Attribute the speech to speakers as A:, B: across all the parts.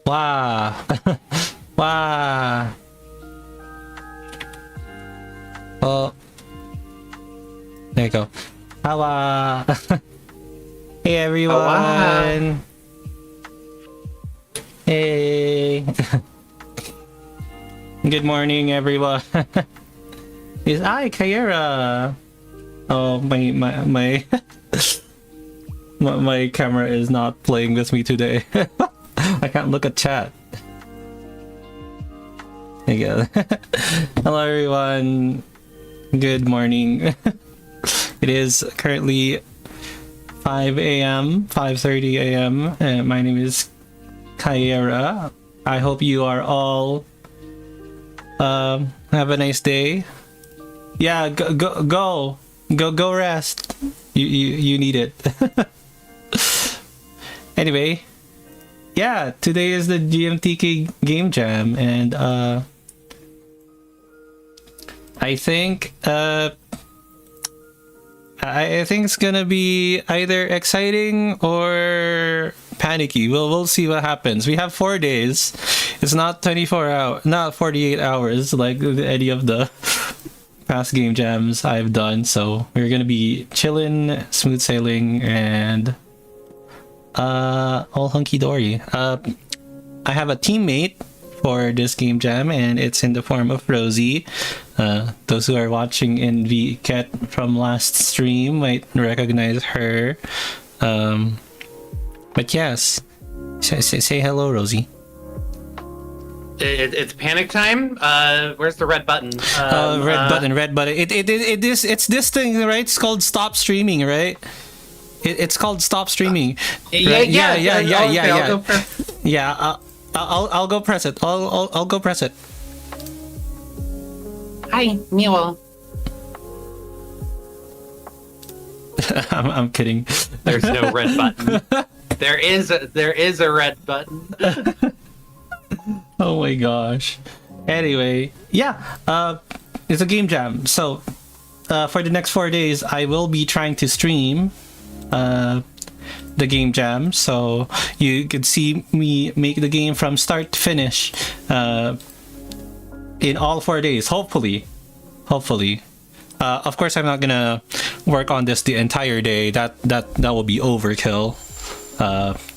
A: Wow. Wow. Oh. There you go. Hawa. Hey everyone. Hey. Good morning everyone. Is Kaira. Oh, my my camera is not playing with me today. I can't look at chat. There you go. Hello everyone. Good morning. It is currently 5 a.m. 5:30 a.m. My name is Kaira. I hope you are all have a nice day. Yeah, go rest. You need it. Anyway, yeah, today is the GMTK Game Jam, and I think it's gonna be either exciting or panicky. We'll see what happens. We have 4 days. It's not 48 hours like any of the past game jams I've done. So we're gonna be chilling, smooth sailing, and all hunky dory. I have a teammate for this game jam, and it's in the form of Rosie. Those who are watching in VCAT from last stream might recognize her. But yes, say hello, Rosie.
B: It's panic time. Where's the red button?
A: Red button. It's this thing, right? It's called stop streaming, right? It's called stop streaming. Right? Yeah. I'll go press it. I'll go press it.
B: Hi, Mule.
A: I'm kidding.
B: There's no red button. There is a red button.
A: Oh my gosh. Anyway, yeah. It's a game jam. So, for the next 4 days, I will be trying to stream the game jam, so you could see me make the game from start to finish in all 4 days, hopefully. Of course I'm not gonna work on this the entire day. That will be overkill.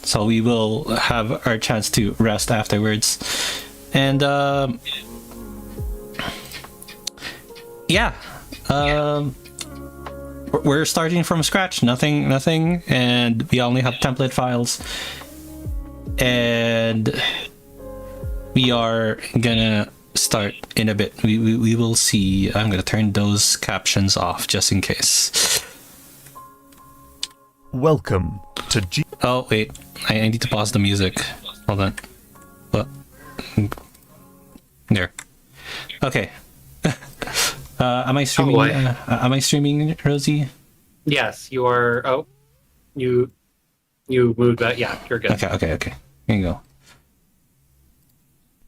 A: So we will have our chance to rest afterwards. And yeah, we're starting from scratch, nothing, and we only have template files, and we are gonna start in a bit. We will see. I'm gonna turn those captions off just in case.
C: Welcome to
A: Oh wait, I need to pause the music. Hold on. What? There. Okay. Am I streaming? Am I streaming, Rosie?
B: Yes, you are. Oh, you moved. Yeah, you're good.
A: Okay. Here you go.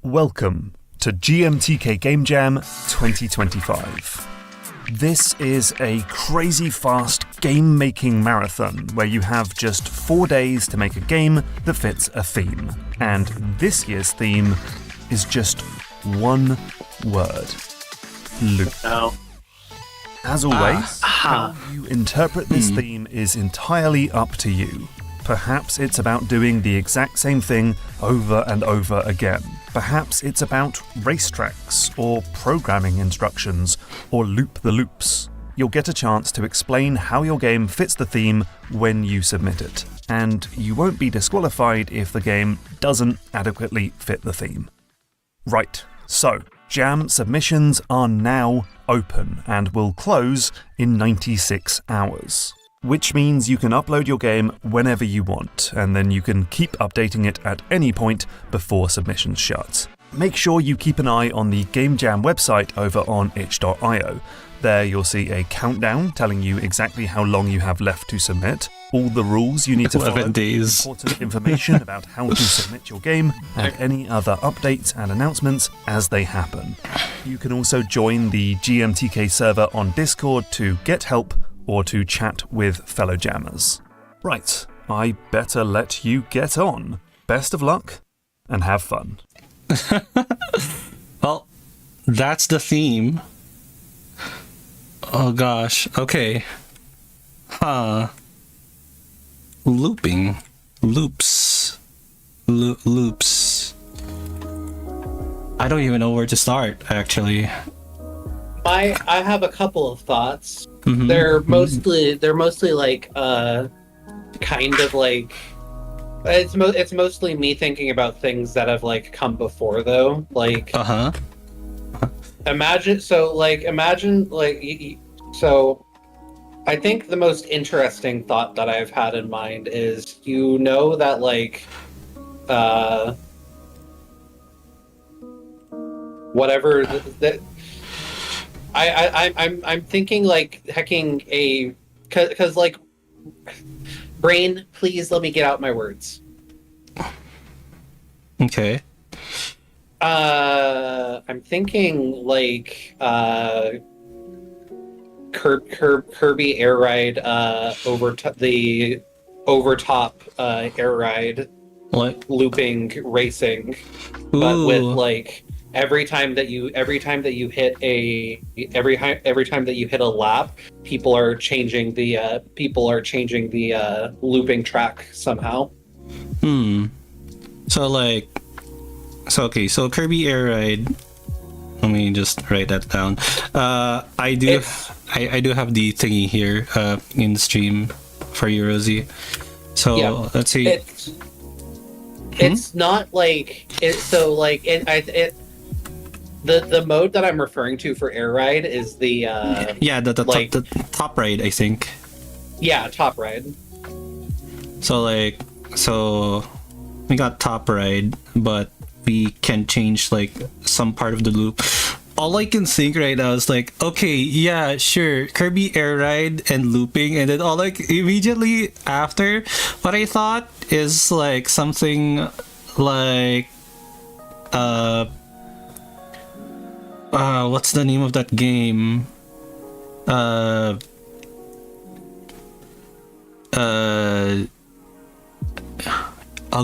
C: Welcome to GMTK Game Jam 2025. This is a crazy fast game-making marathon where you have just 4 days to make a game that fits a theme. And this year's theme is just one word. Loop.
B: Oh.
C: As always, how you interpret this theme is entirely up to you. Perhaps it's about doing the exact same thing over and over again. Perhaps it's about racetracks, or programming instructions, or loop the loops. You'll get a chance to explain how your game fits the theme when you submit it. And you won't be disqualified if the game doesn't adequately fit the theme. Right, so Jam submissions are now open and will close in 96 hours. Which means you can upload your game whenever you want, and then you can keep updating it at any point before submissions shut. Make sure you keep an eye on the Game Jam website over on itch.io. There you'll see a countdown telling you exactly how long you have left to submit, all the rules you need to follow,
A: 11 days.
C: important information about how to submit your game, and any other updates and announcements as they happen. You can also join the GMTK server on Discord to get help or to chat with fellow jammers. Right, I better let you get on. Best of luck, and have fun.
A: Well, that's the theme. Oh gosh. Okay. Looping. Loops. Loops. I don't even know where to start, actually.
B: I have a couple of thoughts.
A: Mhm.
B: They're mostly like kind of like it's mostly me thinking about things that have like come before though. Like imagine so I think the most interesting thought that I've had in mind is that like whatever that I'm thinking like hacking a because like brain, please let me get out my words.
A: Okay.
B: I'm thinking like Kirby Air Ride the overtop air ride,
A: What?
B: looping racing, but with like every time that you hit a lap, people are changing the looping track somehow.
A: So Kirby Air Ride. Let me just write that down. I do have the thingy here in the stream for you, Rosie. So
B: Yeah.
A: let's see.
B: It's not like the mode that I'm referring to for Air Ride is the
A: the top ride, I think.
B: Yeah, top ride.
A: So we got top ride, but we can change like some part of the loop. All I can think right now is like, okay, yeah, sure, Kirby Air Ride and looping, and then all like immediately after, what I thought is like something like what's the name of that game? Oh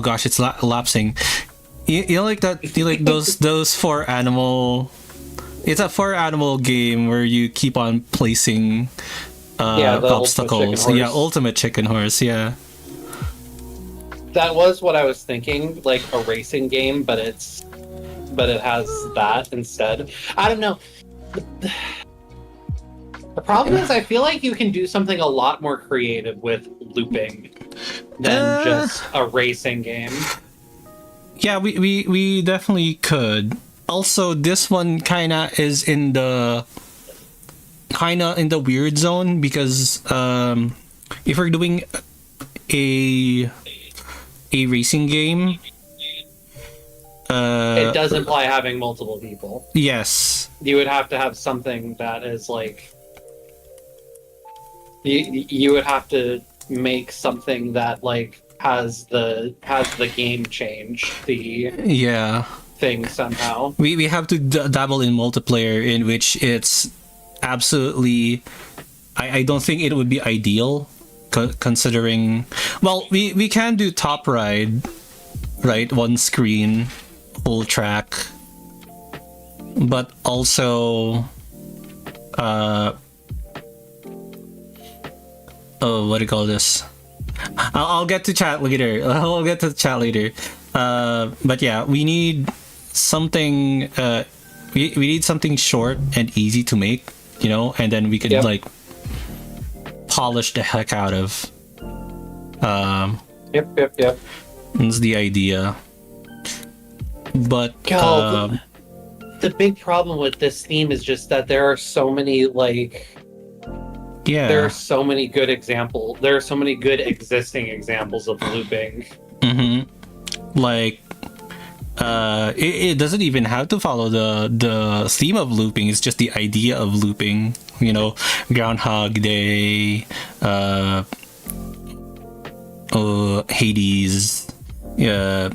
A: gosh, it's lapsing. You know, like that. You like those four animal. It's a 4-animal game where you keep on placing obstacles. Yeah, Ultimate Chicken Horse. Yeah.
B: That was what I was thinking, like a racing game, but it has that instead. I don't know. The problem is, I feel like you can do something a lot more creative with looping than just a racing game.
A: Yeah, we definitely could. Also, this one kinda is in the weird zone because if we're doing a racing game,
B: it does imply having multiple people.
A: Yes.
B: You would have to have something that is like you would have to make something that like has the game change the thing somehow.
A: We have to dabble in multiplayer, in which it's absolutely I don't think it would be ideal considering, well, we can do top ride, right, one screen, full track, but also what do you call this? I'll get to chat later. I'll get to chat later. But yeah, we need something. We need something short and easy to make, you know, and then we could like polish the heck out of.
B: Yep.
A: That's the idea. But
B: the big problem with this theme is just that there are so many there are so many good examples. There are so many good existing examples of looping.
A: Like, it doesn't even have to follow the theme of looping. It's just the idea of looping. You know, Groundhog Day, Hades, your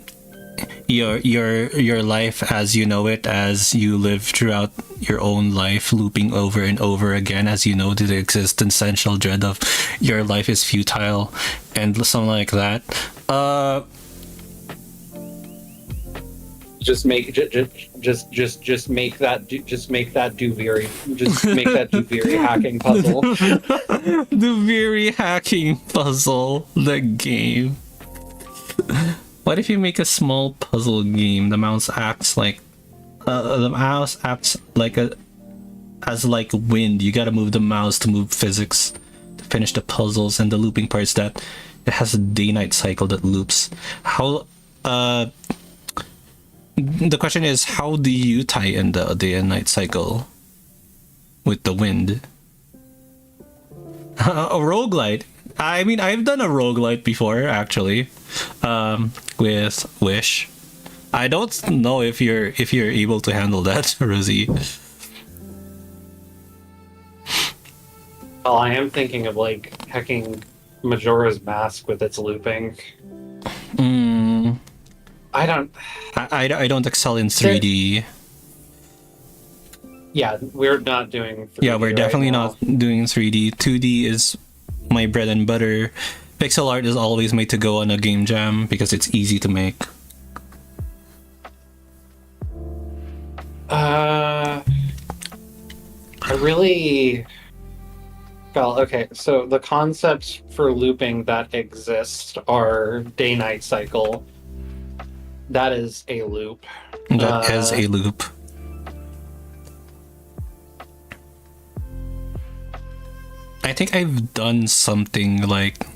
A: life as you know it, as you live throughout your own life, looping over and over again, as you know the existential dread of your life is futile, and something like that.
B: Just make just make that Duviri hacking puzzle.
A: The very hacking puzzle, the game. What if you make a small puzzle game? The mouse acts like as like wind. You gotta move the mouse to move physics to finish the puzzles, and the looping parts that it has a day-night cycle that loops. How the question is, how do you tie in the day and night cycle with the wind? A roguelite. I mean, I've done a roguelite before, actually, with Wish. I don't know if you're able to handle that, Rosie.
B: Well, I am thinking of like hacking Majora's Mask with its looping. I
A: don't excel in 3D.
B: Yeah, we're not doing 3D.
A: Yeah, we're definitely
B: right
A: not doing 3D. 2D is my bread and butter. Pixel art is always made to go on a game jam because it's easy to make.
B: I really... Well, okay, so the concepts for looping that exist are day-night cycle. That is a loop.
A: That is a loop. I think I've done something like...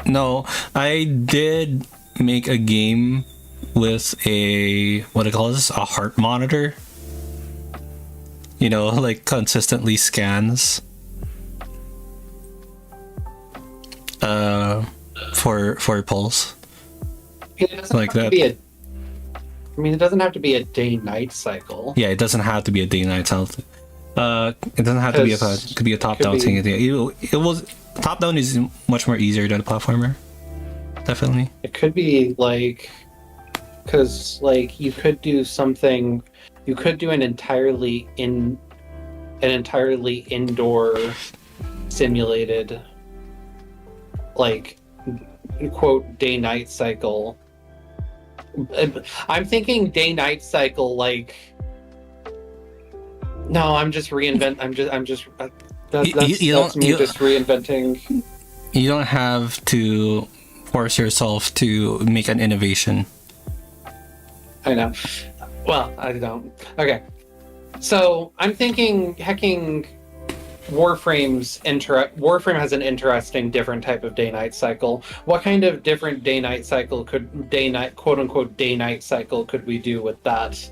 A: No, I did make a game with a... What do you call this? A heart monitor. You know, like consistently scans. For pulse. Like that.
B: It doesn't have to be a day-night cycle.
A: Yeah, it doesn't have to be a day-night cycle. It doesn't have to be it could be a top-down thing. It was top-down is much more easier than a platformer. Definitely.
B: It could be like, because like you could do something, you could do an entirely indoor simulated, like, quote, day-night cycle. I'm thinking day-night cycle like... No, I'm just reinventing. That's me just reinventing.
A: You don't have to force yourself to make an innovation.
B: I know. Well, I don't. Okay. So I'm thinking hacking Warframe has an interesting different type of day-night cycle. What kind of different day-night cycle quote unquote day-night cycle could we do with that?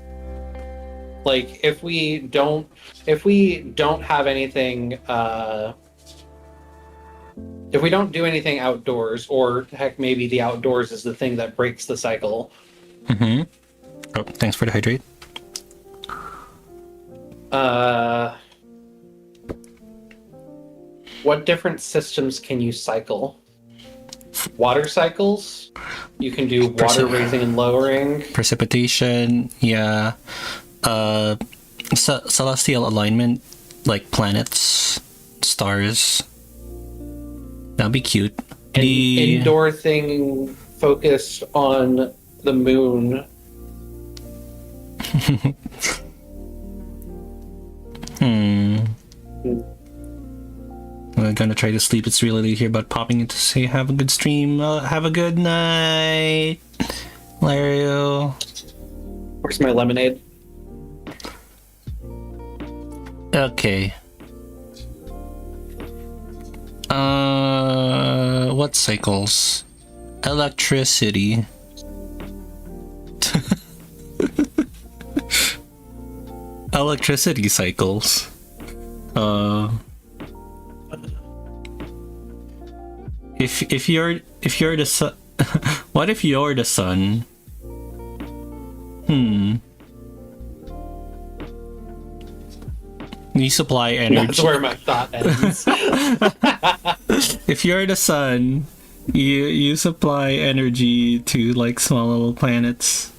B: Like if we don't have anything if we don't do anything outdoors, or heck, maybe the outdoors is the thing that breaks the cycle.
A: Mm-hmm. Oh, thanks for the hydrate.
B: What different systems can you cycle? Water cycles? You can do water raising and lowering.
A: Precipitation, yeah. Celestial alignment, like planets, stars. That'd be cute.
B: An indoor thing focused on the moon.
A: I'm gonna try to sleep. It's really late here, but popping in to say have a good stream. Have a good night, Lario.
B: Where's my lemonade?
A: Okay. What cycles? Electricity. Electricity cycles. If you're the sun, what if you're the sun? You supply energy.
B: That's where my thought ends.
A: If you're the sun, you supply energy to like small little planets.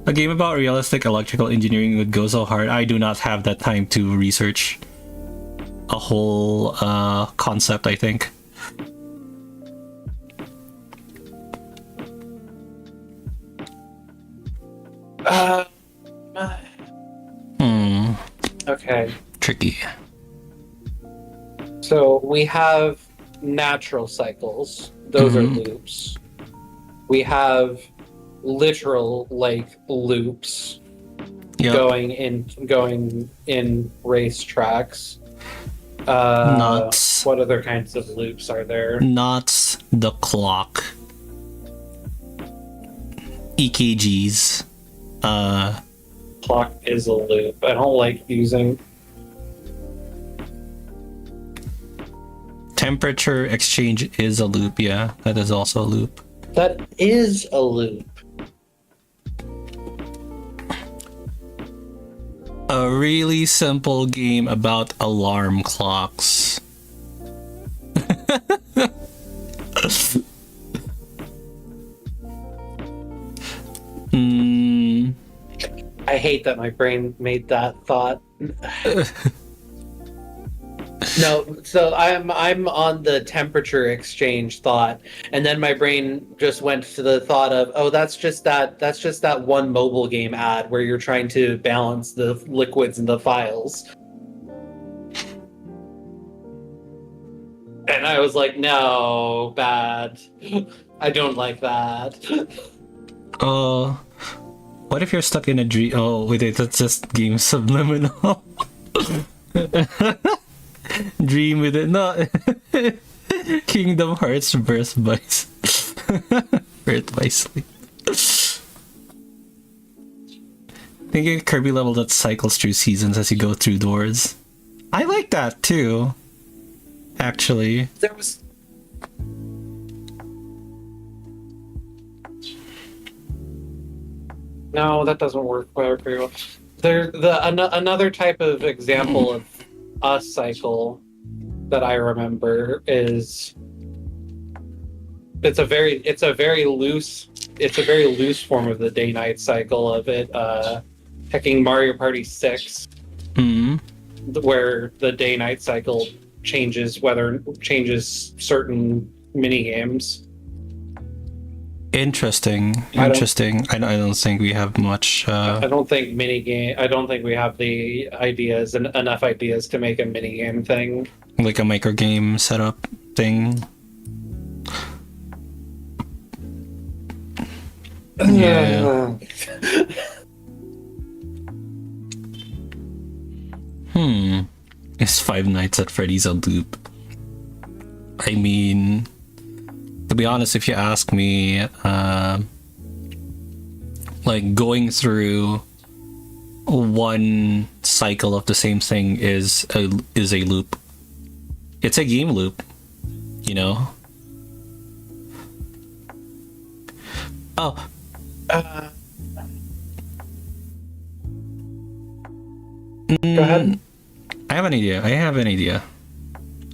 A: A game about realistic electrical engineering would go so hard. I do not have that time to research a whole concept, I think.
B: Okay.
A: Tricky.
B: So we have natural cycles. Those are loops. We have literal loops going in racetracks.
A: Not
B: what other kinds of loops are there?
A: Not the clock. EKGs.
B: Clock is a loop. I don't like using.
A: Temperature exchange is a loop, yeah. That is also a loop.
B: That is a loop.
A: A really simple game about alarm clocks.
B: I hate that my brain made that thought. No, so I'm on the temperature exchange thought, and then my brain just went to the thought of, oh, that's just that one mobile game ad where you're trying to balance the liquids in the files. And I was like, no, bad. I don't like that.
A: What if you're stuck in a dream? Oh, wait, that's just game subliminal. Dream with it. No. Kingdom Hearts Birth by Sleep. Thinking a Kirby level that cycles through seasons as you go through doors. I like that too. Actually.
B: There was... No, that doesn't work very well. Another type of example of a cycle that I remember is it's a very loose form of the day-night cycle of it. Picking Mario Party 6, where the day-night cycle changes certain mini games.
A: Interesting. I don't think we have much.
B: I don't think we have the ideas and enough ideas to make a mini game thing.
A: Like a micro game setup thing. Yeah. Is Five Nights at Freddy's a loop? I mean, to be honest, if you ask me, like going through one cycle of the same thing is a loop. It's a game loop, you know. Oh.
B: Go ahead.
A: I have an idea.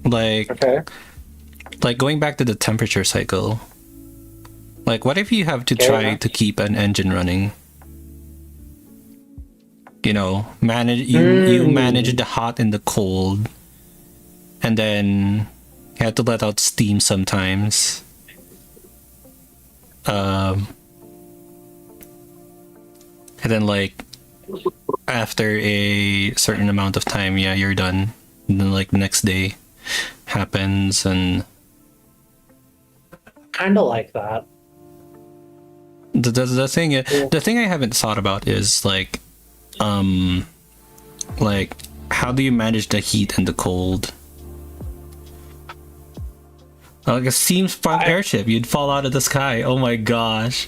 A: Like,
B: okay.
A: Like going back to the temperature cycle. Like, what if you have to try to keep an engine running? You know, you manage the hot and the cold, and then you have to let out steam sometimes. And then like after a certain amount of time, yeah, you're done. And then like the next day happens and
B: kind of like that.
A: The thing I haven't thought about is like how do you manage the heat and the cold? Like a steam spark airship, you'd fall out of the sky. Oh my gosh.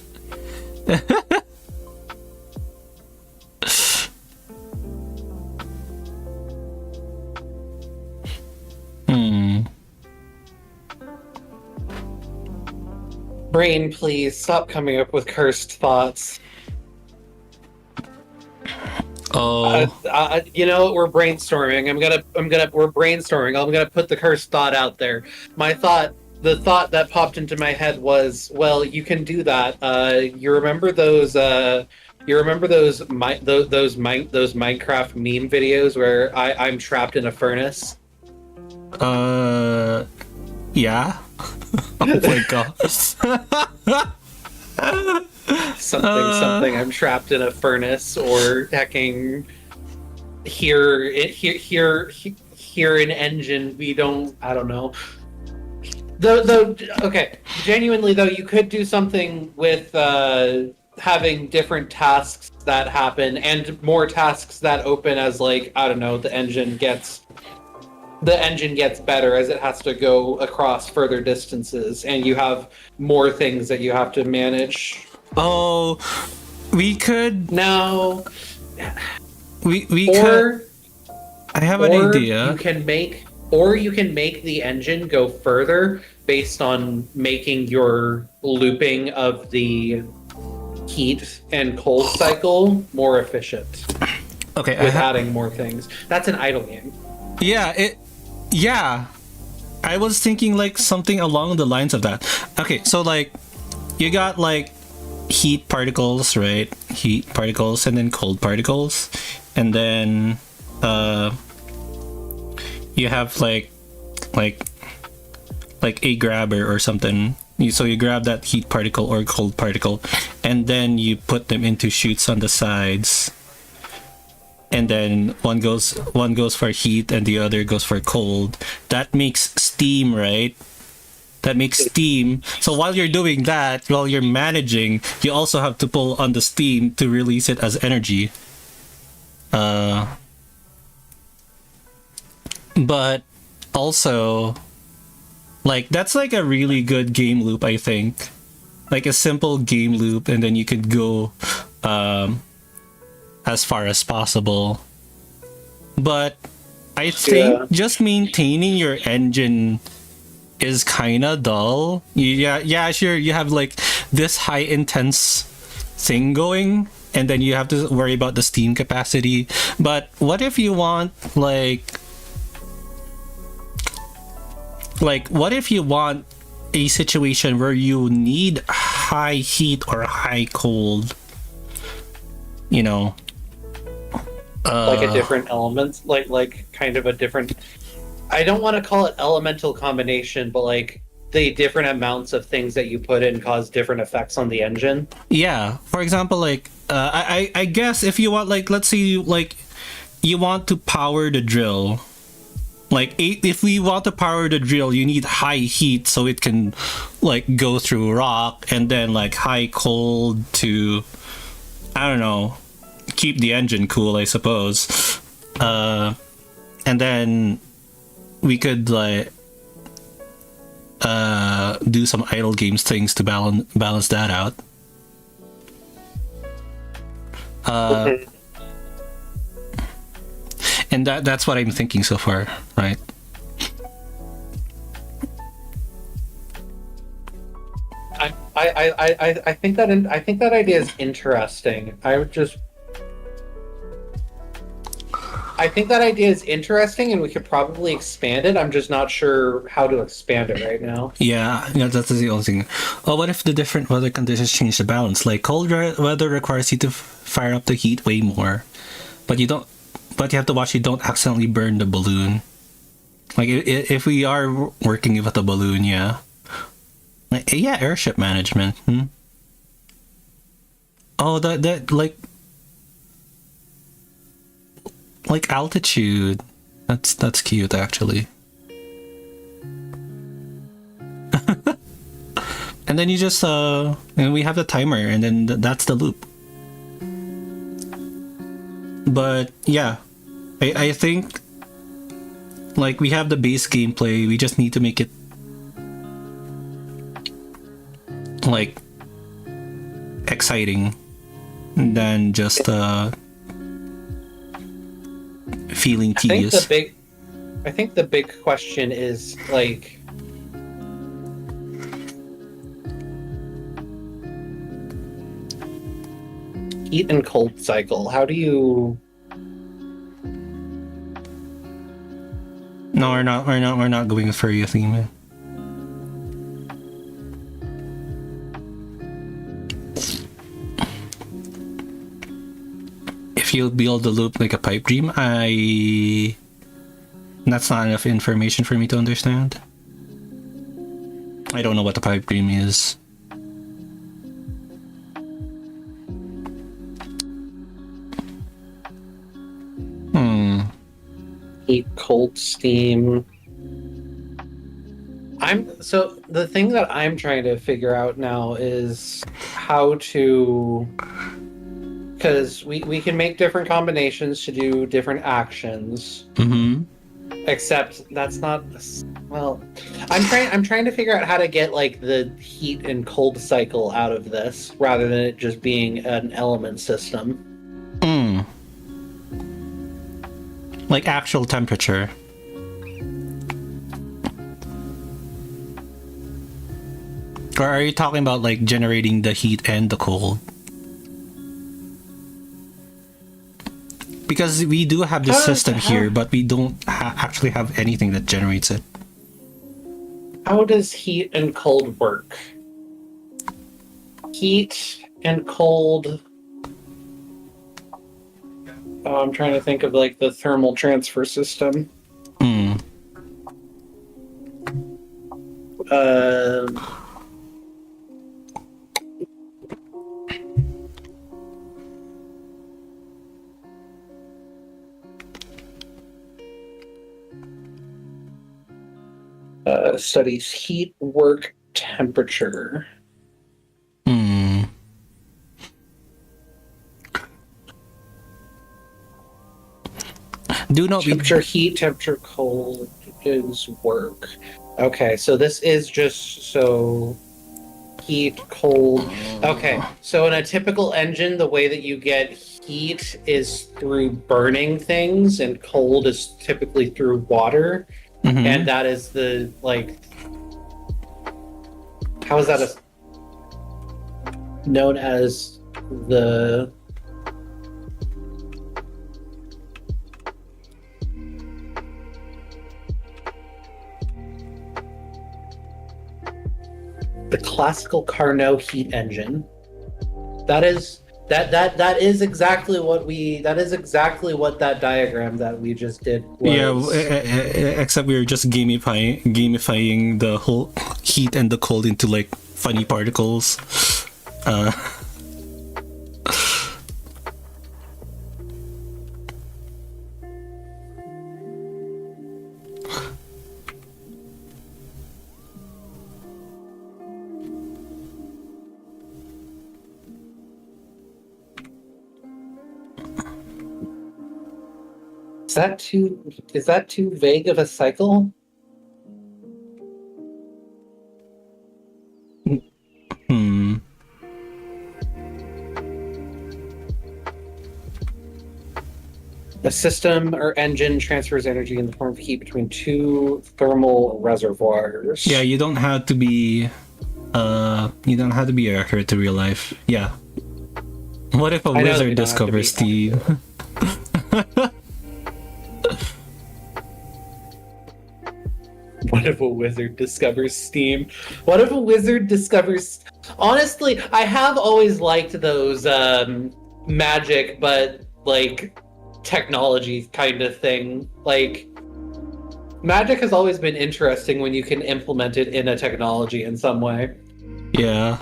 B: Brain, please stop coming up with cursed thoughts.
A: Oh.
B: You know, we're brainstorming. We're brainstorming. I'm gonna put the cursed thought out there. The thought that popped into my head was, well, you can do that. You remember those Minecraft meme videos where I'm trapped in a furnace?
A: Yeah. Oh my god. something. I'm trapped in a furnace, or hacking.
B: here an engine. I don't know. Though, okay, genuinely though, you could do something with having different tasks that happen and more tasks that open as, like, I don't know, the engine gets better as it has to go across further distances, and you have more things that you have to manage.
A: Oh, we could.
B: Now,
A: we could. I have an idea.
B: You can make the engine go further based on making your looping of the heat and cold cycle more efficient.
A: Okay,
B: with adding more things. That's an idle game.
A: Yeah. I was thinking like something along the lines of that. Okay, so like you got like heat particles, right? Heat particles and then cold particles. And then you have like a grabber or something. So you grab that heat particle or cold particle, and then you put them into chutes on the sides. And then one goes for heat and the other goes for cold. That makes steam, right? That makes steam. So while you're doing that, while you're managing, you also have to pull on the steam to release it as energy. But also, like, that's like a really good game loop, I think. Like a simple game loop, and then you could go as far as possible. But I think just maintaining your engine is kind of dull. Yeah, sure, you have like this high intense thing going, and then you have to worry about the steam capacity. But what if you want what if you want a situation where you need high heat or high cold? You know,
B: like a different element, like kind of a different. I don't want to call it elemental combination, but like the different amounts of things that you put in cause different effects on the engine.
A: Yeah. For example, like I guess if you want, like, let's say you want to power the drill. Like, if we want to power the drill, you need high heat so it can like go through rock, and then like high cold to, I don't know, keep the engine cool, I suppose. And then we could like do some idle games things to balance that out. And that's what I'm thinking so far, right?
B: I think that idea is interesting. I think that idea is interesting, and we could probably expand it. I'm just not sure how to expand it right now.
A: Yeah, that's the only thing. Oh, what if the different weather conditions change the balance? Like, cold weather requires you to fire up the heat way more, but you have to watch you don't accidentally burn the balloon. Like, if we are working with a balloon, yeah. Like, yeah, airship management. Oh, that like altitude. That's cute, actually. And then you just and we have the timer, and then that's the loop. But yeah, I think like we have the base gameplay. We just need to make it like exciting than just feeling tedious.
B: I think the big question is like heat and cold cycle. How do you?
A: No, we're not going for your theme. If you build the loop like a pipe dream, that's not enough information for me to understand. I don't know what a pipe dream is.
B: Heat, cold, steam. So the thing that I'm trying to figure out now is how to, because we can make different combinations to do different actions.
A: Mm-hmm.
B: Except that's not, well, I'm trying to figure out how to get like the heat and cold cycle out of this rather than it just being an element system.
A: Like actual temperature. Or are you talking about like generating the heat and the cold? Because we do have this system here, but we don't actually have anything that generates it.
B: How does heat and cold work? Heat and cold. Oh, I'm trying to think of like the thermal transfer system. Studies heat, work, temperature.
A: Do not
B: temperature heat, temperature cold is work. Okay, so this is just so heat, cold. Okay, so in a typical engine, the way that you get heat is through burning things, and cold is typically through water. And that is the, like, how is that known as the classical Carnot heat engine. That is exactly what that diagram that we just did was.
A: Yeah, except we were just gamifying the whole heat and the cold into like funny particles.
B: Is that too vague of a cycle? A system or engine transfers energy in the form of heat between two thermal reservoirs.
A: Yeah, you don't have to be accurate to real life. Yeah. What if a wizard discovers Steve?
B: What if a wizard discovers steam? What if a wizard discovers... Honestly, I have always liked those magic, but like technology kind of thing. Like, magic has always been interesting when you can implement it in a technology in some way.
A: Yeah.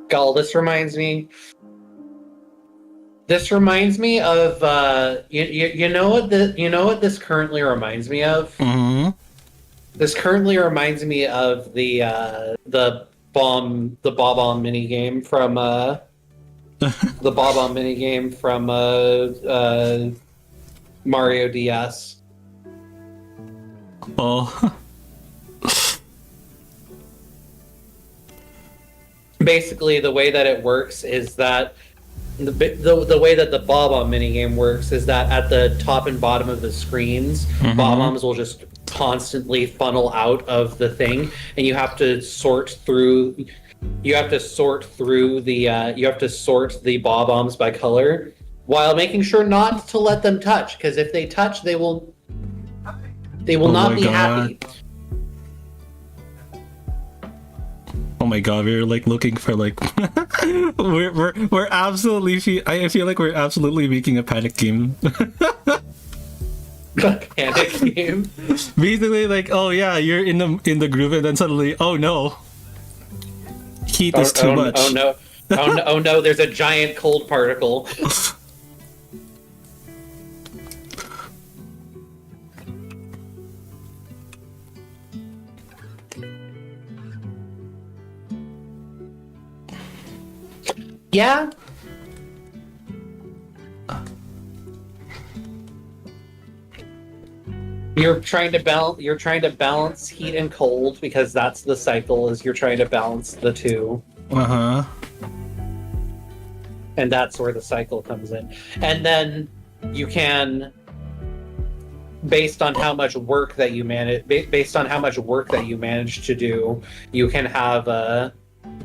B: Gull, this reminds me of you know what this currently reminds me of? This currently reminds me of the bomb mini game from Mario DS.
A: Oh.
B: Basically, the way that it works is that the way that the bob-omb minigame works is that at the top and bottom of the screens, bob-ombs will just constantly funnel out of the thing, and you have to sort through the bob-ombs by color while making sure not to let them touch, because if they touch, they will not be happy.
A: Oh my god, we're like looking for like we're absolutely I feel like we're absolutely making a panic game.
B: Panic game.
A: Basically, like, oh yeah, you're in the groove, and then suddenly, oh no, heat is too much.
B: Oh no! Oh no! There's a giant cold particle. Yeah. You're trying to balance heat and cold because that's the cycle. Is you're trying to balance the two.
A: Uh-huh.
B: And that's where the cycle comes in. And then you can, based on how much work that you manage to do, you can have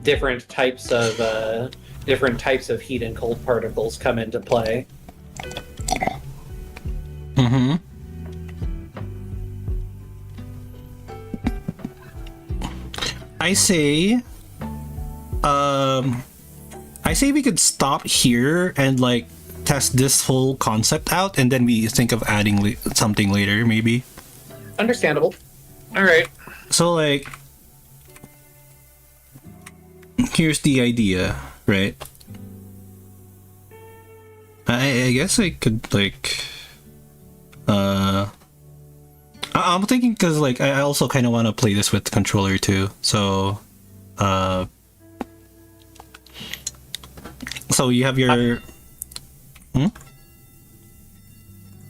B: different types of heat and cold particles come into play.
A: Mm-hmm. I say we could stop here and like test this whole concept out, and then we think of adding something later, maybe.
B: Understandable. All right.
A: So like, here's the idea, right? I guess I could like, I'm thinking because like I also kind of want to play this with the controller too, so so you have your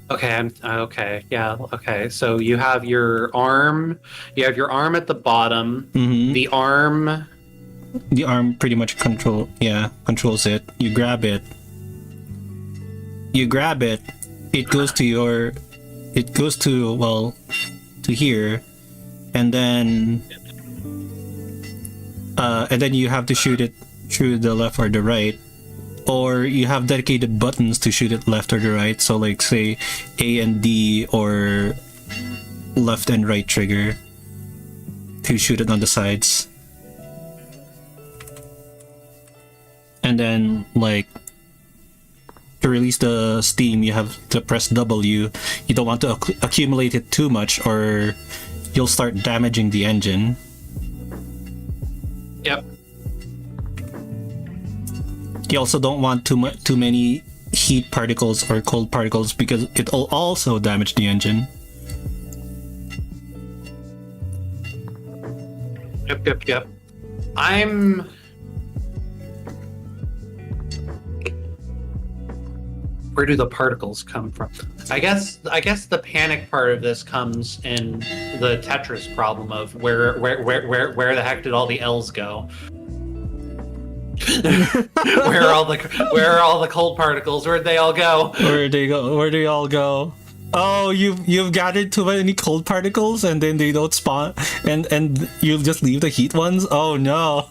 B: Okay, okay, yeah, okay. So you have your arm at the bottom.
A: Mm-hmm.
B: The arm
A: pretty much controls it. You grab it. It goes to to here, and then you have to shoot it through the left or the right, or you have dedicated buttons to shoot it left or the right. So like say A and D, or left and right trigger to shoot it on the sides. And then like to release the steam, you have to press W. You don't want to accumulate it too much, or you'll start damaging the engine.
B: Yep.
A: You also don't want too many heat particles or cold particles, because it'll also damage the engine.
B: Yep. Where do the particles come from? I guess the panic part of this comes in the Tetris problem of where the heck did all the L's go? Where are all the cold particles? Where'd they all go?
A: Where do they all go? Oh, you've gathered too many cold particles, and then they don't spawn, and you'll just leave the heat ones. Oh no.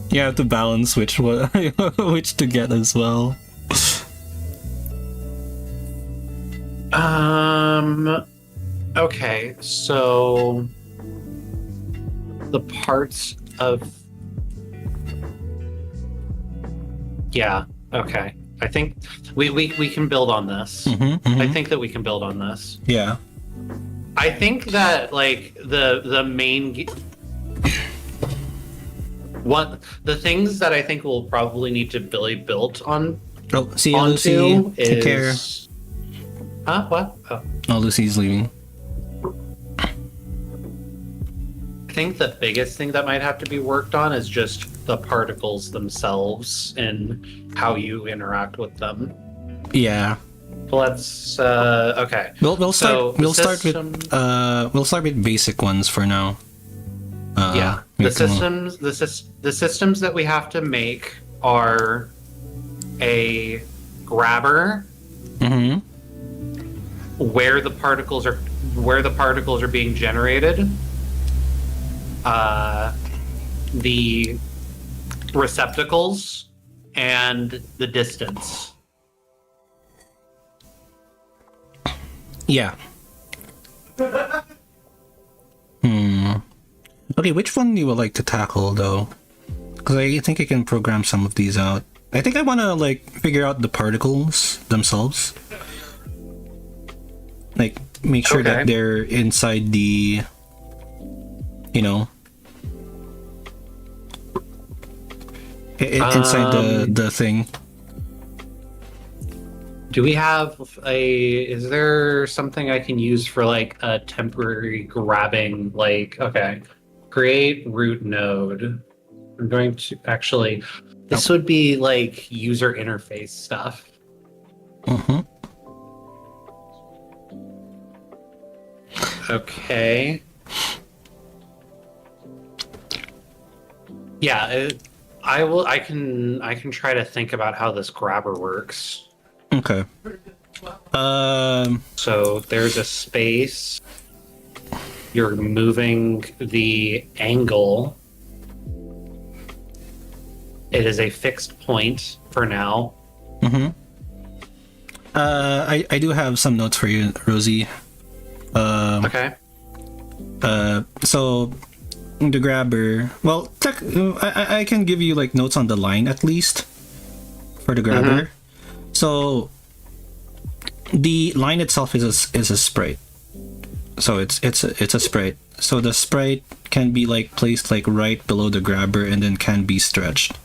A: You have to balance which to get as well.
B: Okay, so the parts of okay. I think we can build on this.
A: Mm-hmm.
B: I think that we can build on this.
A: Yeah.
B: I think that like the main the things that I think we'll probably need to really build on.
A: Oh, see you, Lucy. Take care.
B: Huh? What?
A: Oh, Lucy's leaving.
B: I think the biggest thing that might have to be worked on is just the particles themselves and how you interact with them.
A: Yeah.
B: Let's okay.
A: We'll start with basic ones for now.
B: The systems that we have to make are a grabber,
A: mm-hmm.
B: where the particles are being generated, the receptacles, and the distance.
A: Yeah. Okay, which one you would like to tackle though? Because I think I can program some of these out. I think I want to like figure out the particles themselves. Like make sure that they're inside the, you know, inside the thing.
B: Do we have is there something I can use for like a temporary grabbing, like, okay, create root node. I'm going to actually, this would be like user interface stuff. Okay. Yeah, I can try to think about how this grabber works.
A: Okay.
B: So there's a space. You're moving the angle. It is a fixed point for now.
A: I do have some notes for you, Rosie.
B: Okay.
A: So the grabber. Well, I can give you like notes on the line at least for the grabber. So the line itself is a sprite. So it's a sprite. So the sprite can be like placed like right below the grabber and then can be stretched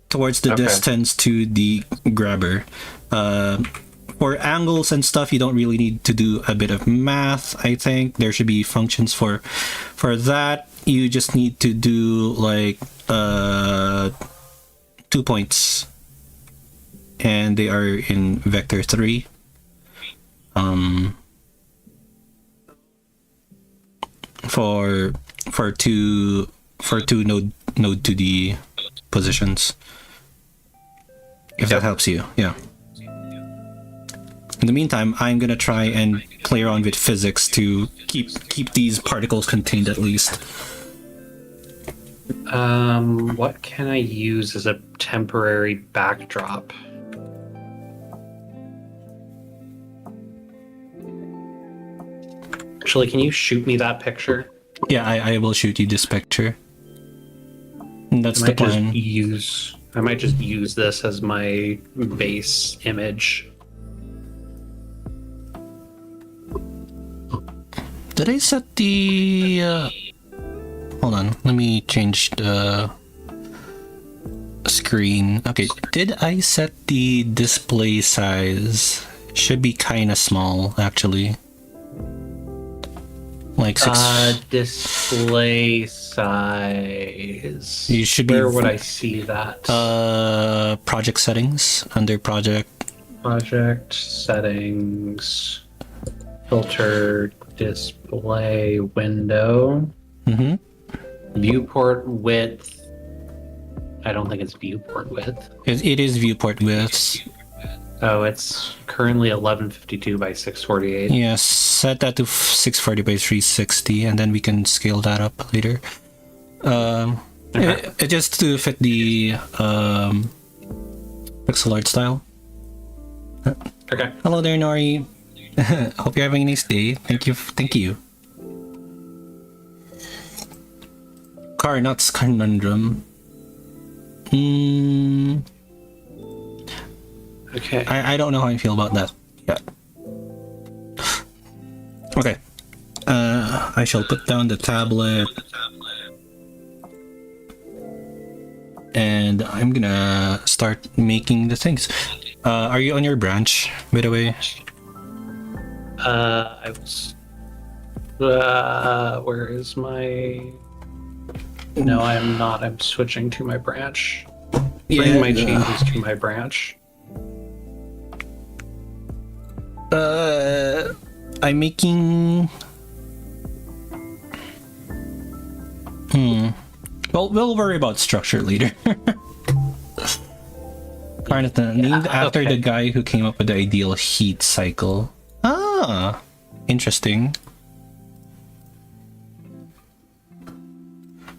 A: towards the distance to the grabber. For angles and stuff, you don't really need to do a bit of math. I think there should be functions for that. You just need to do like 2 points, and they are in vector 3. For two node 2D positions. If that helps you, yeah. In the meantime, I'm gonna try and play around with physics to keep these particles contained at least.
B: What can I use as a temporary backdrop? Actually, can you shoot me that picture?
A: Yeah, I will shoot you this picture. And that's the plan.
B: I might just use this as my base image.
A: Did I set the... Hold on, let me change the screen. Okay, did I set the display size? Should be kind of small, actually. Like 6...
B: display size.
A: You should be...
B: Where would I see that?
A: Project settings, under project.
B: Project settings. Filter display window. Viewport width. I don't think it's viewport width.
A: It is viewport width.
B: Oh, it's currently 1152 by 648.
A: Yes, set that to 640 by 360, and then we can scale that up later. It just to fit the pixel art style.
B: Okay.
A: Hello there, Nori. Hope you're having a nice day. Thank you. Carnot's conundrum.
B: Okay.
A: I don't know how I feel about that yet. Okay. I shall put down the tablet. And I'm gonna start making the things. Are you on your branch, by the way?
B: I was... where is my... No, I'm not. I'm switching to my branch. Bring my changes to my branch.
A: I'm making... Well, we'll worry about structure later. Named after the guy who came up with the ideal heat cycle. Ah, interesting.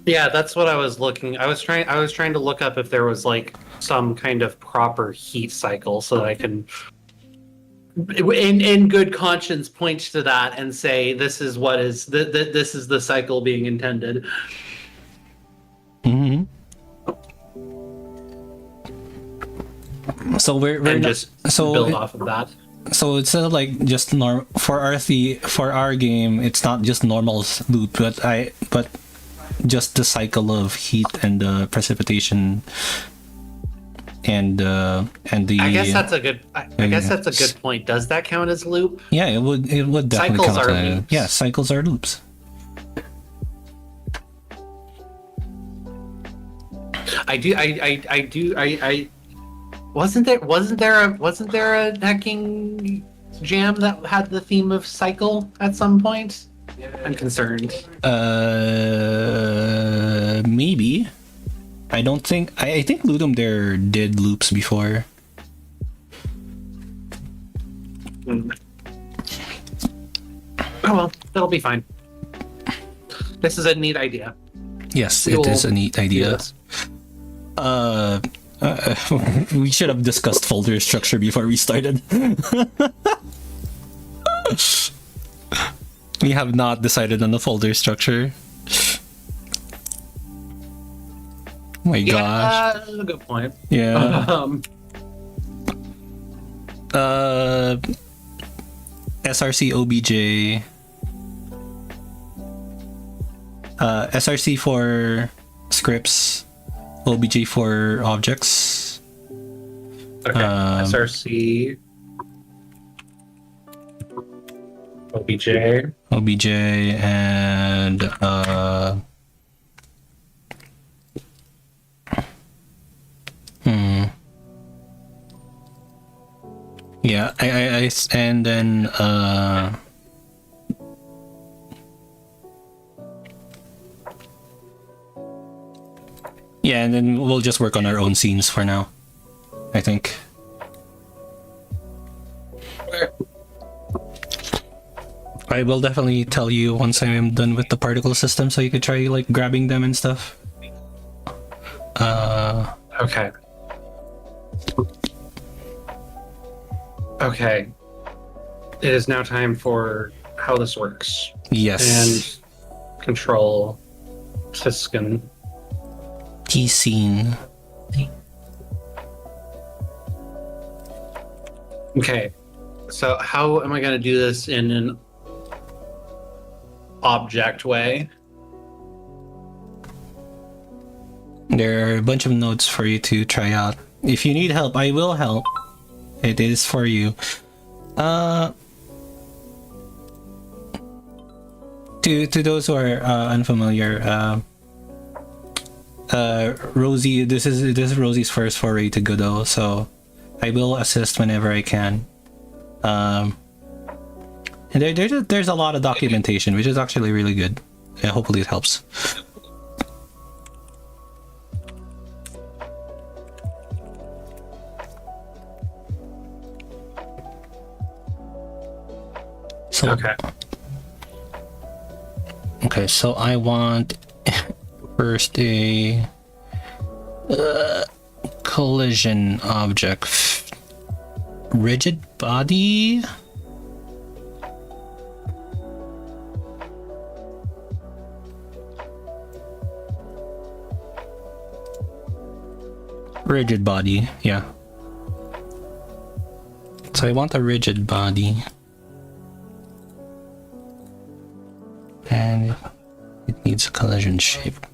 B: Yeah, that's what I was looking. I was trying to look up if there was like some kind of proper heat cycle so that I can in good conscience point to that and say this is what is this is the cycle being intended.
A: Mm-hmm. So we're
B: And
A: not,
B: just
A: so
B: build off of that.
A: So it's not like just for our game. It's not just normal loop, but just the cycle of heat and precipitation and the.
B: I guess that's a good. I guess that's a good point. Does that count as loop?
A: Yeah, it would definitely
B: Cycles
A: count.
B: are loops.
A: Yeah, cycles are loops.
B: I wasn't there a hacking jam that had the theme of cycle at some point? I'm concerned.
A: Maybe. I don't think. I think Ludum Dare did loops before.
B: Oh well, that'll be fine. This is a neat idea.
A: Yes, it is a neat idea. We should have discussed folder structure before we started. We have not decided on the folder structure. Oh my gosh.
B: That's a good point.
A: Yeah. SRC OBJ. SRC for scripts. OBJ for objects.
B: Okay. SRC. OBJ
A: and yeah, I and then yeah, and then we'll just work on our own scenes for now, I think. I will definitely tell you once I am done with the particle system, so you could try like grabbing them and stuff.
B: Okay. Okay. It is now time for how this works.
A: Yes.
B: And control Tiskin.
A: T-scene.
B: Okay. So how am I going to do this in an object way?
A: There are a bunch of notes for you to try out. If you need help, I will help. It is for you. To those who are unfamiliar, Rosie, this is Rosie's first foray to Godot, so I will assist whenever I can. And there's a lot of documentation, which is actually really good. Yeah, hopefully it helps. So, okay, so I want first a collision object. Rigid body? Rigid body, yeah. So I want a rigid body. And it needs a collision shape.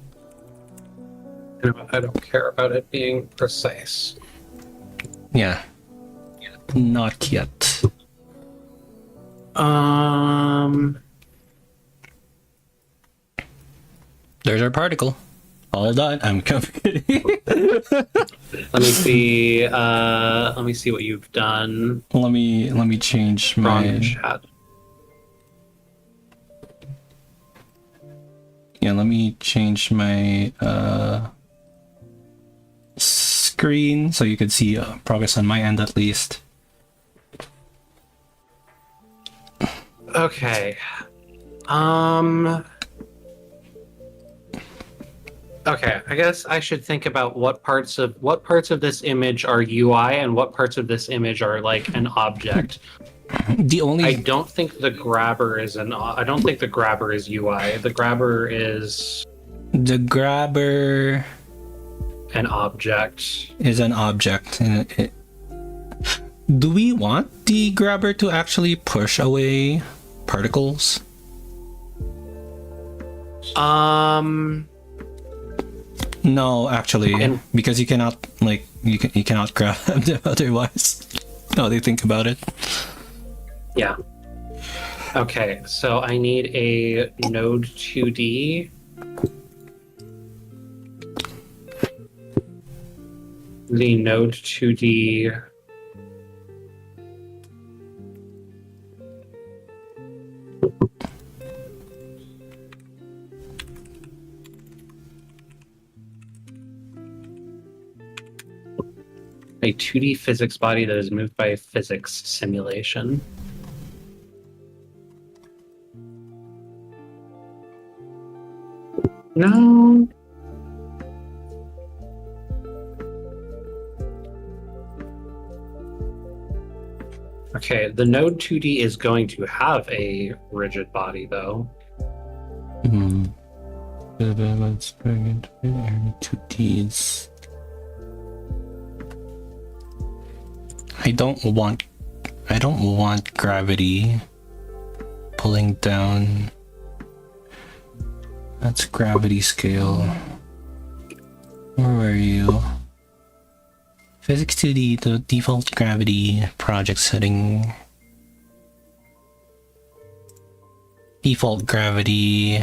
B: I don't care about it being precise.
A: Yeah. Not yet. There's our particle. All done. I'm kidding.
B: Let me see. Let me see what you've done.
A: Let me change my
B: chat.
A: Yeah, let me change my screen so you can see progress on my end at least.
B: Okay. Okay, I guess I should think about what parts of this image are UI and what parts of this image are like an object.
A: The only
B: I don't think the grabber is I don't think the grabber is UI. The grabber is
A: an
B: object.
A: Is an object. Do we want the grabber to actually push away particles? No, actually, because you cannot you cannot grab them otherwise. No, they think about it.
B: Yeah. Okay, so I need a node 2D. The node 2D. A 2D physics body that is moved by a physics simulation. No. Okay, the node 2D is going to have a rigid body, though.
A: Let's bring it to 2Ds. I don't want gravity pulling down. That's gravity scale. Where were you? Physics 2D, the default gravity project setting. Default gravity.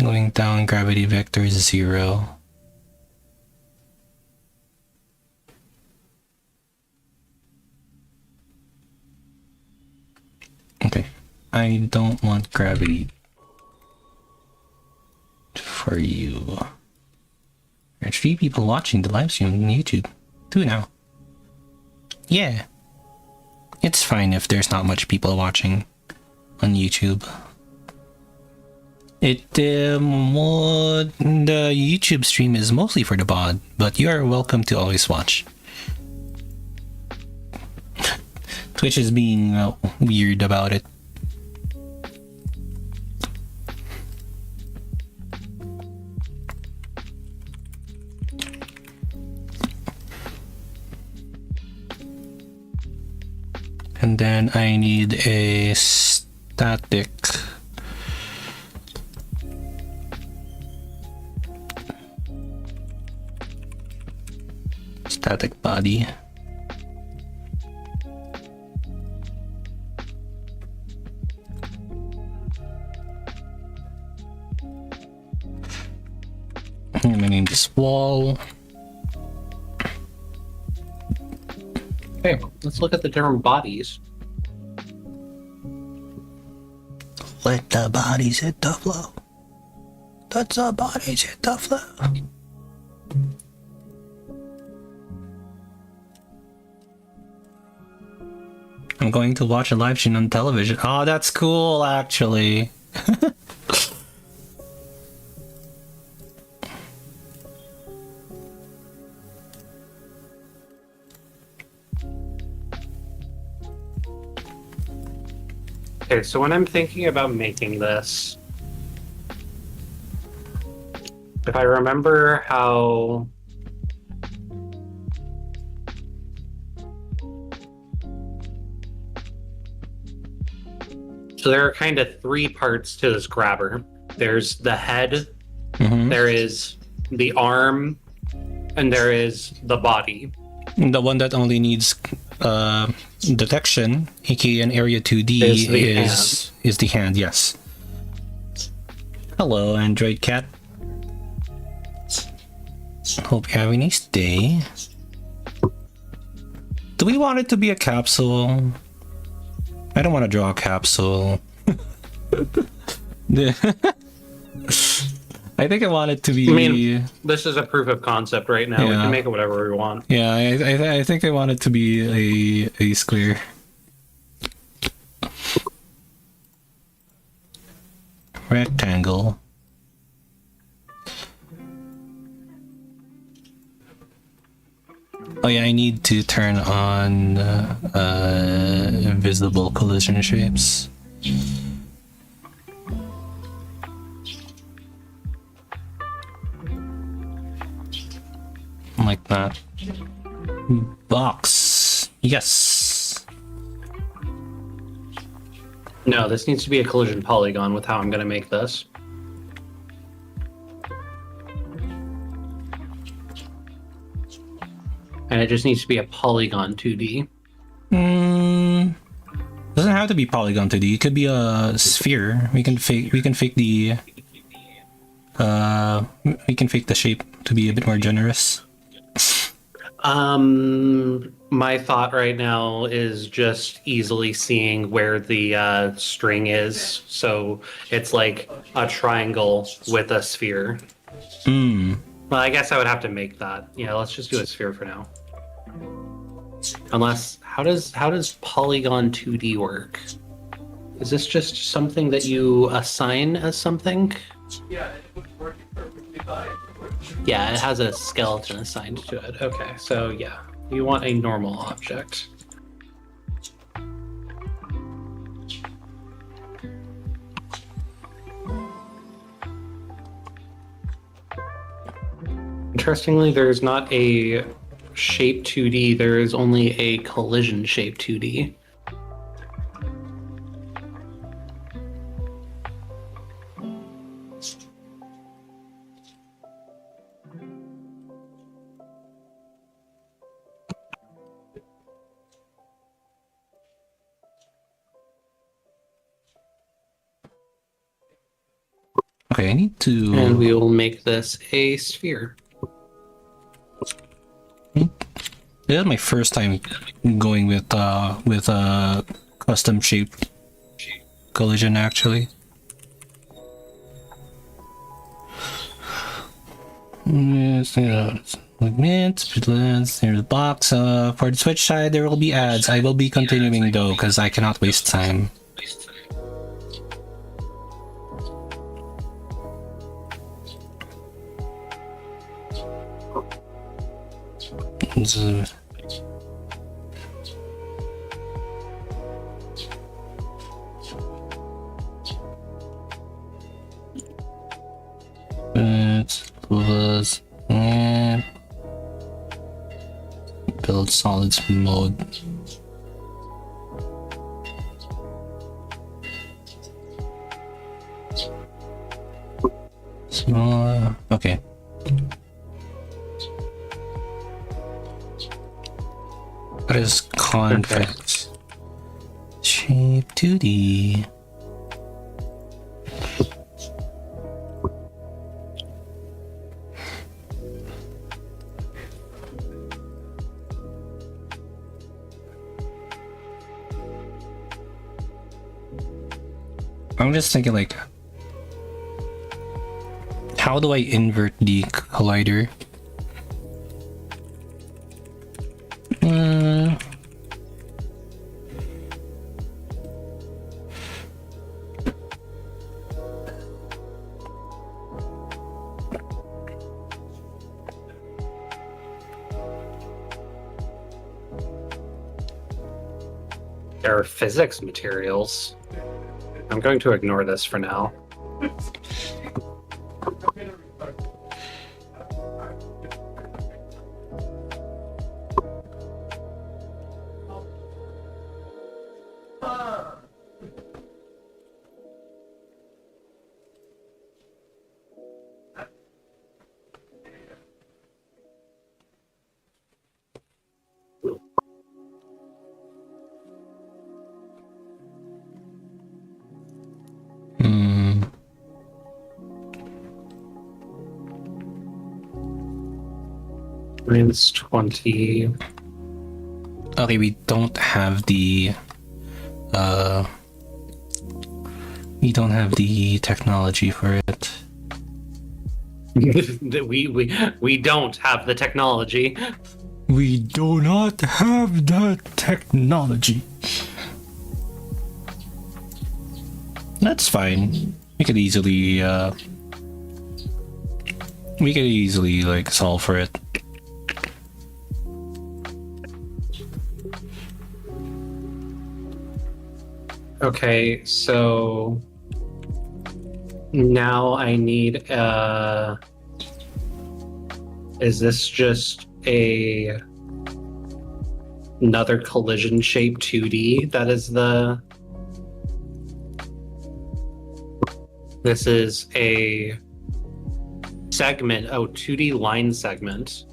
A: Going down, gravity vector is 0. Okay, I don't want gravity for you. There are 3 people watching the live stream on YouTube. 2 now. Yeah. It's fine if there's not much people watching on YouTube. The YouTube stream is mostly for the bod, but you are welcome to always watch. Twitch is being weird about it. And then I need a static body. I'm gonna name this wall.
B: Okay, let's look at the different bodies.
A: Let the bodies hit the flow. Let the bodies hit the flow. I'm going to watch a live stream on television. Oh, that's cool, actually.
B: Okay, so when I'm thinking about making this, if I remember how so there are kind of 3 parts to this grabber. There's the head, there is the arm, and there is the body.
A: The one that only needs detection, aka an area 2D, is the hand, yes. Hello, Android Cat. Hope you're having a nice day. Do we want it to be a capsule? I don't want to draw a capsule. I think I want it to be...
B: I mean, this is a proof of concept right now.
A: Yeah.
B: We can make it whatever we want.
A: Yeah, I think I want it to be a square. Rectangle. Oh yeah, I need to turn on invisible collision shapes. Like that. Box. Yes.
B: No, this needs to be a collision polygon with how I'm going to make this. And it just needs to be a polygon 2D.
A: Doesn't have to be polygon 2D. It could be a sphere. We can fake the shape to be a bit more generous.
B: My thought right now is just easily seeing where the string is. So it's like a triangle with a sphere. Well, I guess I would have to make that. Yeah, let's just do a sphere for now. Unless, how does polygon 2D work? Is this just something that you assign as something?
D: Yeah, it would work perfectly fine.
B: Yeah, it has a skeleton assigned to it. Okay, so yeah, you want a normal object. Interestingly, there's not a shape 2D, there is only a collision shape 2D.
A: Okay, I need to.
B: And we will make this a sphere.
A: This is my first time going with custom shaped collision actually. Yes, there's the box. For the Switch side, there will be ads. I will be continuing though, because I cannot waste time. Build solids mode. Small. Okay. What is convex? Shape 2D. I'm just thinking like, how do I invert the collider?
B: There are physics materials. I'm going to ignore this for now. Minus 20.
A: Okay, we don't have the technology for it.
B: we don't have the technology.
A: We do not have the technology. That's fine. We could easily like solve for it.
B: Okay, so now I need is this just another collision shape 2D that is this is a segment, 2D line segment.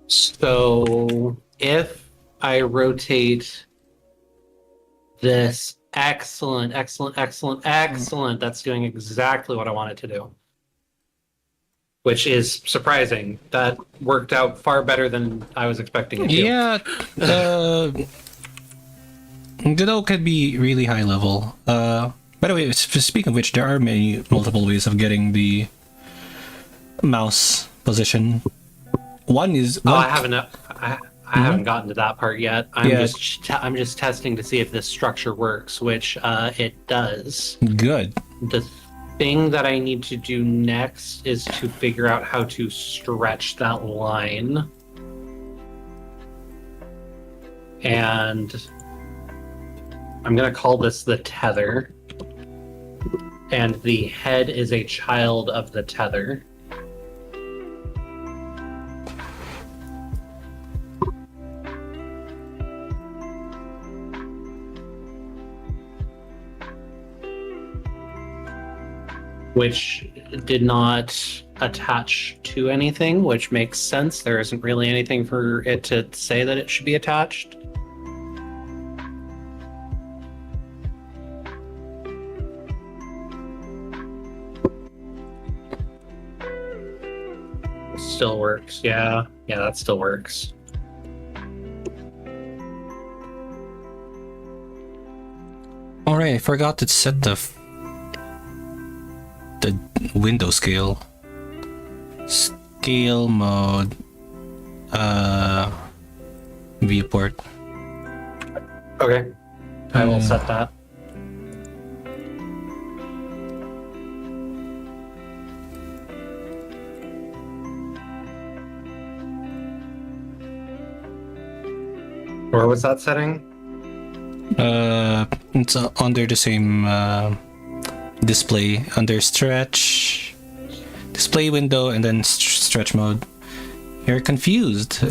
B: So if I rotate this, excellent. That's doing exactly what I want it to do. Which is surprising. That worked out far better than I was expecting it to.
A: Yeah, Godot could be really high level. By the way, speaking of which, there are multiple ways of getting the mouse position. One is
B: I haven't gotten to that part yet. I'm just testing to see if this structure works, which it does.
A: Good.
B: The thing that I need to do next is to figure out how to stretch that line. And I'm going to call this the tether. And the head is a child of the tether. Which did not attach to anything, which makes sense. There isn't really anything for it to say that it should be attached. Still works, yeah. Yeah, that still works.
A: Alright, I forgot to set the window scale. Scale mode. Viewport.
B: Okay. I will set that. Where was that setting?
A: It's under the same display, under stretch, display window, and then stretch mode. You're confused.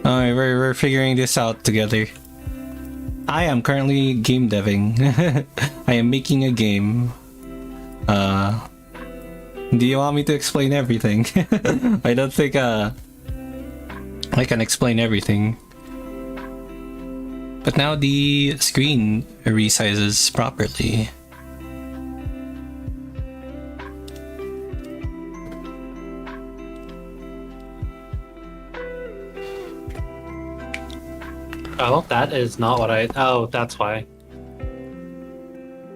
A: Alright, we're figuring this out together. I am currently game deving. I am making a game. Do you want me to explain everything? I don't think I can explain everything. But now the screen resizes properly.
B: Oh, that is not what I... Oh, that's why.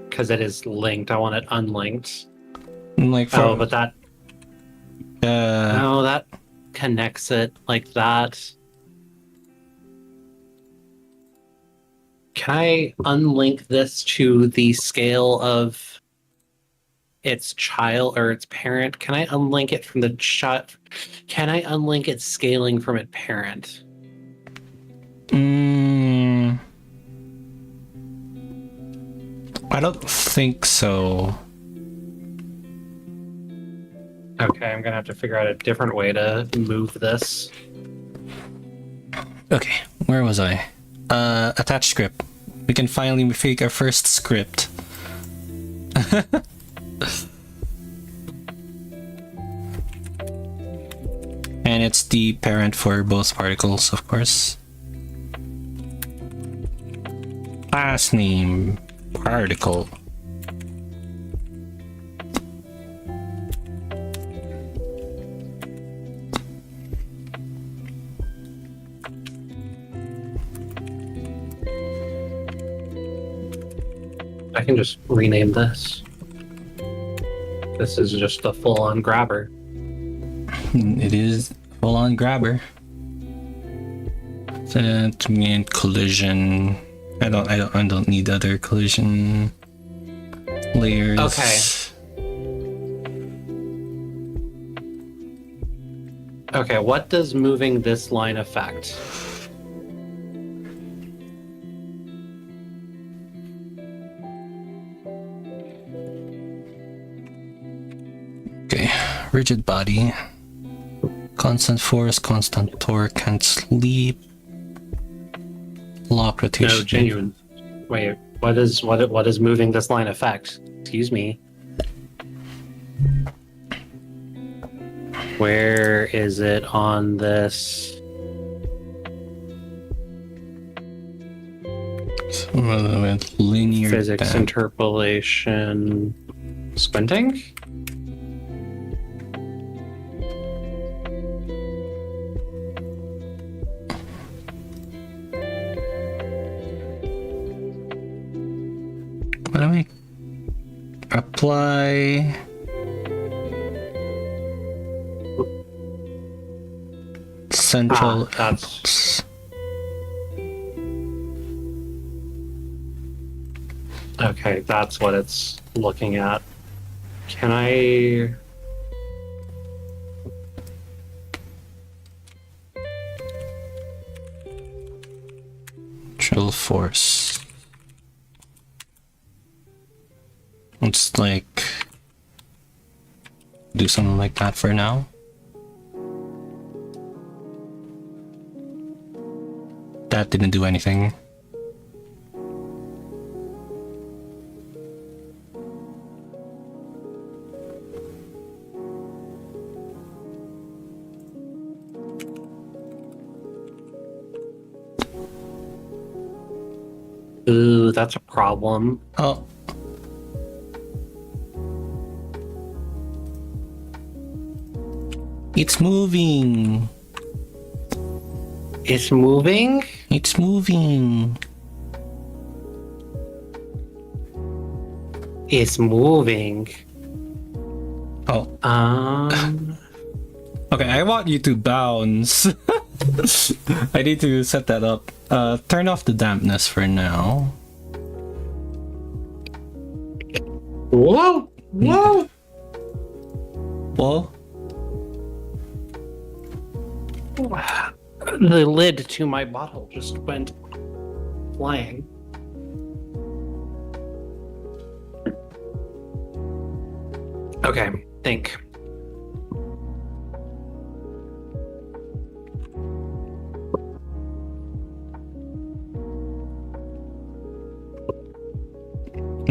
B: Because it is linked. I want it unlinked.
A: Like from,
B: oh, but that... no, that connects it like that. Can I unlink this to the scale of its child or its parent? Can I unlink it from the shot? Can I unlink its scaling from its parent?
A: I don't think so.
B: Okay, I'm gonna have to figure out a different way to move this.
A: Okay, where was I? Attach script. We can finally make our first script. And it's the parent for both particles, of course. Class name, particle.
B: I can just rename this. This is just a full-on grabber.
A: It is full-on grabber. That means collision. I don't need other collision layers.
B: Okay. Okay, what does moving this line affect?
A: Okay, rigid body, constant force, constant torque, can't sleep, lock rotation.
B: No, genuine. Wait, what is moving this line affect? Excuse me. Where is it on this?
A: Some of them with linear
B: Physics
A: damp.
B: interpolation. Squinting?
A: What do I apply? Central
B: That's okay. That's what it's looking at. Can I?
A: Central force. Let's like do something like that for now. That didn't do anything.
B: Ooh, that's a problem.
A: Oh. It's moving.
B: It's moving?
A: It's moving.
B: It's moving.
A: Oh.
B: Um.
A: Okay, I want you to bounce. I need to set that up. Turn off the dampness for now.
B: Whoa! Whoa!
A: Well,
B: The lid to my bottle just went flying. Okay, think.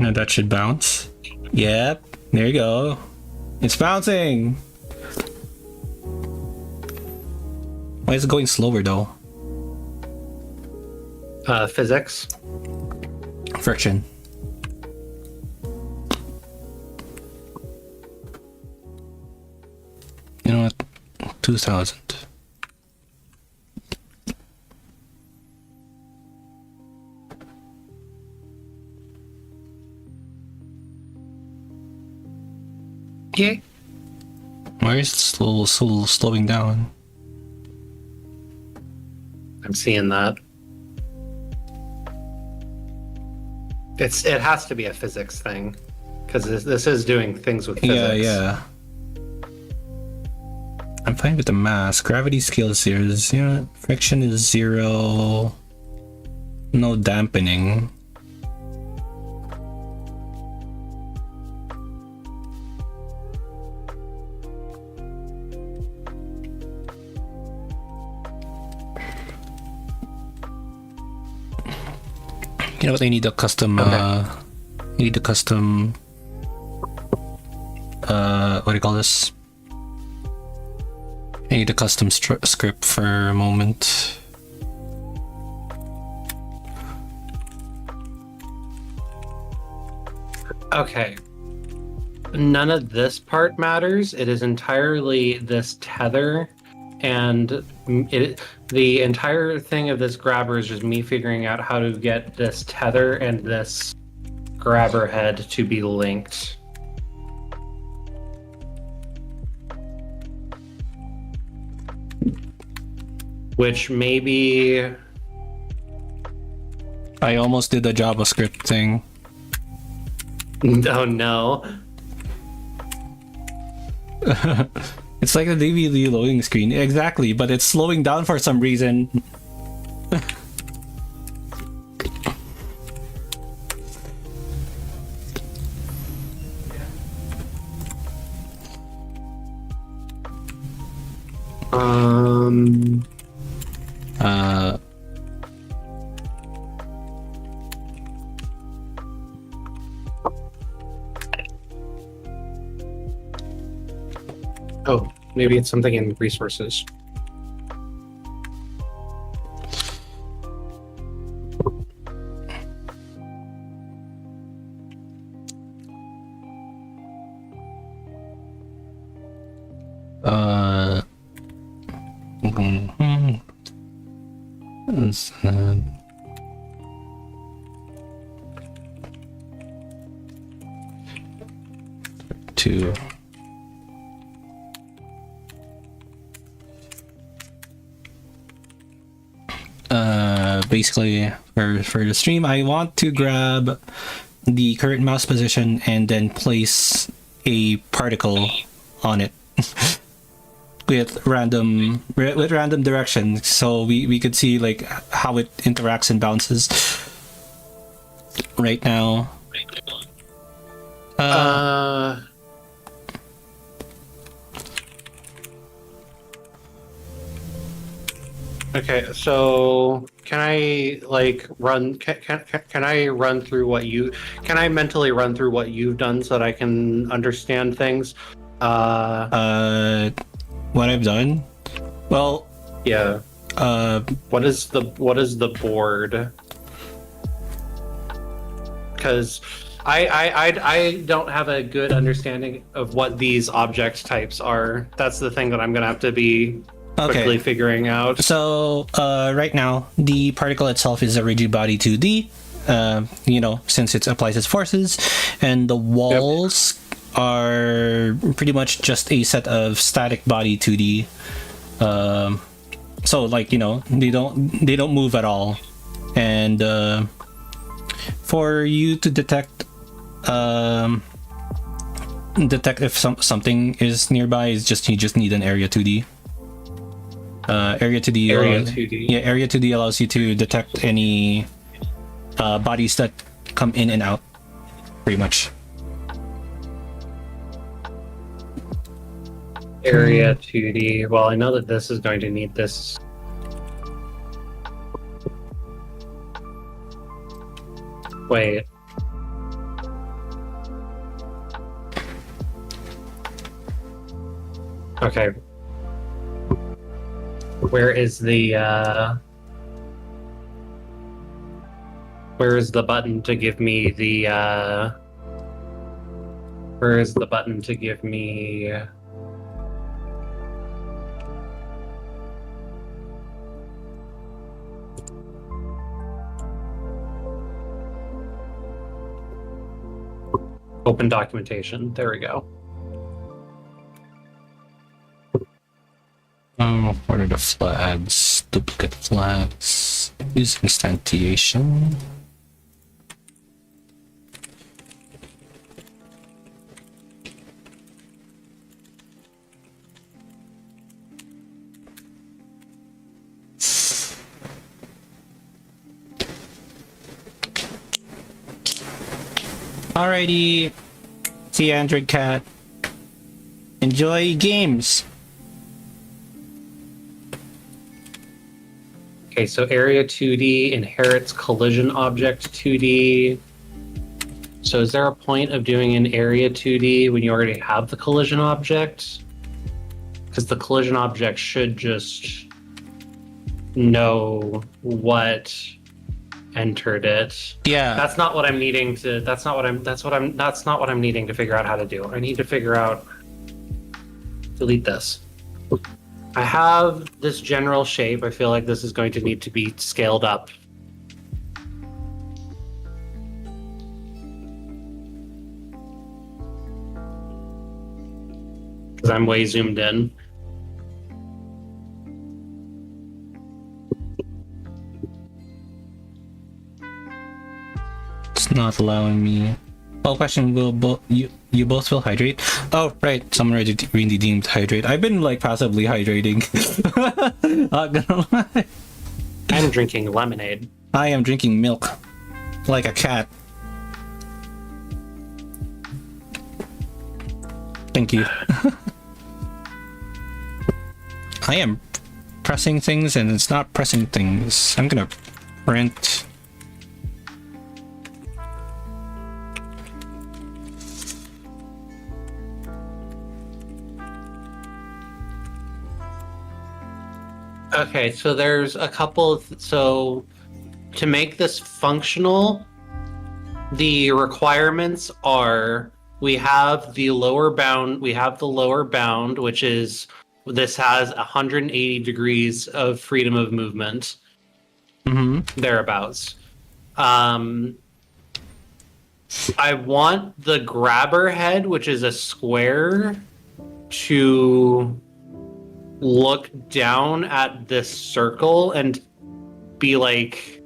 A: no, that should bounce. Yep, there you go. It's bouncing. Why is it going slower though?
B: Physics.
A: Friction. You know what? 2000.
B: Yeah.
A: Why is it slowing down?
B: I'm seeing that. It has to be a physics thing, because this is doing things with physics.
A: Yeah. I'm fine with the mass. Gravity scale is 0. Friction is 0. No dampening. You know what? I need a custom. I need a custom. What do you call this? I need a custom script for a moment.
B: Okay. None of this part matters. It is entirely this tether, and the entire thing of this grabber is just me figuring out how to get this tether and this grabber head to be linked. Which maybe...
A: I almost did the JavaScript thing.
B: Oh no.
A: It's like a DVD loading screen. Exactly, but it's slowing down for some reason.
B: Oh, maybe it's something in resources.
A: To basically for the stream, I want to grab the current mouse position and then place a particle on it with random direction, so we could see like how it interacts and bounces. Right now,
B: Okay, so can I like run? Can I run through what you? Can I mentally run through what you've done so that I can understand things?
A: what I've done? Well,
B: yeah. What is the board? Because I don't have a good understanding of what these object types are. That's the thing that I'm gonna have to be quickly figuring out.
A: So right now, the particle itself is a rigid body 2D. Since it applies its forces, and the walls are pretty much just a set of static body 2D. So like they don't move at all, and for you to detect if something is nearby, is you just need an area 2D. Area 2D. Yeah, area 2D allows you to detect any bodies that come in and out, pretty much.
B: Area 2D. Well, I know that this is going to need this. Wait. Okay. Where is the button to give me the where is the button to give me open documentation? There we go.
A: What are the flags? Duplicate flags. Use instantiation. Alrighty. See you, Android Cat. Enjoy games.
B: Okay, so area 2D inherits collision object 2D. So is there a point of doing an area 2D when you already have the collision object? Because the collision object should just know what entered it.
A: Yeah.
B: That's not what I'm needing to that's not what I'm needing to figure out how to do. I need to figure out delete this. I have this general shape. I feel like this is going to need to be scaled up. because I'm way zoomed in.
A: It's not allowing me. Oh, question: Will you both will hydrate? Oh, right. Someone already really deemed hydrate. I've been like passively hydrating. Not gonna lie.
B: I'm drinking lemonade.
A: I am drinking milk, like a cat. Thank you. I am pressing things and it's not pressing things. I'm gonna print.
B: Okay, so there's a couple of, so to make this functional, the requirements are we have the lower bound, which is this has 180 degrees of freedom of movement. Thereabouts. I want the grabber head, which is a square, to look down at this circle and be like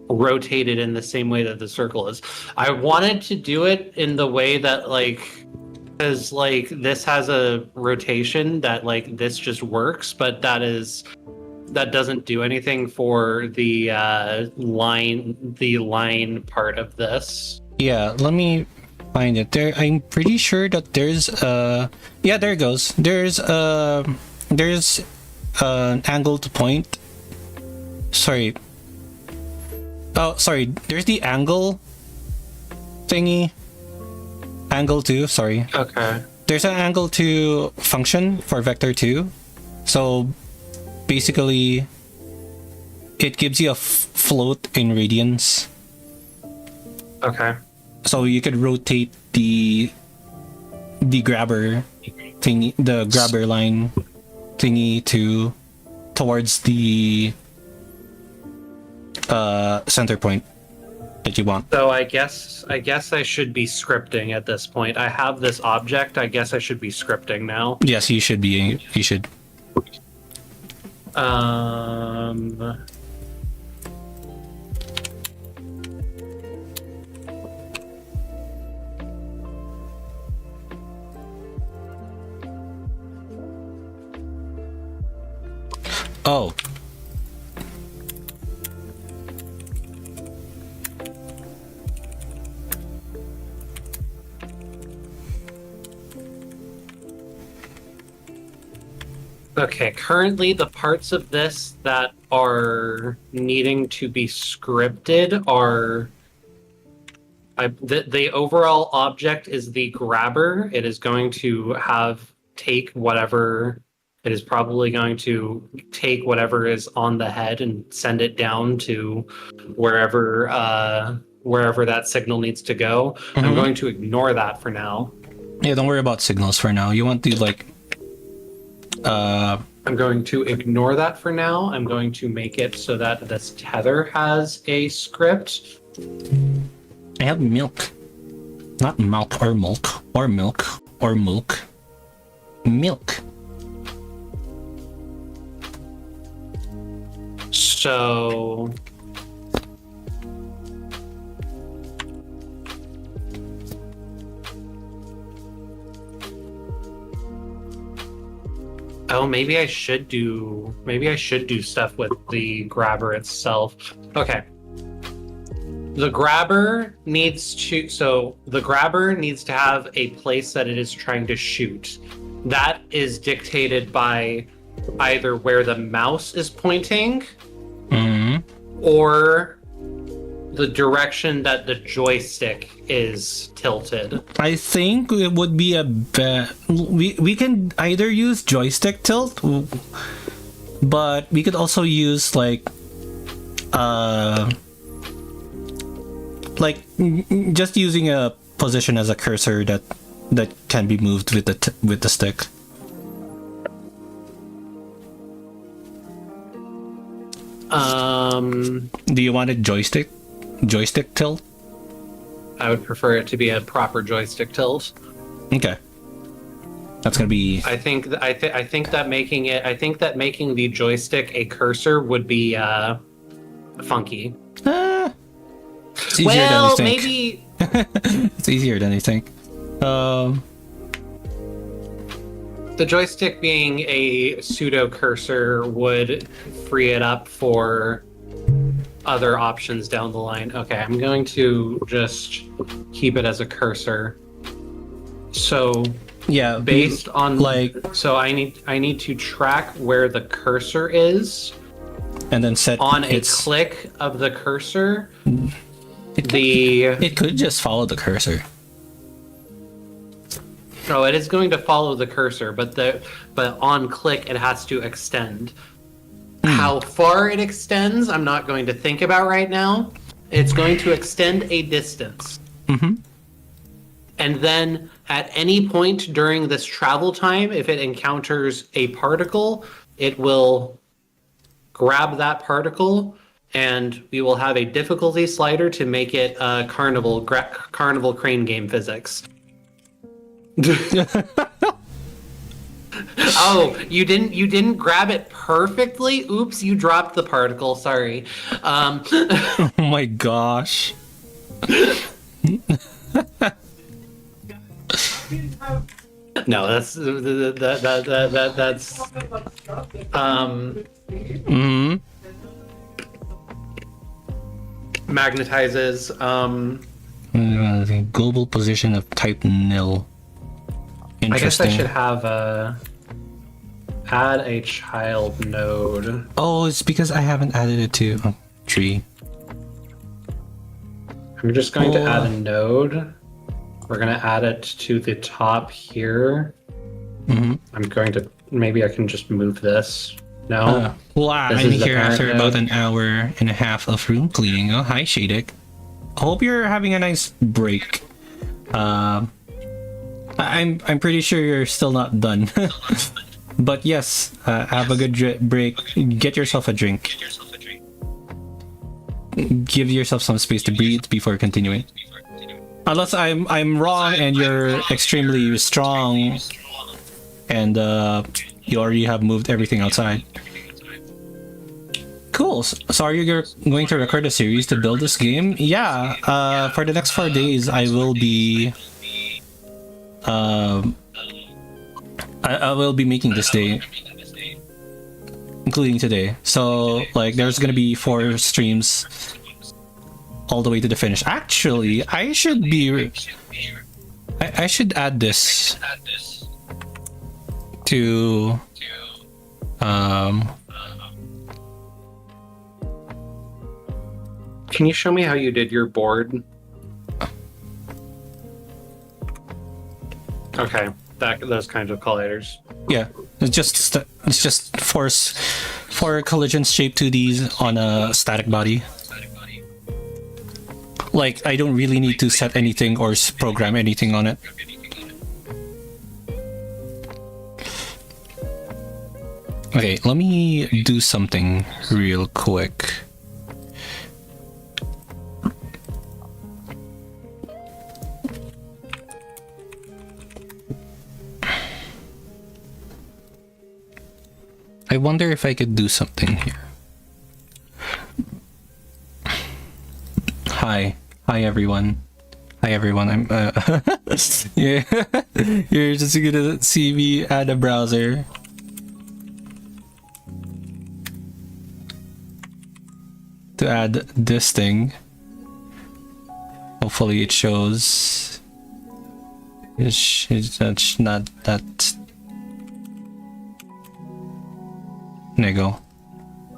B: rotated in the same way that the circle is. I wanted to do it in the way that like, because like this has a rotation that like this just works, but that doesn't do anything for the line part of this.
A: Yeah, let me find it. There, I'm pretty sure that there's yeah, there it goes. There's an angle to point. Sorry. Oh, sorry. There's the angle thingy. Angle 2, sorry.
B: Okay.
A: There's an angle 2 function for vector 2. So basically it gives you a float in radians.
B: Okay.
A: So you could rotate the grabber thingy, the grabber line thingy towards the center point that you want.
B: So I guess I should be scripting at this point. I have this object. I guess I should be scripting now.
A: Yes, you should be. You should. Oh.
B: Okay, currently the parts of this that are needing to be scripted are the overall object is the grabber. It is going to take whatever. It is probably going to take whatever is on the head and send it down to wherever that signal needs to go.
A: Mm-hmm.
B: I'm going to ignore that for now.
A: Yeah, don't worry about signals for now. You want the like.
B: I'm going to ignore that for now. I'm going to make it so that this tether has a script.
A: I have milk. Not milk or milk or milk or milk. Milk.
B: So oh, maybe I should do stuff with the grabber itself. Okay. The grabber needs to have a place that it is trying to shoot. That is dictated by either where the mouse is pointing or the direction that the joystick is tilted.
A: I think it would be we can either use joystick tilt, but we could also use like just using a position as a cursor that can be moved with the stick. Do you want a joystick tilt?
B: I would prefer it to be a proper joystick tilt.
A: Okay. That's gonna be.
B: I think that making the joystick a cursor would be funky.
A: It's easier than you think.
B: Maybe
A: It's easier than you think.
B: the joystick being a pseudo cursor would free it up for other options down the line. Okay, I'm going to just keep it as a cursor. So
A: Yeah,
B: based on
A: like,
B: so I need to track where the cursor is
A: and then set
B: on a
A: its.
B: click of the cursor.
A: It could just follow the cursor.
B: No, it is going to follow the cursor, but on click it has to extend. How far it extends, I'm not going to think about right now. It's going to extend a distance.
A: Mm-hmm.
B: And then at any point during this travel time, if it encounters a particle, it will grab that particle, and we will have a difficulty slider to make it carnival crane game physics. Oh, you didn't grab it perfectly? Oops, you dropped the particle. Sorry.
A: Oh my gosh.
B: No, that's magnetizes
A: The global position of type nil.
B: I guess I
A: Interesting.
B: should have add a child node.
A: Oh, it's because I haven't added it to tree.
B: I'm just going to add
A: Oh.
B: a node. We're going to add it to the top here.
A: Mm-hmm.
B: I'm going to, maybe I can just move this. No?
A: Wow,
B: This
A: I'm
B: is the
A: here
B: parent
A: after
B: node.
A: about an hour and a half of room cleaning. Oh, hi, Shadek. Hope you're having a nice break. I'm pretty sure you're still not done. But yes, have a good break. Get yourself a drink. Give yourself some space to breathe before continuing. Unless I'm wrong and you're extremely strong, and you already have moved everything outside. Cool. So are you going to record a series to build this game? Yeah. For the next 4 days, I will be. I will be making this day, including today. So like, there's gonna be 4 streams all the way to the finish. Actually, I should be. I should add this to.
B: Can you show me how you did your board? Okay, those kinds of collators.
A: Yeah, it's just four collisions shaped 2Ds on a static body. Like, I don't really need to set anything or program anything on it. Okay, let me do something real quick. I wonder if I could do something here. Hi everyone. Hi everyone. I'm yeah. You're just gonna see me add a browser. To add this thing. Hopefully it shows. That's not that. There you go.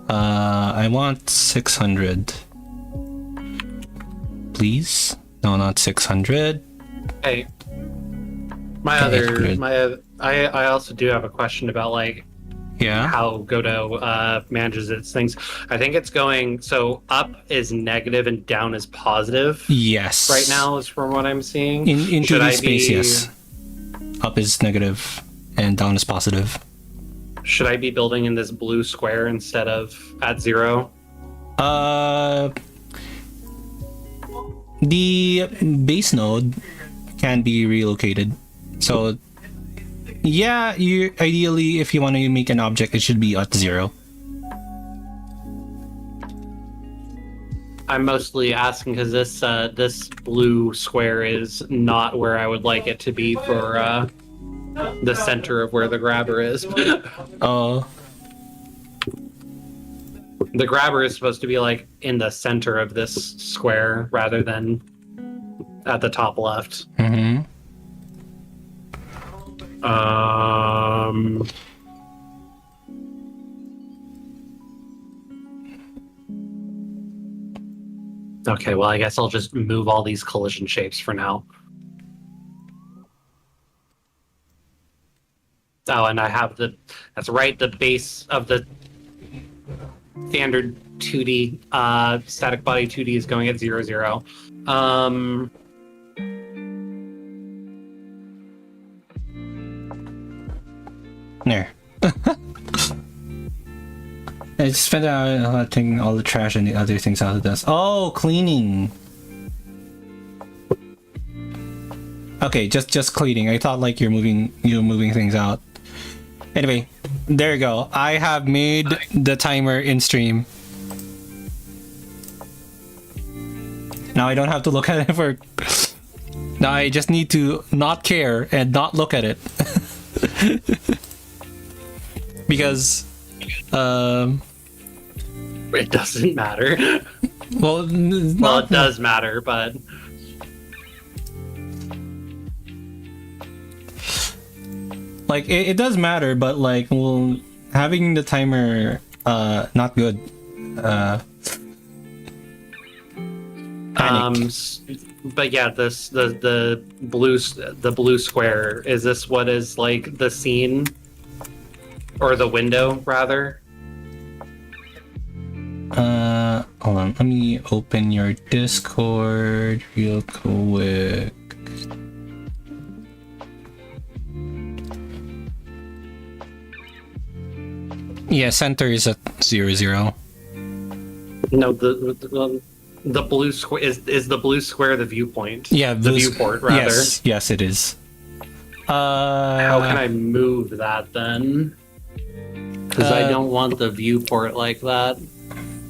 A: I want 600. Please? No, not 600.
B: Hey,
A: Okay,
B: I also do have a question about like
A: Yeah.
B: how Godot manages its things. I think it's going so up is negative and down is positive
A: Yes.
B: right now, is from what I'm seeing.
A: In
B: Should
A: 2D
B: I
A: space,
B: be-
A: yes. Up is negative and down is positive.
B: Should I be building in this blue square instead of at 0?
A: The base node can be relocated. So Yeah, you ideally, if you want to make an object, it should be at 0.
B: I'm mostly asking because this blue square is not where I would like it to be for the center of where the grabber is.
A: Oh.
B: The grabber is supposed to be like in the center of this square rather than at the top left.
A: Mm-hmm.
B: Okay, well, I guess I'll just move all these collision shapes for now. Oh, and I have that's right, the base of the standard 2D, static body 2D is going at 0, 0.
A: There. I just spent out taking all the trash and the other things out of the dust. Oh, cleaning. Okay, just cleaning. I thought like you're moving things out. Anyway, there you go. I have made the timer in stream. Now I don't have to look at it for. Now I just need to not care and not look at it. Because
B: it doesn't matter.
A: well,
B: It does matter, but
A: like it does matter, but like, well, having the timer not good.
B: But yeah, the blue square, is this what is like the scene or the window rather?
A: Hold on, let me open your Discord real quick. Yeah, center is at 0, 0.
B: No, the blue square is the blue square the viewpoint.
A: Yeah,
B: the viewport rather.
A: Yes, it is.
B: How can I move that then? Because I don't want the viewport like that.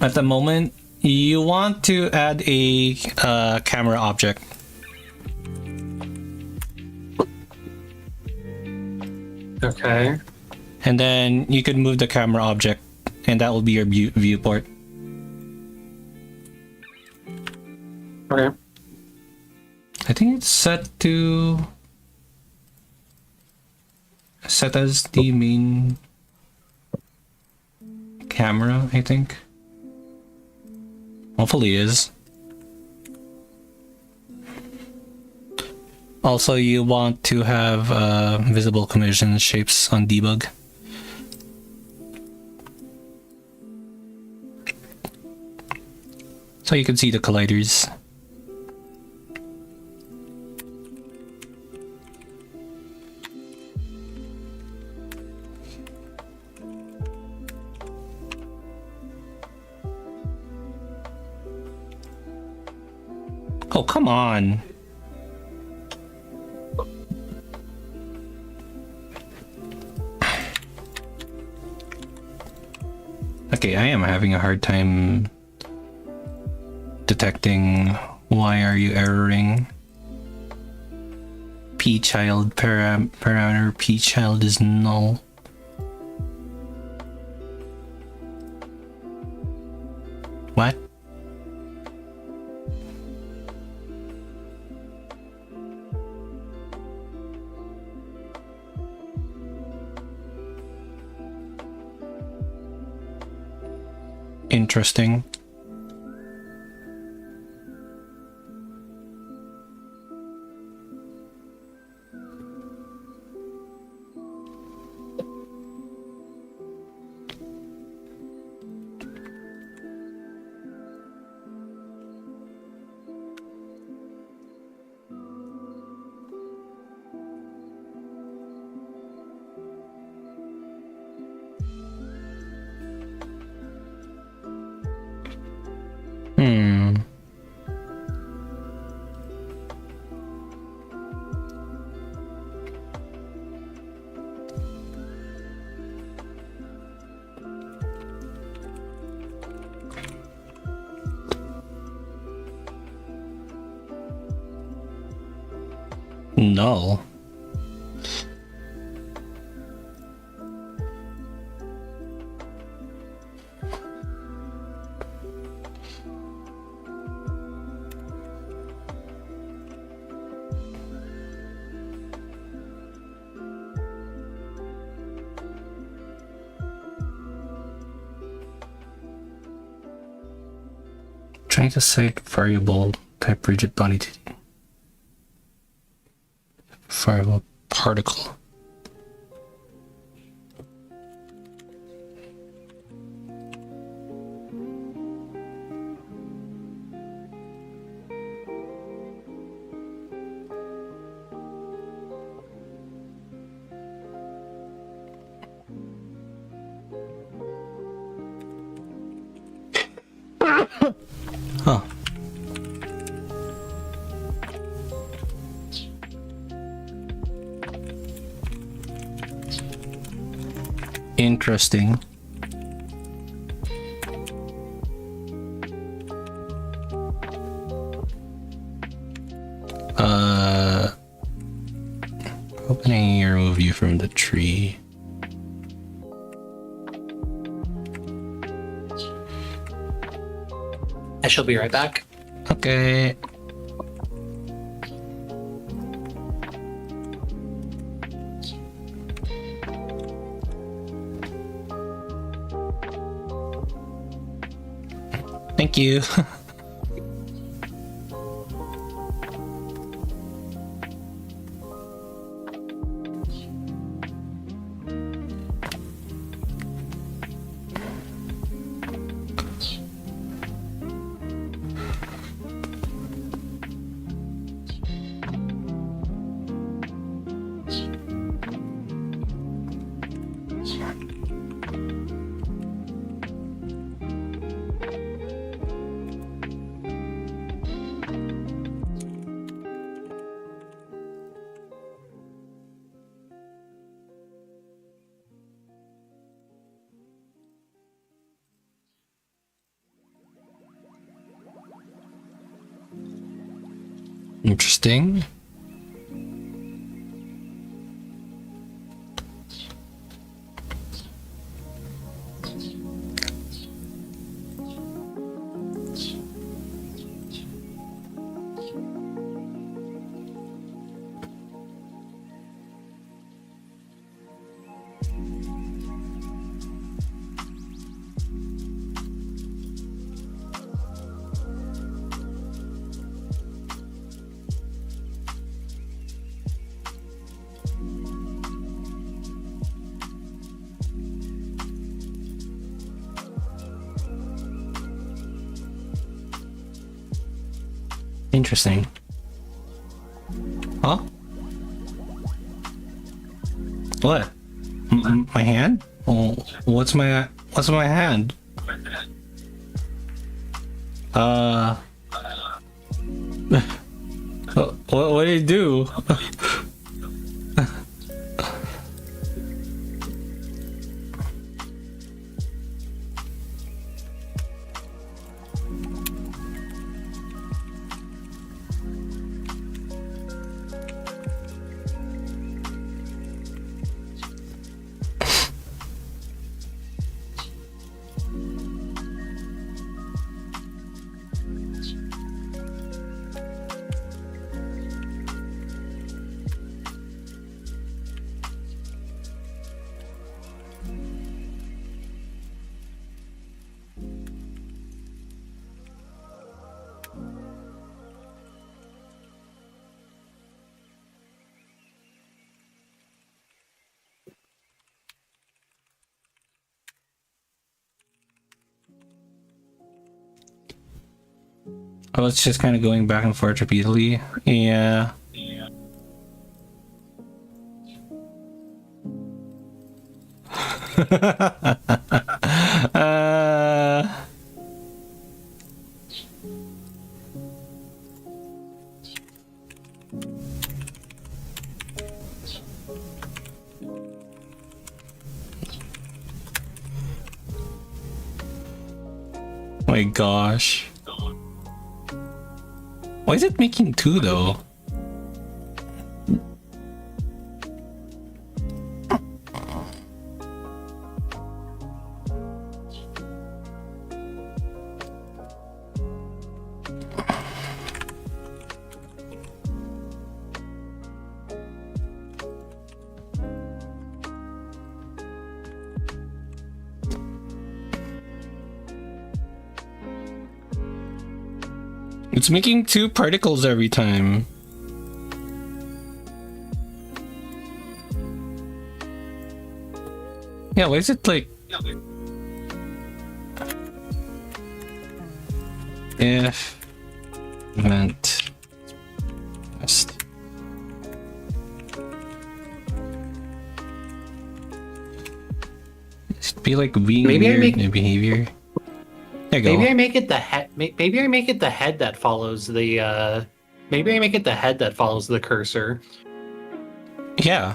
A: At the moment, you want to add a camera object.
B: Okay.
A: And then you could move the camera object, and that will be your viewport.
B: Okay.
A: I think it's set as the main camera, I think. Hopefully it is. Also, you want to have visible collision shapes on debug. So you can see the colliders. Oh, come on. Okay, I am having a hard time detecting why are you erroring. P-child parameter P-child is null. What? Interesting. Null. Trying to cite variable type rigid quantity. Variable particle. Huh. Interesting. Opening a remove you from the tree.
B: I shall be right back.
A: Okay. Thank you. Interesting. Interesting. Huh? What? My hand? Oh, what's my hand? What did it do? Oh, it's just kind of going back and forth repeatedly. Yeah. My gosh. Why is it making two though? It's making 2 particles every time. Yeah, why is it like... If... Event... Test. It'd be like being weird in behavior. There you go.
B: Maybe I make it the head. Maybe I make it the head that follows the. Maybe I make it the head that follows the cursor.
A: Yeah.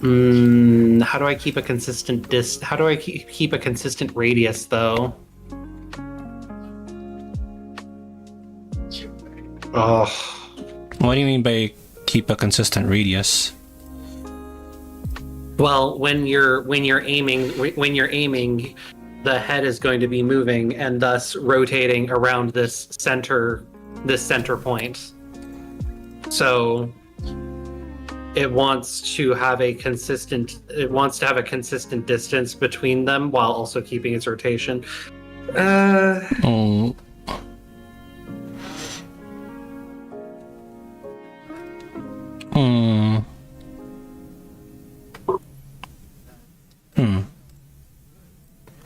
B: How do I keep a consistent How do I keep a consistent radius though? Oh.
A: What do you mean by keep a consistent radius?
B: Well, when you're aiming, the head is going to be moving and thus rotating around this center point. So it wants to have a consistent distance between them while also keeping its rotation.
A: Oh.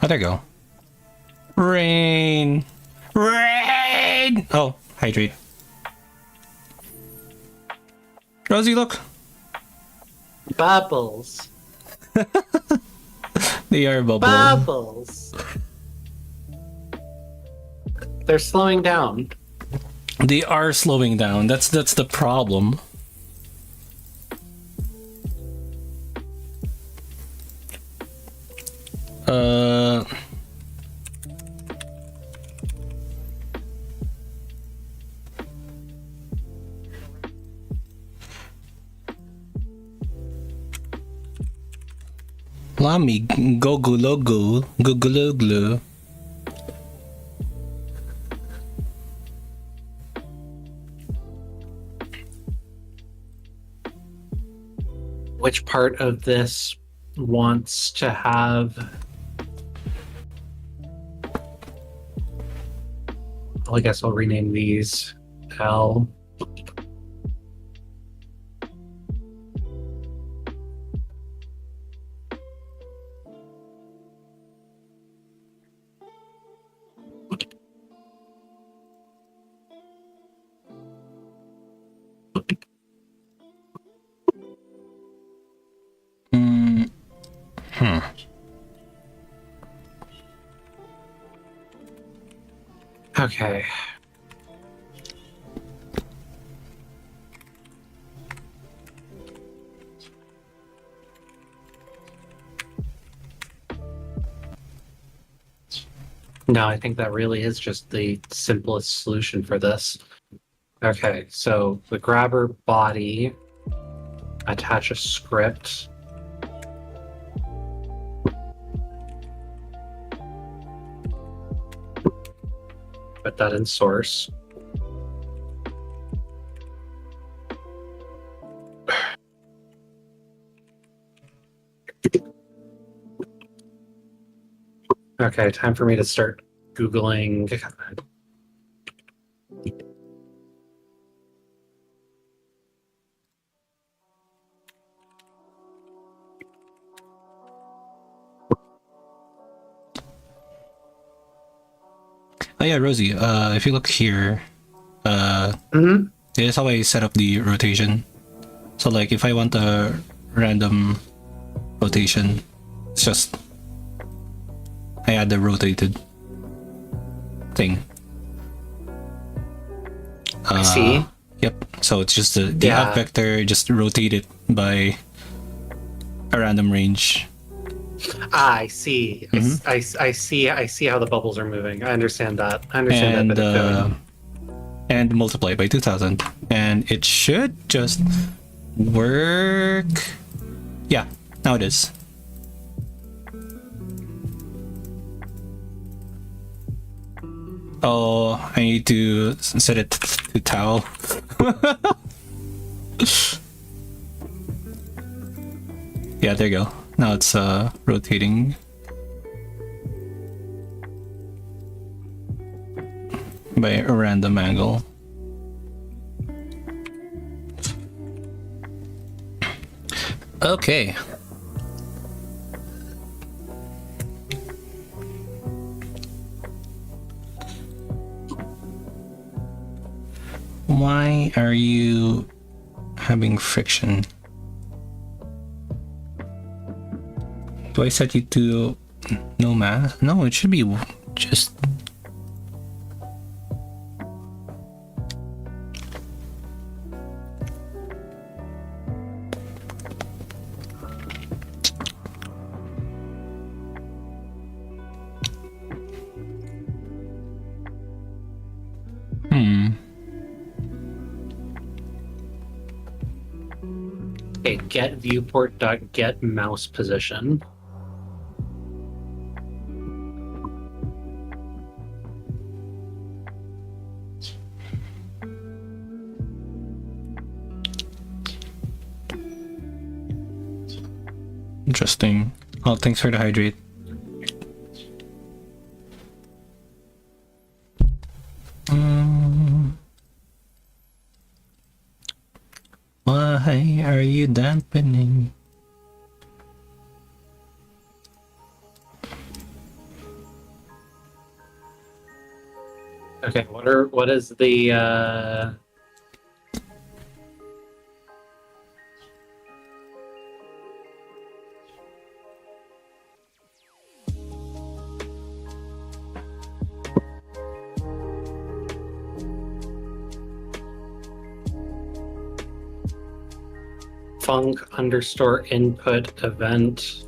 A: Oh, there you go. Rain! Rain! Oh, hydrate. Rosie, look!
B: Bubbles.
A: They are bubbling.
B: Bubbles. They're slowing down.
A: They are slowing down. That's the problem. Lami gogulogu guguluglu.
B: Which part of this wants to have... Well, I guess I'll rename these L. Okay. No, I think that really is just the simplest solution for this. Okay, so the grabber body, attach a script. Put that in source. Okay, time for me to start Googling.
A: Oh yeah, Rosie, if you look here, this is how I set up the rotation. So like if I want a random rotation, it's just I add the rotated thing.
B: I see.
A: Yep. So it's just the up vector, just rotate it by a random range.
B: I see. I see how the bubbles are moving. I understand that. I understand that bit of code.
A: And multiply by 2000, and it should just work. Yeah, now it is. Oh, I need to set it to tau. Yeah, there you go. Now it's rotating. by a random angle. Okay. Why are you having friction? Do I set you to no math? No, it should be just...
B: Okay, get viewport dot get mouse position.
A: Interesting. Oh, thanks for the hydrate. Why are you dampening?
B: Okay, what is the func underscore input event?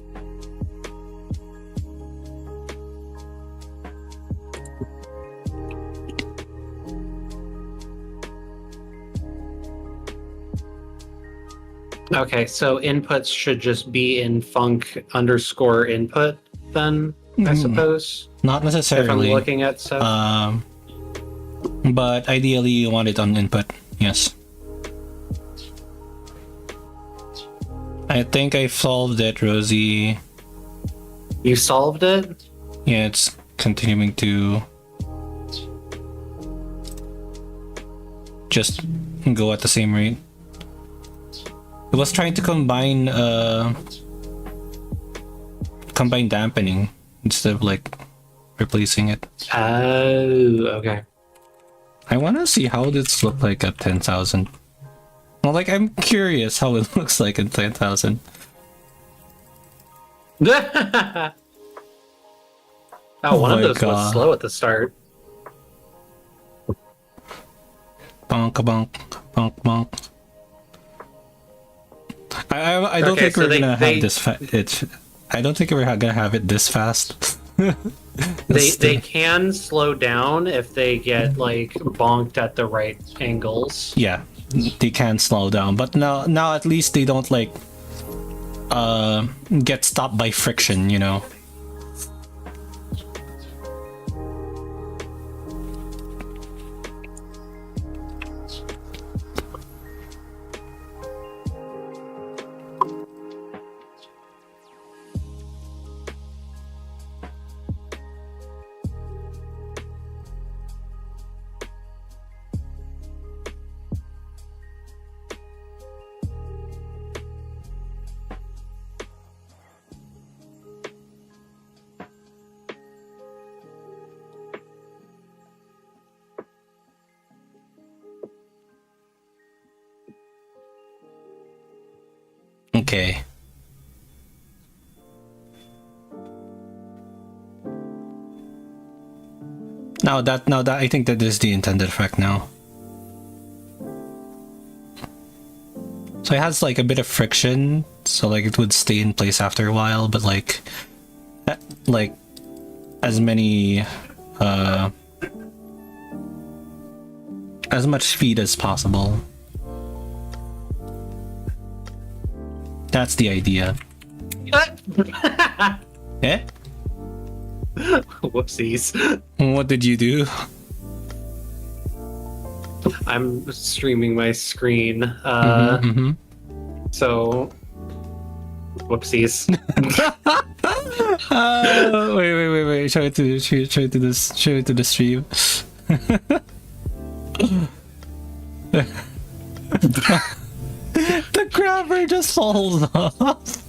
B: Okay, so inputs should just be in func underscore input then, I suppose?
A: Not necessarily.
B: If I'm looking at stuff.
A: But ideally you want it on input, yes. I think I solved it, Rosie.
B: You solved it?
A: Yeah, it's continuing to just go at the same rate. It was trying to combine dampening instead of like replacing it.
B: Oh, okay.
A: I want to see how this look like at 10,000. Well, like I'm curious how it looks like at 10,000.
B: One of
A: my
B: those
A: God.
B: was slow at the start.
A: Bonk, bonk, bonk, bonk. I don't think we're gonna have this. I don't think we're gonna have it this fast.
B: They can slow down if they get like bonked at the right angles.
A: Yeah, they can slow down, but now at least they don't like get stopped by friction, you know. Okay. Now that I think that is the intended effect now. So it has like a bit of friction, so like it would stay in place after a while, but like as many as much speed as possible. That's the idea. Eh?
B: Whoopsies.
A: What did you do?
B: I'm streaming my screen. So whoopsies.
A: Wait. Show it to the stream. The grabber just falls off.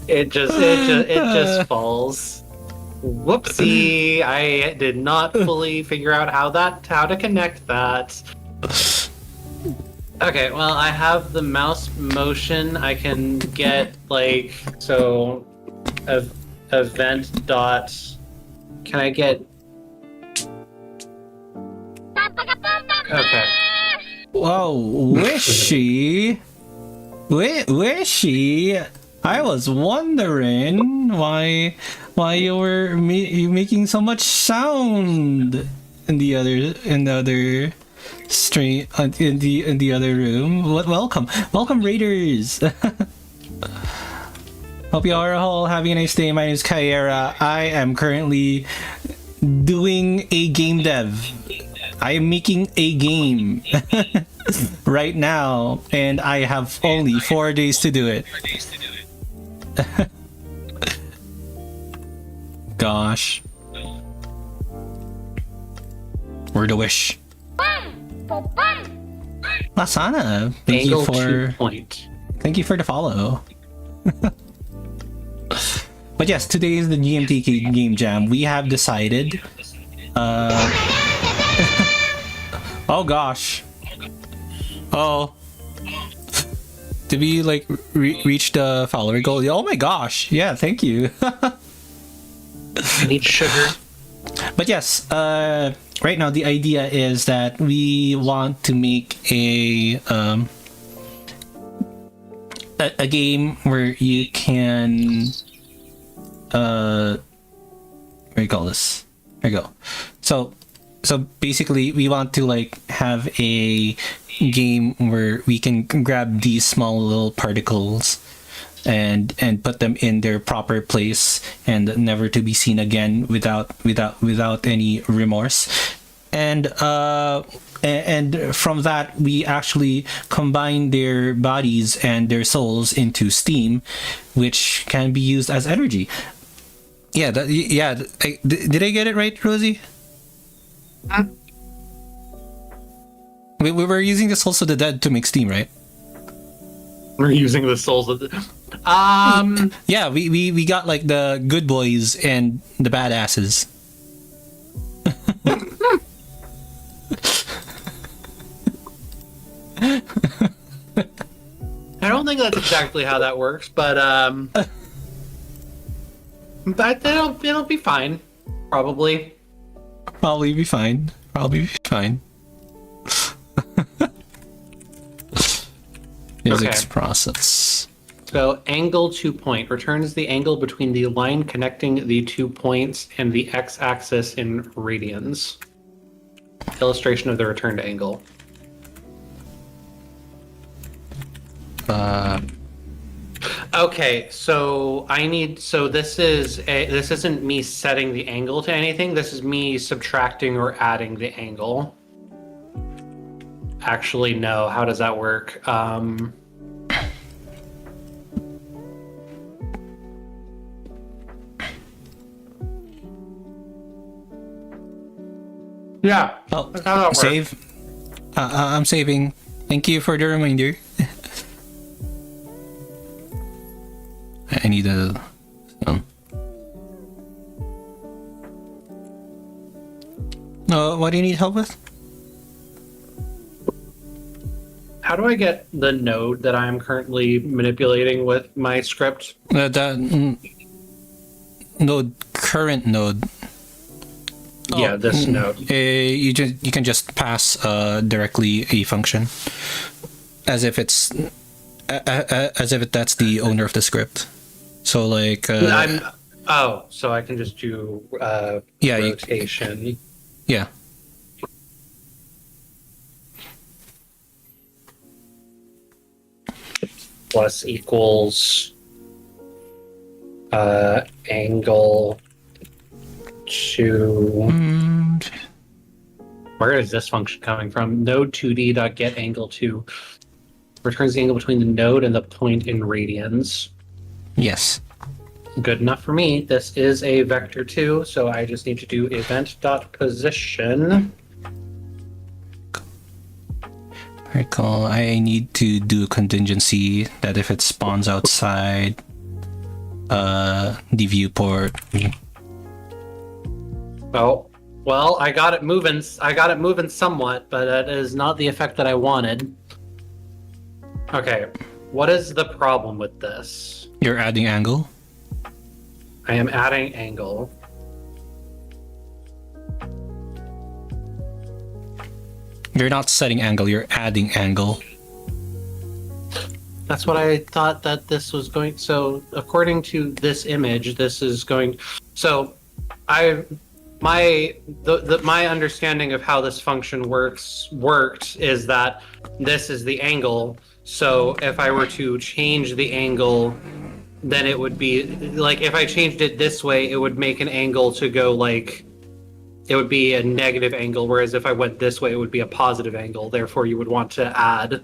B: It just falls. Whoopsie! I did not fully figure out how to connect that. Okay, well, I have the mouse motion. I can get event dot. Can I get? Okay.
A: Whoa, wishy. Wishy. I was wondering why you were you making so much sound in the other stream in the other room. Welcome Raiders. Hope you are all having a nice day. My name is Kyera. I am currently doing a game dev. I am making a game right now, and I have only 4 days to do it. Gosh. Word to wish. Lasana, thank you for the follow. But yes, today is the GMTK Game Jam. We have decided. Oh gosh. Oh. Did we reach the follower goal? Oh my gosh. Yeah, thank you.
B: I need sugar.
A: But yes, right now the idea is that we want to make a game where you can what do you call this? There you go. So basically we want to have a game where we can grab these small little particles and put them in their proper place and never to be seen again without any remorse. And from that we actually combine their bodies and their souls into steam, which can be used as energy. Yeah, did I get it right, Rosie?
B: Huh?
A: We were using the souls of the dead to make steam, right?
B: We're using the souls of the...
A: Yeah, we got the good boys and the badasses.
B: I don't think that's exactly how that works, but it'll be fine, probably.
A: Probably be fine. Physics process.
B: So angle 2 point returns the angle between the line connecting the 2 points and the x-axis in radians. Illustration of the returned angle. Okay, so this isn't me setting the angle to anything. This is me subtracting or adding the angle. Actually, no. How does that work? Yeah.
A: Oh,
B: that's how that works.
A: save. I'm saving. Thank you for the reminder. I need a. What do you need help with?
B: How do I get the node that I'm currently manipulating with my script?
A: Current node.
B: Yeah, this node.
A: You can just pass directly a function, as if that's the owner of the script. So
B: so I can just do rotation.
A: Yeah.
B: Plus equals angle to where is this function coming from? Node 2d.getAngle2 returns the angle between the node and the point in radians.
A: Yes.
B: Good enough for me. This is a vector 2, so I just need to do event.position.
A: Recall, I need to do a contingency that if it spawns outside the viewport.
B: Oh, well, I got it moving. I got it moving somewhat, but that is not the effect that I wanted. Okay, what is the problem with this?
A: You're adding angle?
B: I am adding angle.
A: You're not setting angle, you're adding angle.
B: That's what I thought that this was going. So, according to this image, this is going. So, my understanding of how this function worked is that this is the angle. So, if I were to change the angle, then it would be like if I changed it this way, it would make an angle to go like. It would be a negative angle, whereas if I went this way, it would be a positive angle. Therefore, you would want to add.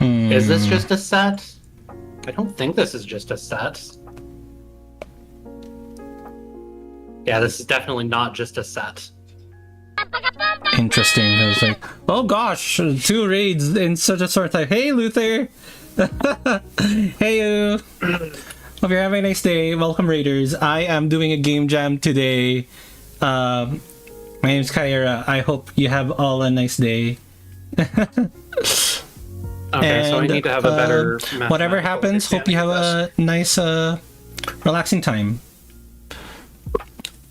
B: Is this just a set? I don't think this is just a set. Yeah, this is definitely not just a set.
A: Interesting. I was like, oh gosh, 2 raids in such a short time. Hey, Luther! Hey, you! Hope you're having a nice day. Welcome, Raiders. I am doing a game jam today. My name's Kyra. I hope you have all a nice day.
B: Okay, so I need to have a better.
A: Whatever happens, hope you have a nice, relaxing time.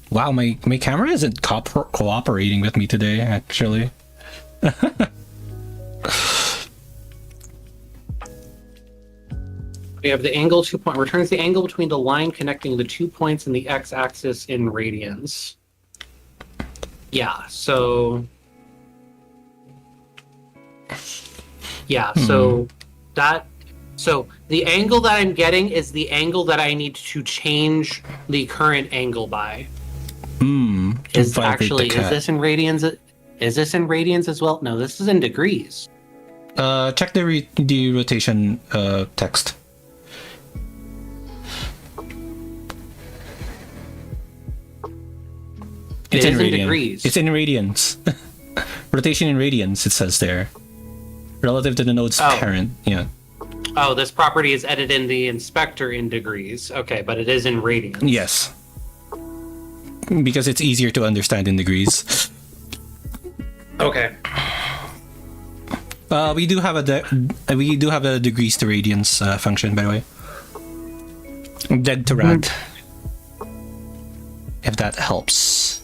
A: Wow, my camera isn't cooperating with me today, actually.
B: We have the angle 2 point returns the angle between the line connecting the 2 points in the x-axis in radians. Yeah, so so the angle that I'm getting is the angle that I need to change the current angle by. Is this in radians? Is this in radians as well? No, this is in degrees.
A: Check the rotation text. It's in degrees. It's in radians. Rotation in radians, it says there. Relative to the node's parent, yeah.
B: Oh, this property is edited in the inspector in degrees. Okay, but it is in radians.
A: Yes. Because it's easier to understand in degrees.
B: Okay.
A: We do have a degrees to radians function, by the way. Dead to rad. If that helps.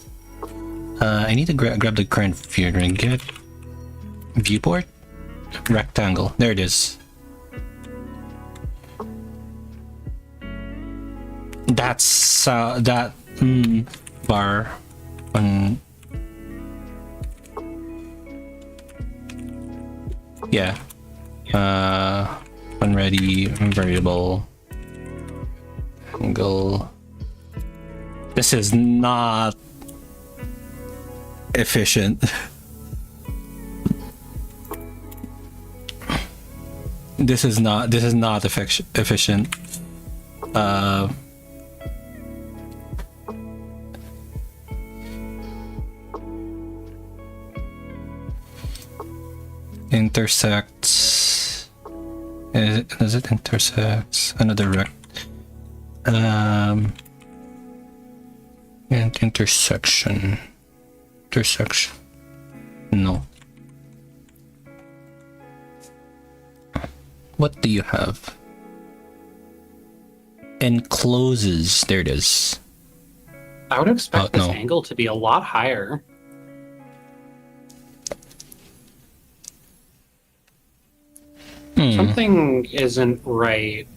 A: I need to grab the current viewport. Rectangle. There it is. That's that bar on. Yeah. When ready, variable angle. This is not efficient. This is not efficient. Intersects. Does it intersects another rect? And intersection. No. What do you have? Encloses. There it is.
B: I would expect this angle to be a lot higher. Something isn't right.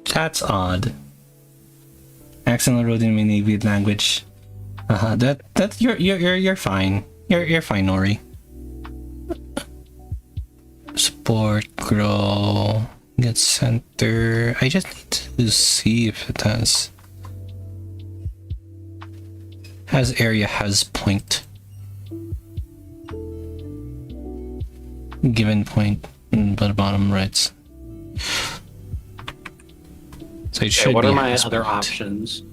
A: That's odd. Accidental road in my native language. That you're fine. You're fine, Nori. Support, grow, get center. I just need to see if it has area, has point. given point in the bottom right. So it should
B: what
A: be
B: are my
A: this
B: other
A: point.
B: options?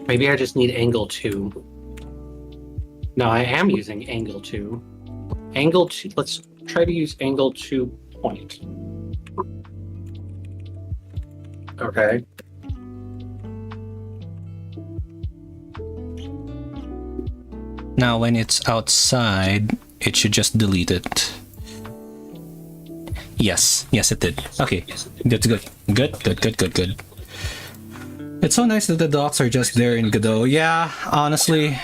B: Maybe I just need angle 2. No, I am using angle 2. Angle 2, let's try to use angle 2 point. Okay.
A: Now when it's outside, it should just delete it. Yes, it did. Okay, good. It's so nice that the docs are just there in Godot. Yeah, honestly.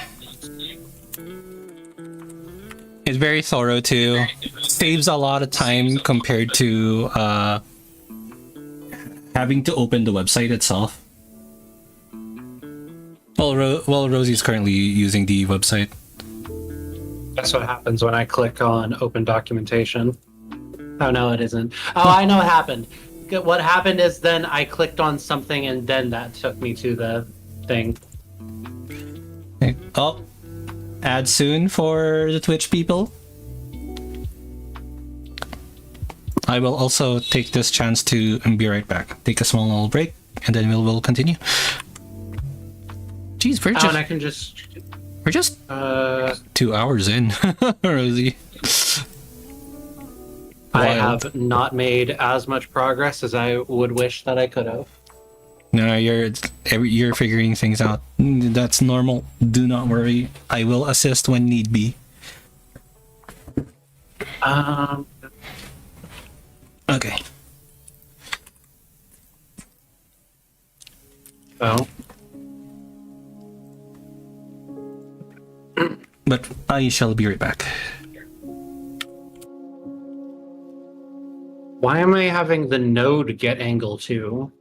A: It's very thorough too. Saves a lot of time compared to having to open the website itself. Well, Rosie's currently using the website.
B: That's what happens when I click on open documentation. Oh, no, it isn't. Oh, I know what happened. What happened is then I clicked on something and then that took me to the thing.
A: Okay. Oh, ad soon for the Twitch people. I will also take this chance to be right back. Take a small little break and then we'll continue. Jeez,
B: And I can just...
A: We're just 2 hours in, Rosie.
B: I
A: Wild.
B: have not made as much progress as I would wish that I could have.
A: No, you're figuring things out. That's normal. Do not worry. I will assist when need be. Okay.
B: Oh.
A: But I shall be right back.
B: Why am I having the node get angle 2?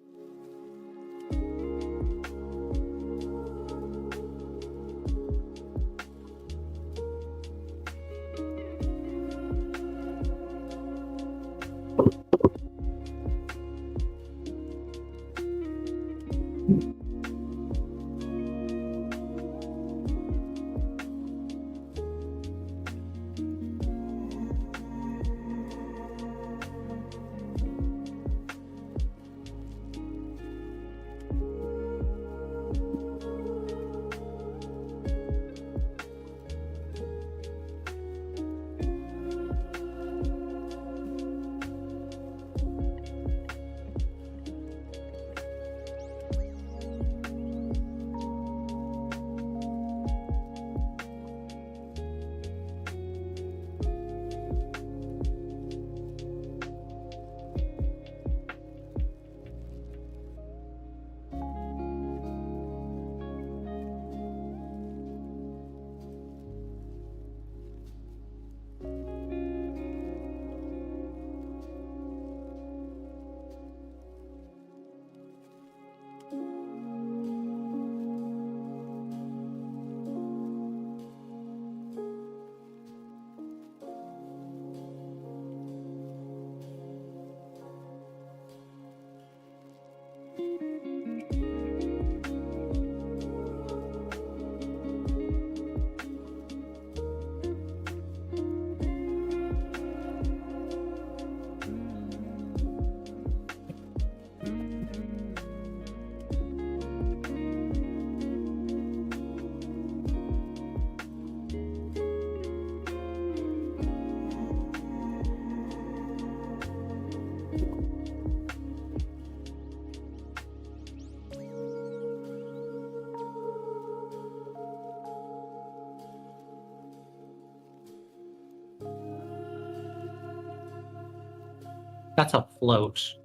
B: That's a float.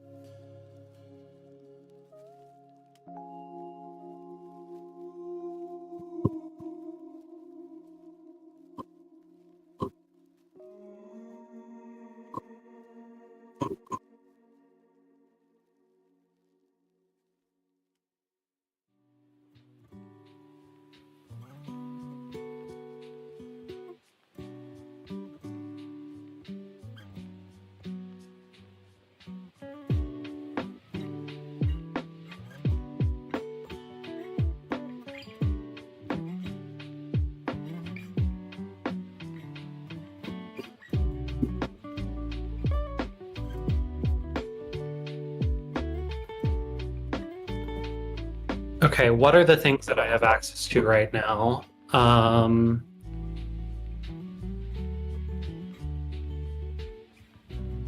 B: Okay, what are the things that I have access to right now? I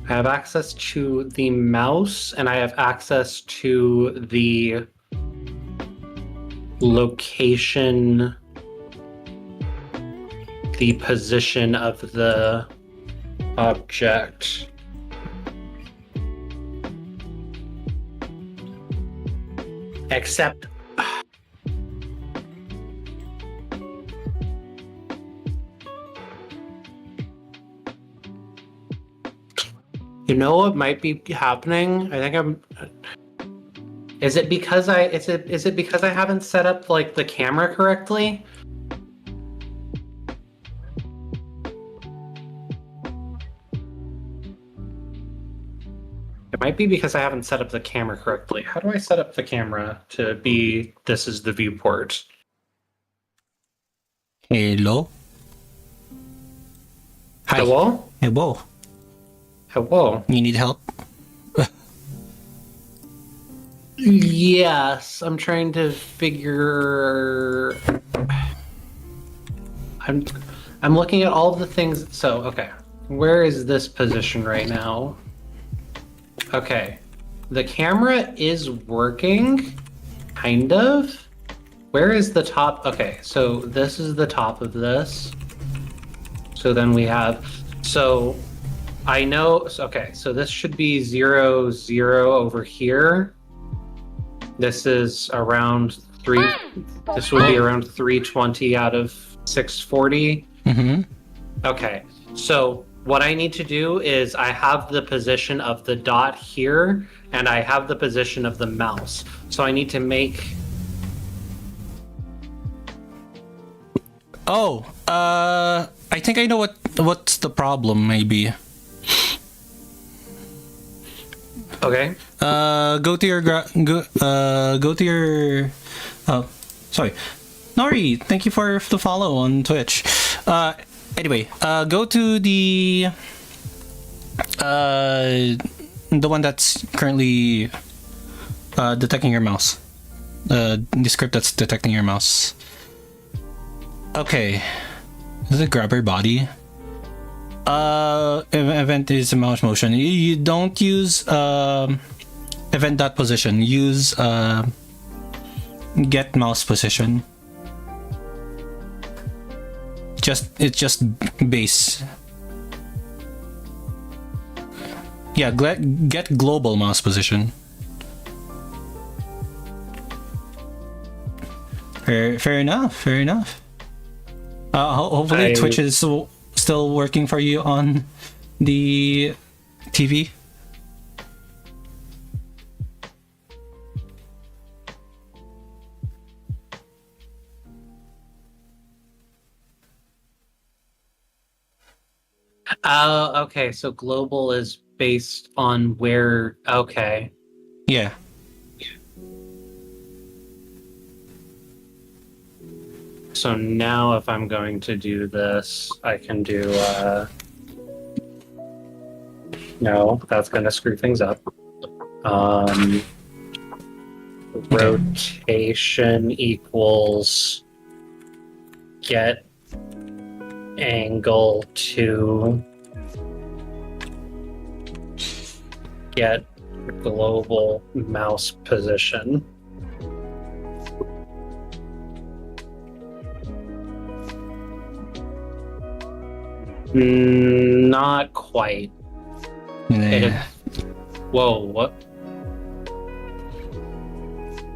B: have access to the mouse, and I have access to the location, the position of the object. Except you know what might be happening? I think I'm. Is it because I haven't set up like the camera correctly? It might be because I haven't set up the camera correctly. How do I set up the camera to be this is the viewport?
A: Hello? Hi.
B: Hello?
A: Hello.
B: Hello?
A: You need help?
B: Yes, I'm trying to figure. I'm looking at all the things. So, okay. Where is this position right now? Okay. The camera is working, kind of. Where is the top? Okay, so this is the top of this. So then we have, so I know, okay, so this should be 0, 0 over here. This is around this would be around 320 out of 640.
A: Mm-hmm.
B: Okay, so what I need to do is I have the position of the dot here, and I have the position of the mouse. So I need to make...
A: Oh, I think I know what's the problem, maybe.
B: Okay.
A: Go to your sorry. Nori, thank you for the follow on Twitch. Anyway, go to the one that's currently detecting your mouse. The script that's detecting your mouse. Okay. Is it grabber body? Event is a mouse motion. You don't use event.position. Use get mouse position. It's just base. Yeah, get global mouse position. Fair enough. Hopefully Twitch is still working for you on the TV.
B: Okay, so global is based on where, okay.
A: Yeah.
B: So now if I'm going to do this, I can do, no, that's going to screw things up. Rotation equals get angle to get global mouse position. Not quite.
A: Yeah.
B: Whoa, what?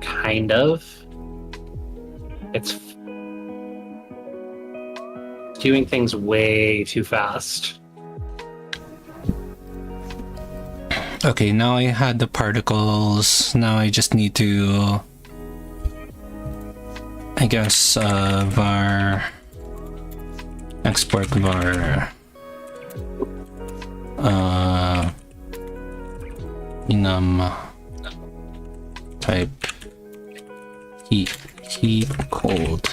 B: Kind of. It's doing things way too fast.
A: Okay, now I had the particles. Now I just need to, I guess, var export var enum type heat cold.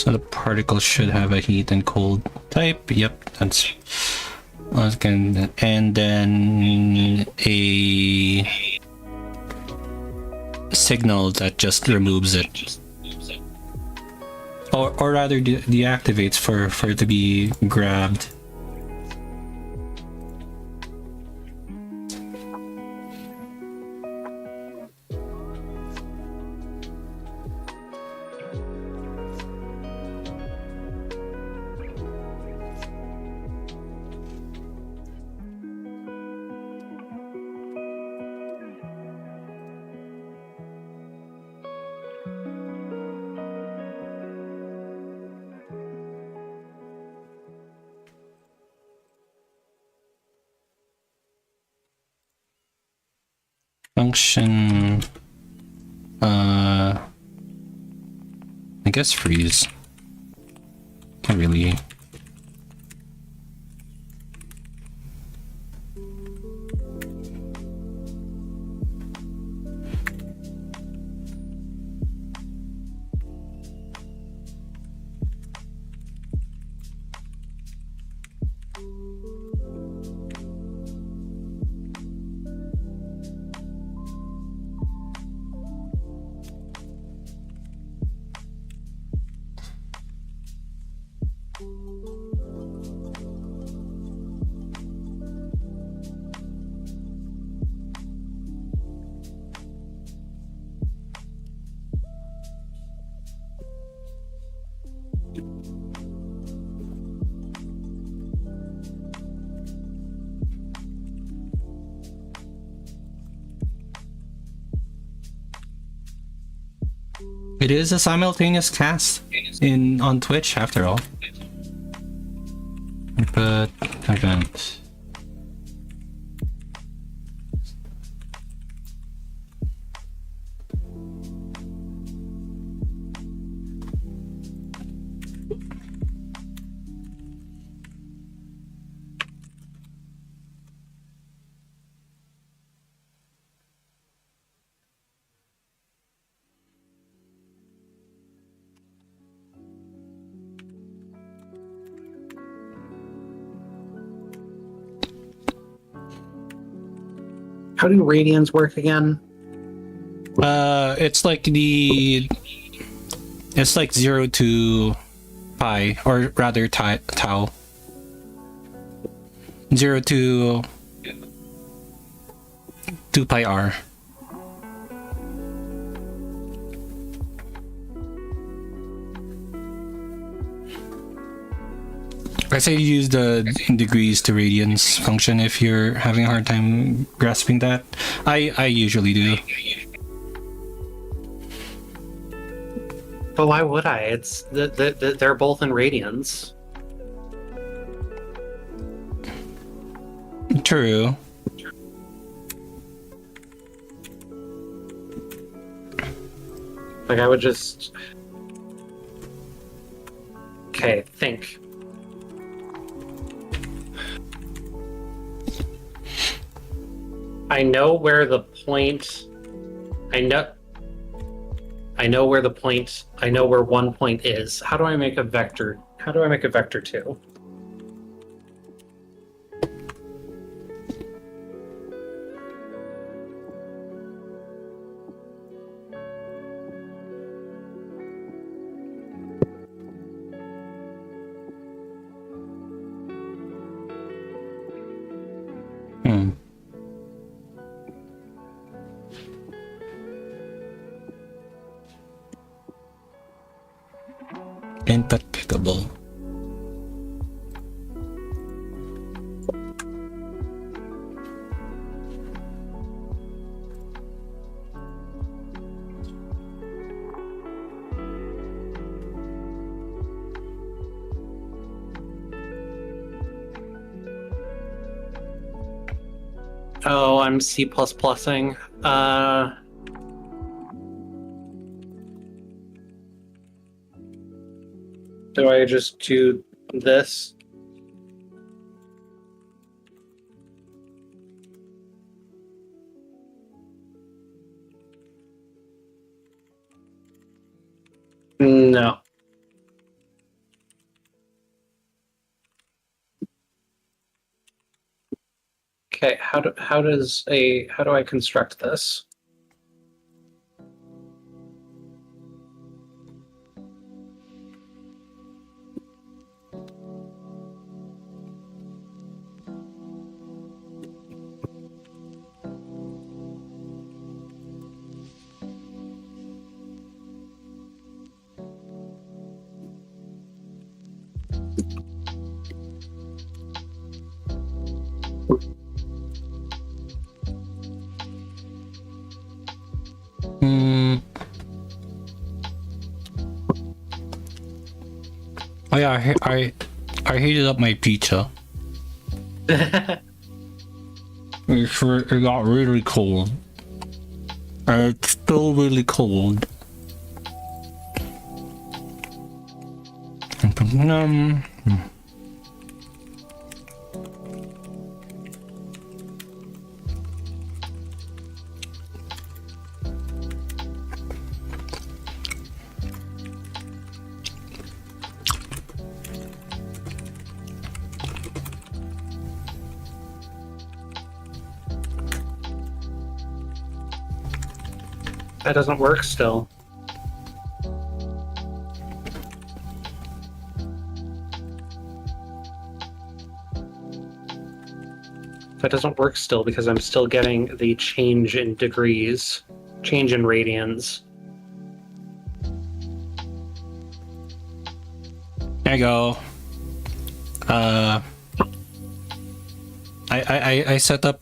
A: So the particle should have a heat and cold type. Yep, that's good. And then a signal that just removes it. Or rather deactivates for it to be grabbed. Function, I guess freeze. Can't really. It is a simultaneous cast on Twitch after all. But event.
B: How do radians work again?
A: It's like 0 to pi, or rather tau. 0 to 2 pi r. I say use the degrees to radians function if you're having a hard time grasping that. I usually do.
B: But why would I? It's they're both in radians.
A: True.
B: Like I would just... Okay, think. I know where the point... I know where the point... I know where one point is. How do I make a vector? How do I make a vector 2?
A: Interpretable.
B: Oh, I'm C++ing. Do I just do this? No. Okay, how do I construct this?
A: Oh yeah, I heated up my pizza. It got really cold. And it's still really cold.
B: That doesn't work still. That doesn't work still because I'm still getting the change in degrees, change in radians.
A: There you go. I set up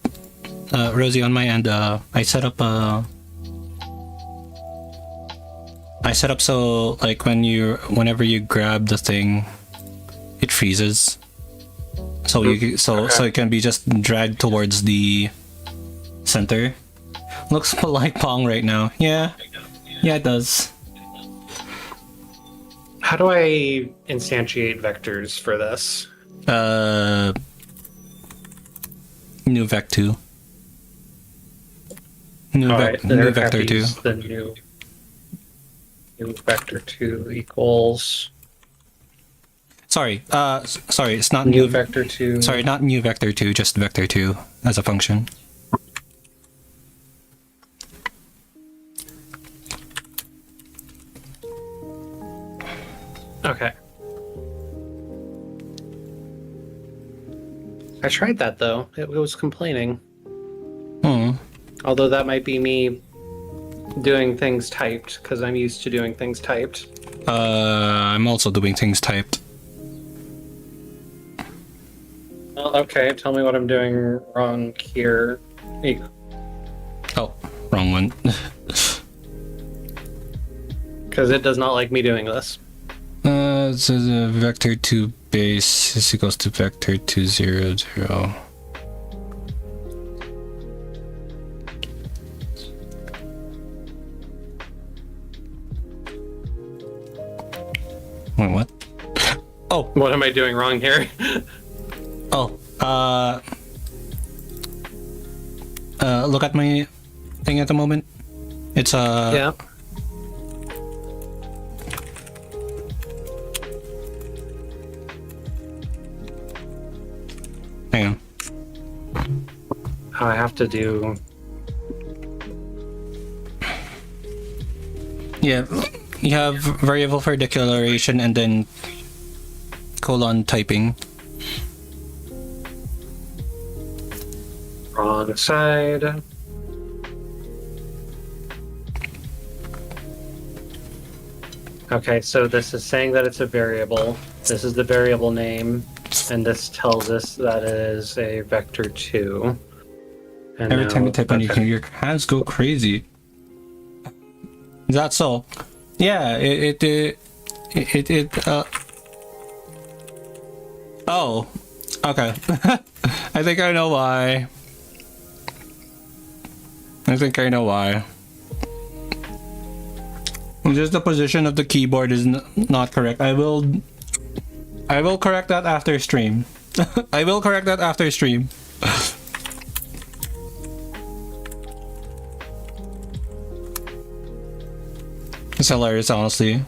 A: Rosie on my end. I set up so like whenever you grab the thing, it freezes. So so it can be just dragged towards the center. Looks like Pong right now. Yeah, it does.
B: How do I instantiate vectors for this?
A: New vec2. New vector 2.
B: The new vector 2 equals.
A: Sorry, it's not
B: new vector 2.
A: Sorry, not new vector 2, just vector 2 as a function.
B: Okay. I tried that though. It was complaining. Although that might be me doing things typed, because I'm used to doing things typed.
A: I'm also doing things typed.
B: Well, okay, tell me what I'm doing wrong here.
A: Oh, wrong one.
B: Because it does not like me doing this.
A: So the vector 2 base is equals to vector 2 0 0. Wait, what? Oh,
B: What am I doing wrong here?
A: look at my thing at the moment. It's
B: Yeah.
A: hang on.
B: I have to do.
A: Yeah, you have variable for declaration and then colon typing.
B: Wrong side. Okay, so this is saying that it's a variable. This is the variable name, and this tells us that it is a vector 2. And
A: Every time you type on
B: okay.
A: your hands go crazy. Is that so? Yeah, oh, okay. I think I know why. Just the position of the keyboard is not correct. I will correct that after stream. I will correct that after stream. It's hilarious, honestly.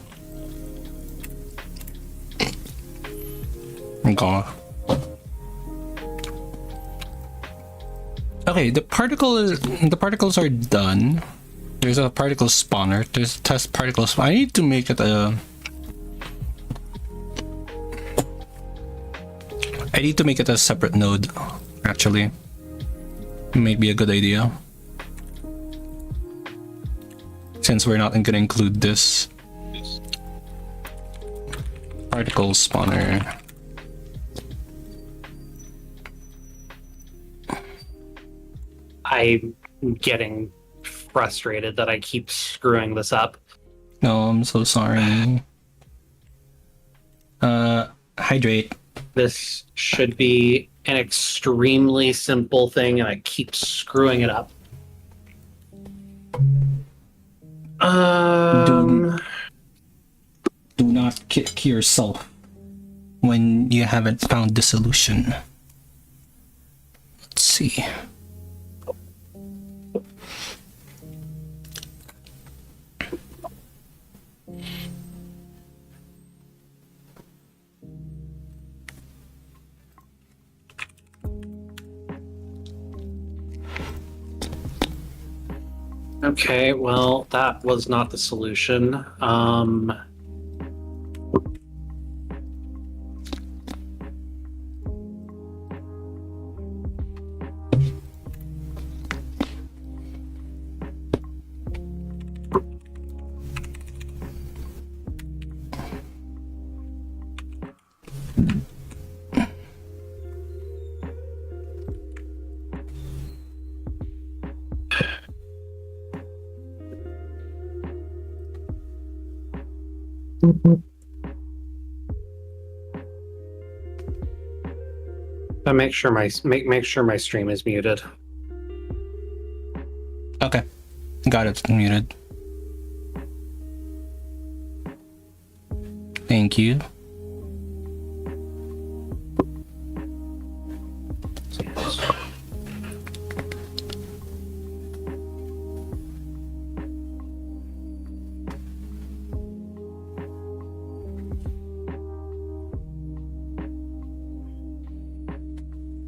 A: Okay. Okay, the particles are done. There's a particle spawner. There's test particles. I need to make it a. I need to make it a separate node. Actually, it may be a good idea. Since we're not gonna include this particle spawner.
B: I'm getting frustrated that I keep screwing this up.
A: No, I'm so sorry. Hydrate.
B: This should be an extremely simple thing, and I keep screwing it up.
A: Do not kick yourself when you haven't found the solution. Let's see.
B: Okay, well, that was not the solution. But make sure my stream is muted.
A: Okay, got it muted. Thank you.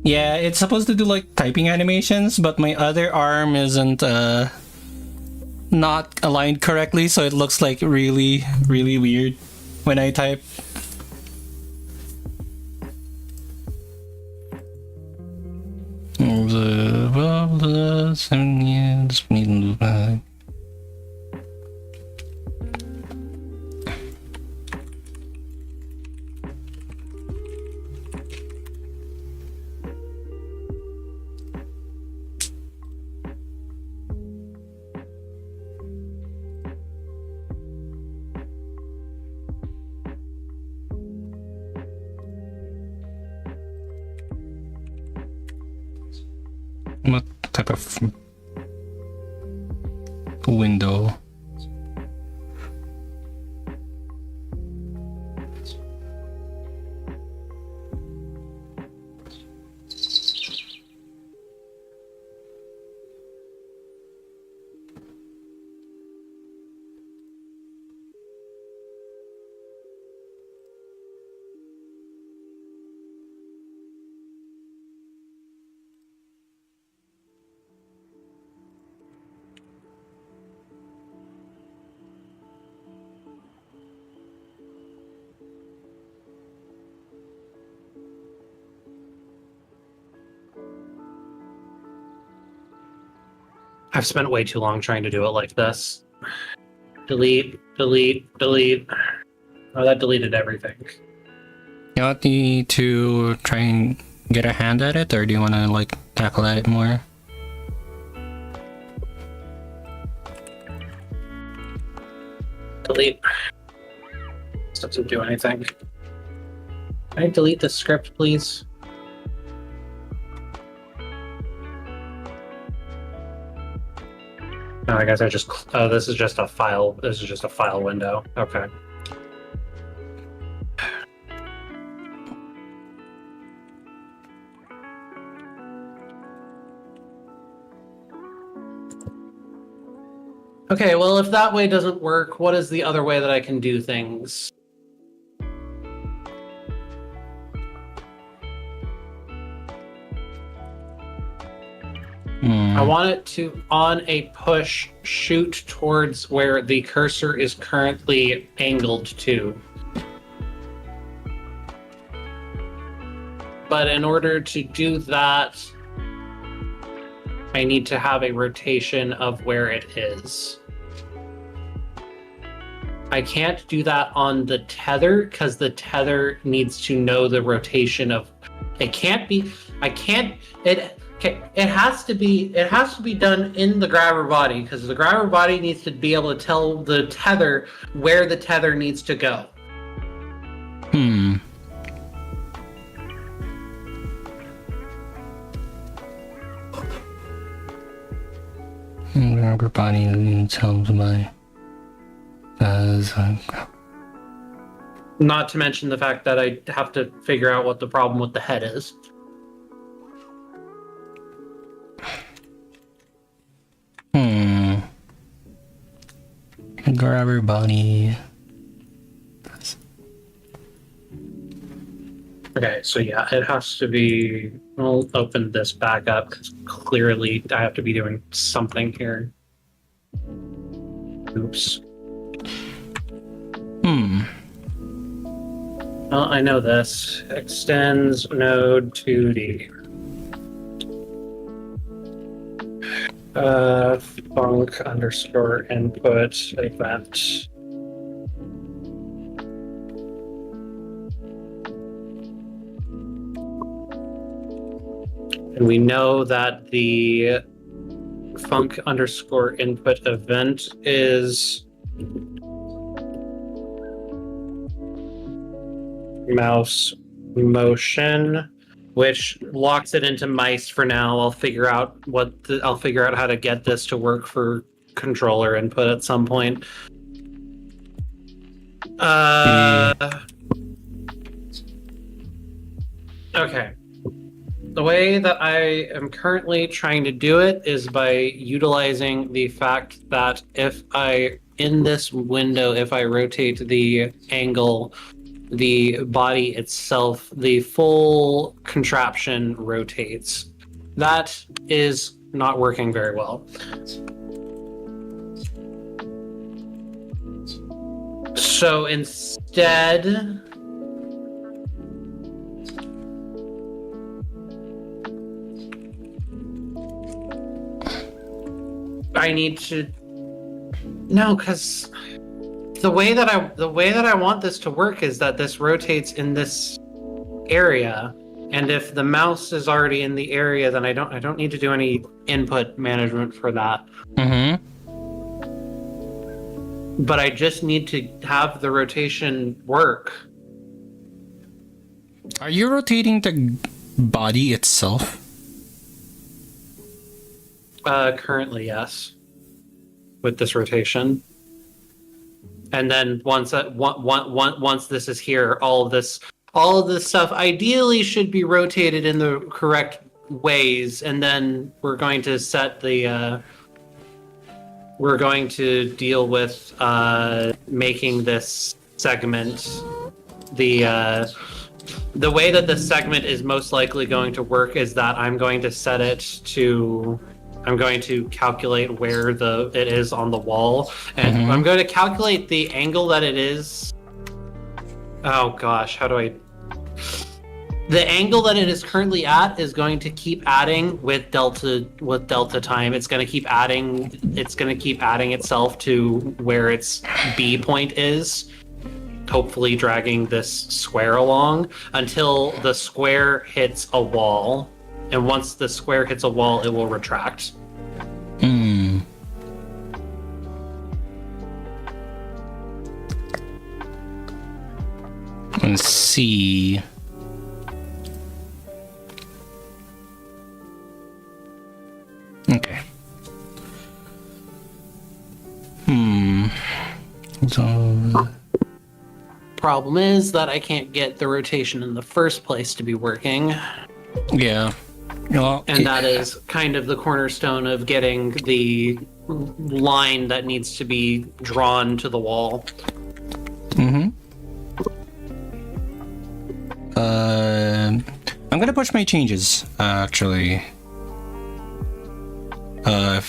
A: Yeah, it's supposed to do like typing animations, but my other arm isn't not aligned correctly, so it looks like really weird when I type. What type of window?
B: I've spent way too long trying to do it like this. Delete, delete, delete. Oh, that deleted everything.
A: You want me to try and get a hand at it, or do you want to like tackle at it more?
B: Delete. This doesn't do anything. Can I delete the script, please? No, I guess I just. Oh, this is just a file. This is just a file window. Okay. Okay, well, if that way doesn't work, what is the other way that I can do things? I want it to, on a push, shoot towards where the cursor is currently angled to. But in order to do that, I need to have a rotation of where it is. I can't do that on the tether because the tether needs to know the rotation of. It can't be. I can't. It has to be. It has to be done in the grabber body because the grabber body needs to be able to tell the tether where the tether needs to go.
A: Grabber body tells my.
B: Not to mention the fact that I have to figure out what the problem with the head is.
A: Grabber body.
B: Okay, so yeah, it has to be. I'll open this back up because clearly I have to be doing something here. Oops. Well, I know this. Extends node 2D. Func underscore input event. And we know that the func underscore input event is mouse motion, which locks it into mice for now. I'll figure out how to get this to work for controller input at some point. Okay. The way that I am currently trying to do it is by utilizing the fact that if I rotate the angle, the body itself, the full contraption rotates. That is not working very well. So instead, I need to because the way that I want this to work is that this rotates in this area, and if the mouse is already in the area, then I don't need to do any input management for that. But I just need to have the rotation work.
A: Are you rotating the body itself?
B: Currently, yes. With this rotation. And then once this is here, all of this stuff ideally should be rotated in the correct ways, and then we're going to set the we're going to deal with making this segment the way that this segment is most likely going to work is that I'm going to calculate where it is on the wall, and I'm going to calculate the angle that it is. Oh gosh, the angle that it is currently at is going to keep adding with delta time. It's going to keep adding itself to where its B point is, hopefully dragging this square along until the square hits a wall. And once the square hits a wall, it will retract.
A: Let's see. Okay. So
B: Problem is that I can't get the rotation in the first place to be working.
A: yeah. Well,
B: And that is kind of the cornerstone of getting the line that needs to be drawn to the wall.
A: I'm gonna push my changes, actually. Yeah,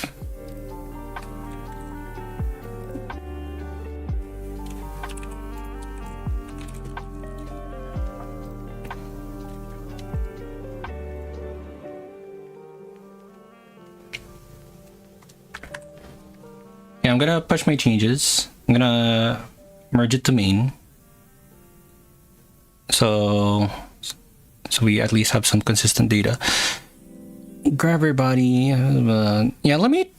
A: I'm gonna push my changes. I'm gonna merge it to main. So we at least have some consistent data. Grabber body. Yeah, let me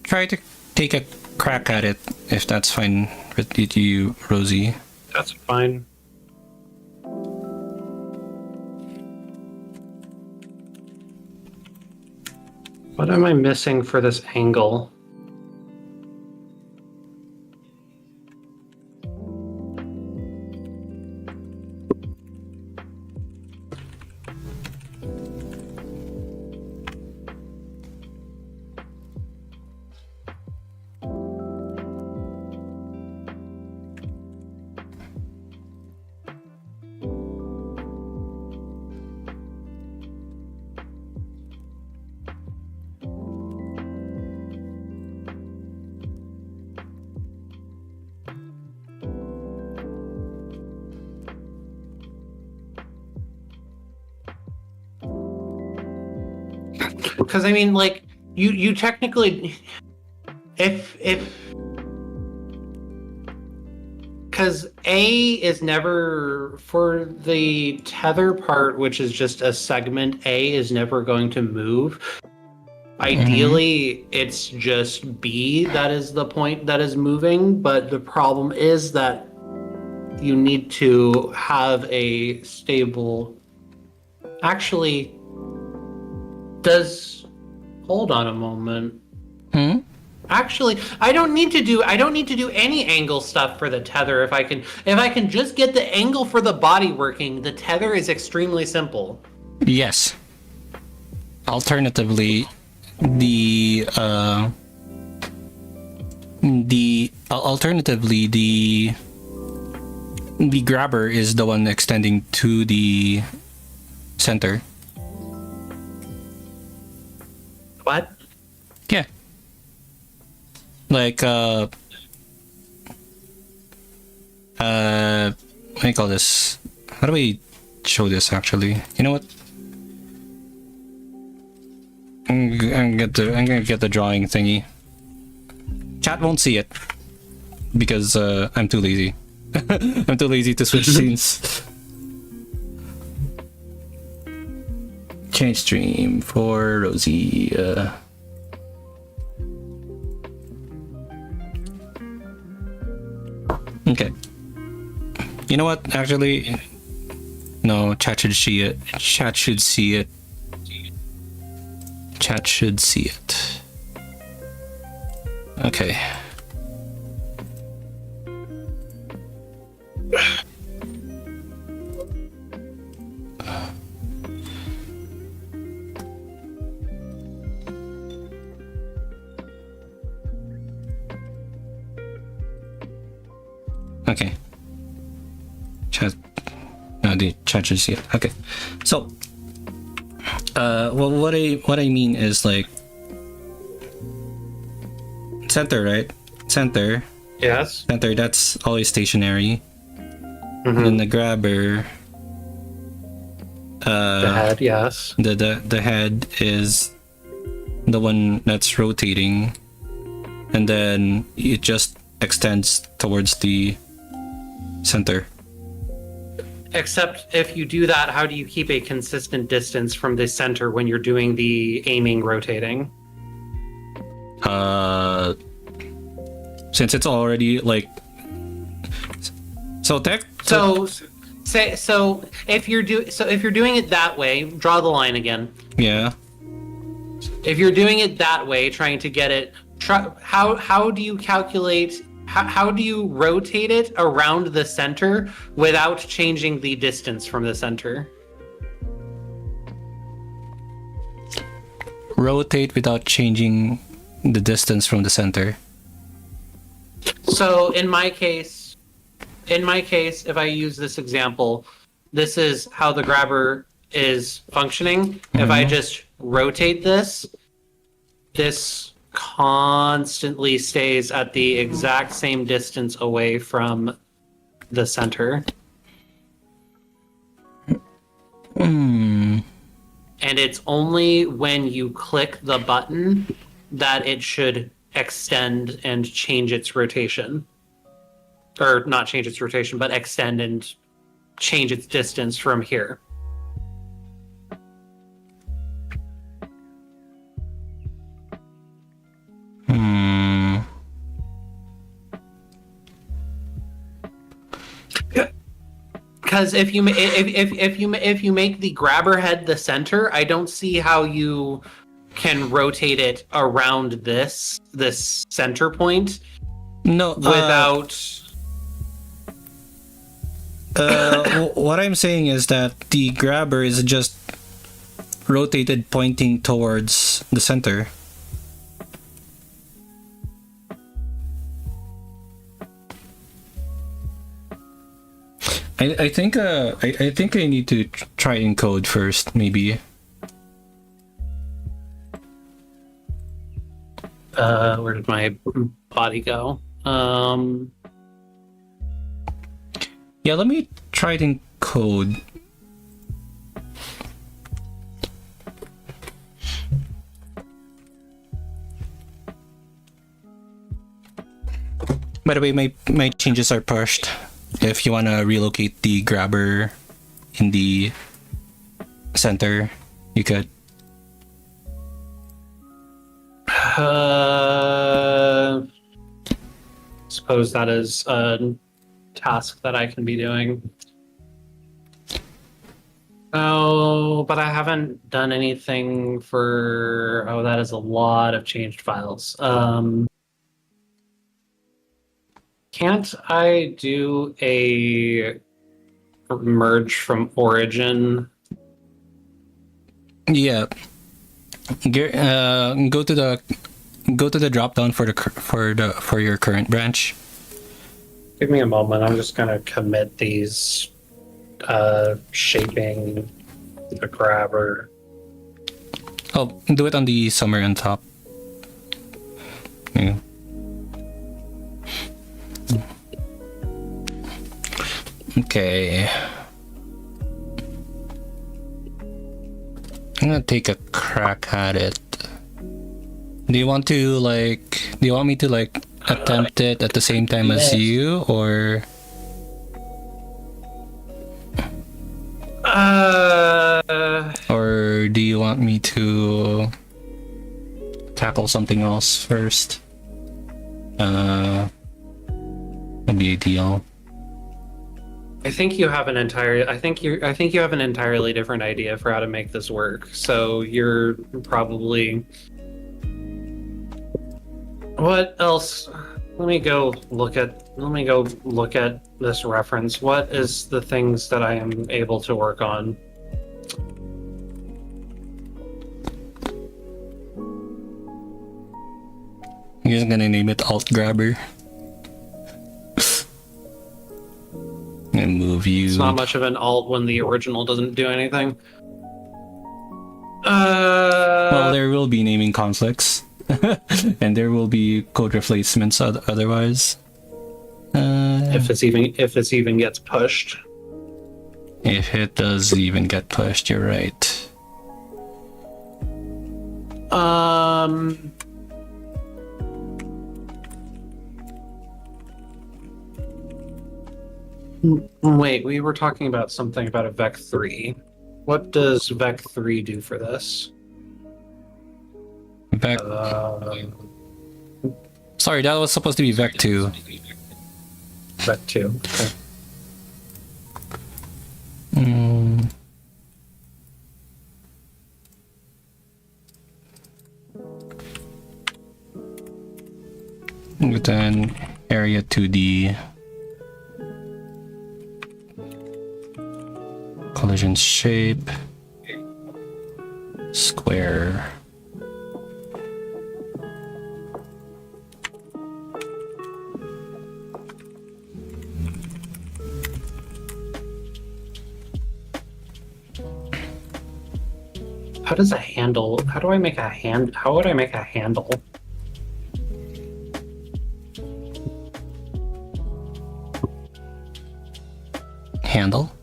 A: try to take a crack at it, if that's fine with you, Rosie.
B: That's fine. What am I missing for this angle? Because I mean, like, you technically, if because A is never, for the tether part, which is just a segment, A is never going to move. Ideally, it's just B that is the point that is moving, but the problem is that you need to have a stable. Actually, hold on a moment. Actually, I don't need to do any angle stuff for the tether. If I can just get the angle for the body working, the tether is extremely simple.
A: Yes. Alternatively, the grabber is the one extending to the center.
B: What?
A: Yeah. Like what do you call this? How do we show this actually? You know what? I'm gonna get the drawing thingy. Chat won't see it because I'm too lazy. I'm too lazy to switch scenes. Change stream for Rosie. Okay. You know what? Actually, no. Chat should see it. Chat should see it. Chat should see it. Okay. Okay. Chat. No, the chat should see it. Okay. So, well, what I mean is like center, right? Center.
B: Yes.
A: Center. That's always stationary. And then the grabber.
B: The head. Yes.
A: The head is the one that's rotating, and then it just extends towards the center.
B: Except if you do that, how do you keep a consistent distance from the center when you're doing the aiming rotating?
A: Since it's already like so
B: if you're doing it that way, draw the line again.
A: Yeah.
B: If you're doing it that way, trying to get it, how do you calculate? How do you rotate it around the center without changing the distance from the center?
A: Rotate without changing the distance from the center.
B: So in my case, if I use this example, this is how the grabber is functioning. If I just rotate this constantly stays at the exact same distance away from the center. And it's only when you click the button that it should extend and change its rotation. Or not change its rotation, but extend and change its distance from here. Because if you make the grabber head the center, I don't see how you can rotate it around this center point.
A: No,
B: without.
A: What I'm saying is that the grabber is just rotated, pointing towards the center. I think I need to try encode first, maybe.
B: Where did my body go?
A: Yeah, let me try to encode. By the way, my changes are pushed. If you want to relocate the grabber in the center, you could.
B: Suppose that is a task that I can be doing. Oh, but I haven't done anything for... Oh, that is a lot of changed files. Can't I do a merge from origin?
A: Yeah. Go to the drop down for your current branch.
B: Give me a moment. I'm just gonna commit these shaping the grabber.
A: Oh, do it on the summer on top. Yeah. Okay. I'm gonna take a crack at it. Do you want me to attempt it at the same time as you, or do you want me to tackle something else first? That'd be ideal.
B: I think you have an entirely different idea for how to make this work. So you're probably... What else? Let me go look at this reference. What is the things that I am able to work on?
A: You're just gonna name it Alt Grabber. And move you.
B: It's not much of an alt when the original doesn't do anything.
A: Well, there will be naming conflicts. And there will be code replacements otherwise.
B: If it's even gets pushed.
A: If it does even get pushed, you're right.
B: Wait, we were talking about something about a Vec3. What does Vec3 do for this?
A: Sorry, that was supposed to be Vec2.
B: Vec2, okay.
A: Then area 2D. Collision shape. Square.
B: How would I make a handle?
A: handle.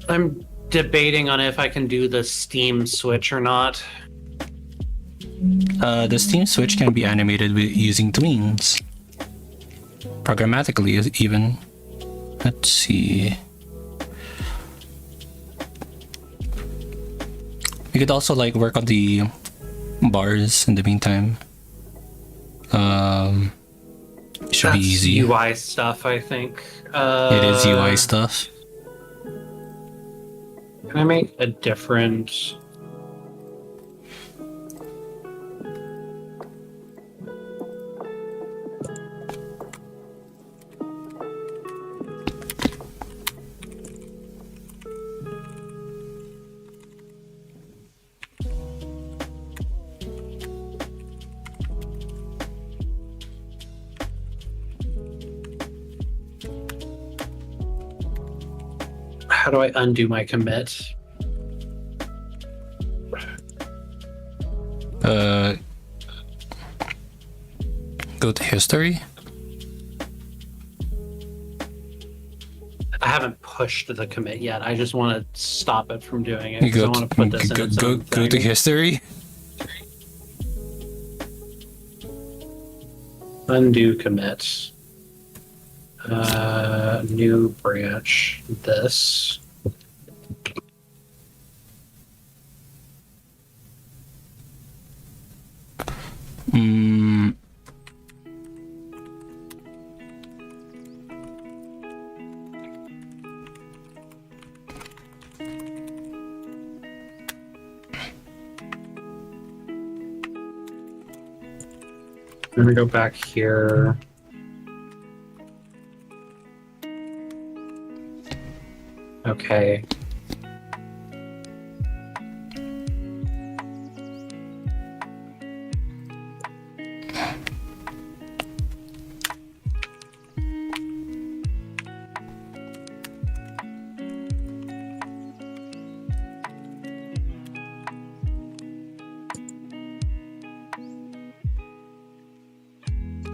B: I'm debating on if I can do the Steam Switch or not.
A: The Steam Switch can be animated with using tweens. Programmatically, even. Let's see. We could also like work on the bars in the meantime. Should be
B: That's
A: easy.
B: UI stuff, I think.
A: It is UI stuff.
B: Can I make a different... How do I undo my commit?
A: Go to history.
B: I haven't pushed the commit yet. I just want to stop it from doing it.
A: You
B: 'Cause I
A: go
B: want to put this in its own
A: go to
B: thing.
A: history.
B: Undo commit. New branch. This.
A: Mm.
B: I'm gonna go back here. Okay.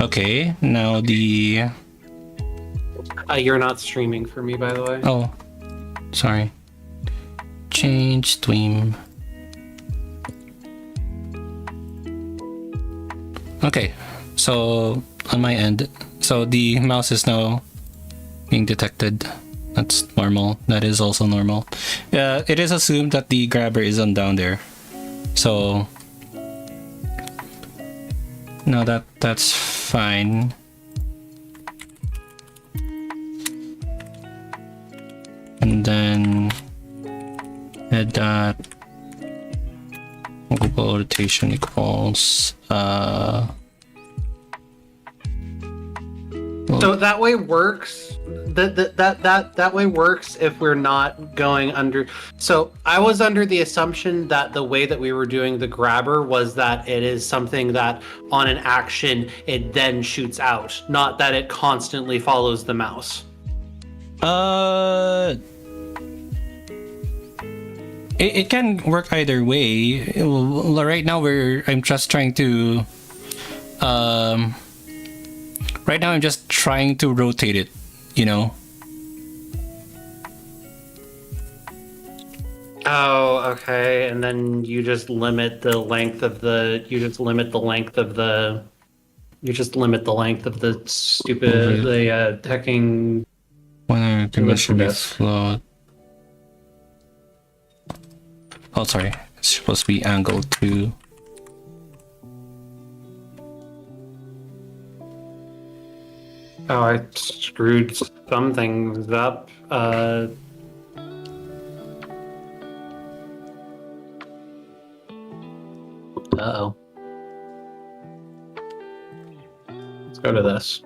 A: Okay, now the...
B: You're not streaming for me, by the way.
A: Oh, sorry. Change stream. Okay, so on my end, so the mouse is now being detected. That's normal. That is also normal. It is assumed that the grabber isn't down there. So no, that's fine. And then add that global rotation equals
B: So that way works. That way works if we're not going under. So I was under the assumption that the way that we were doing the grabber was that it is something that on an action it then shoots out, not that it constantly follows the mouse.
A: It can work either way. Right now I'm just trying to right now I'm just trying to rotate it, you know.
B: Oh, okay. And then you just limit the length of the stupid the hacking.
A: When it should be
B: this.
A: flowed. Oh, sorry. It's supposed to be angled too.
B: Oh, I screwed some things up. Uh-oh. Let's go to this.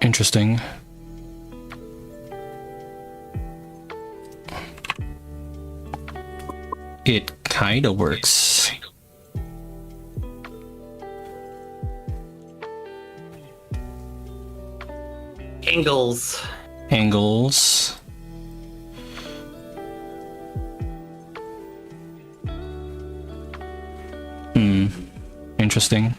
A: Interesting. It kinda works.
B: Angles.
A: Angles. Interesting.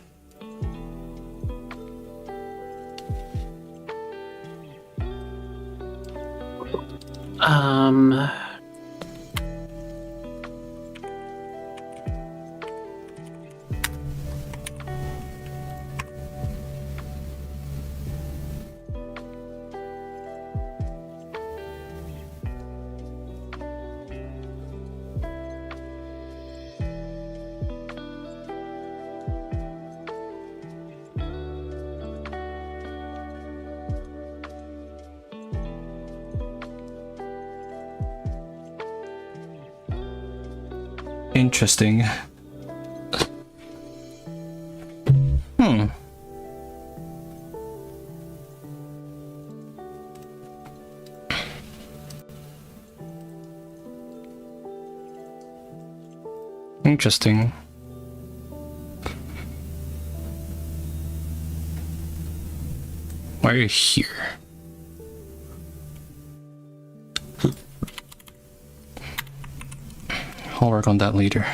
A: Interesting. Interesting. Why are you here? I'll work on that later.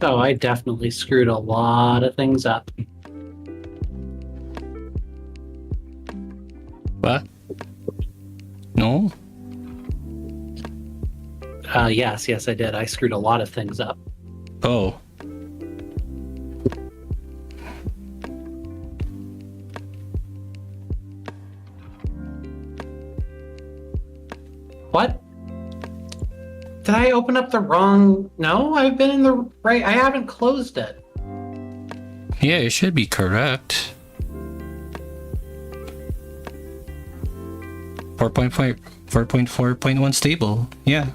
B: Oh, I definitely screwed a lot of things up.
A: What? No?
B: Yes, I did. I screwed a lot of things up.
A: Oh.
B: What? Did I open up the wrong? No, I've been in the right. I haven't closed it.
A: Yeah, it should be correct. 4.4.1 stable. Yeah.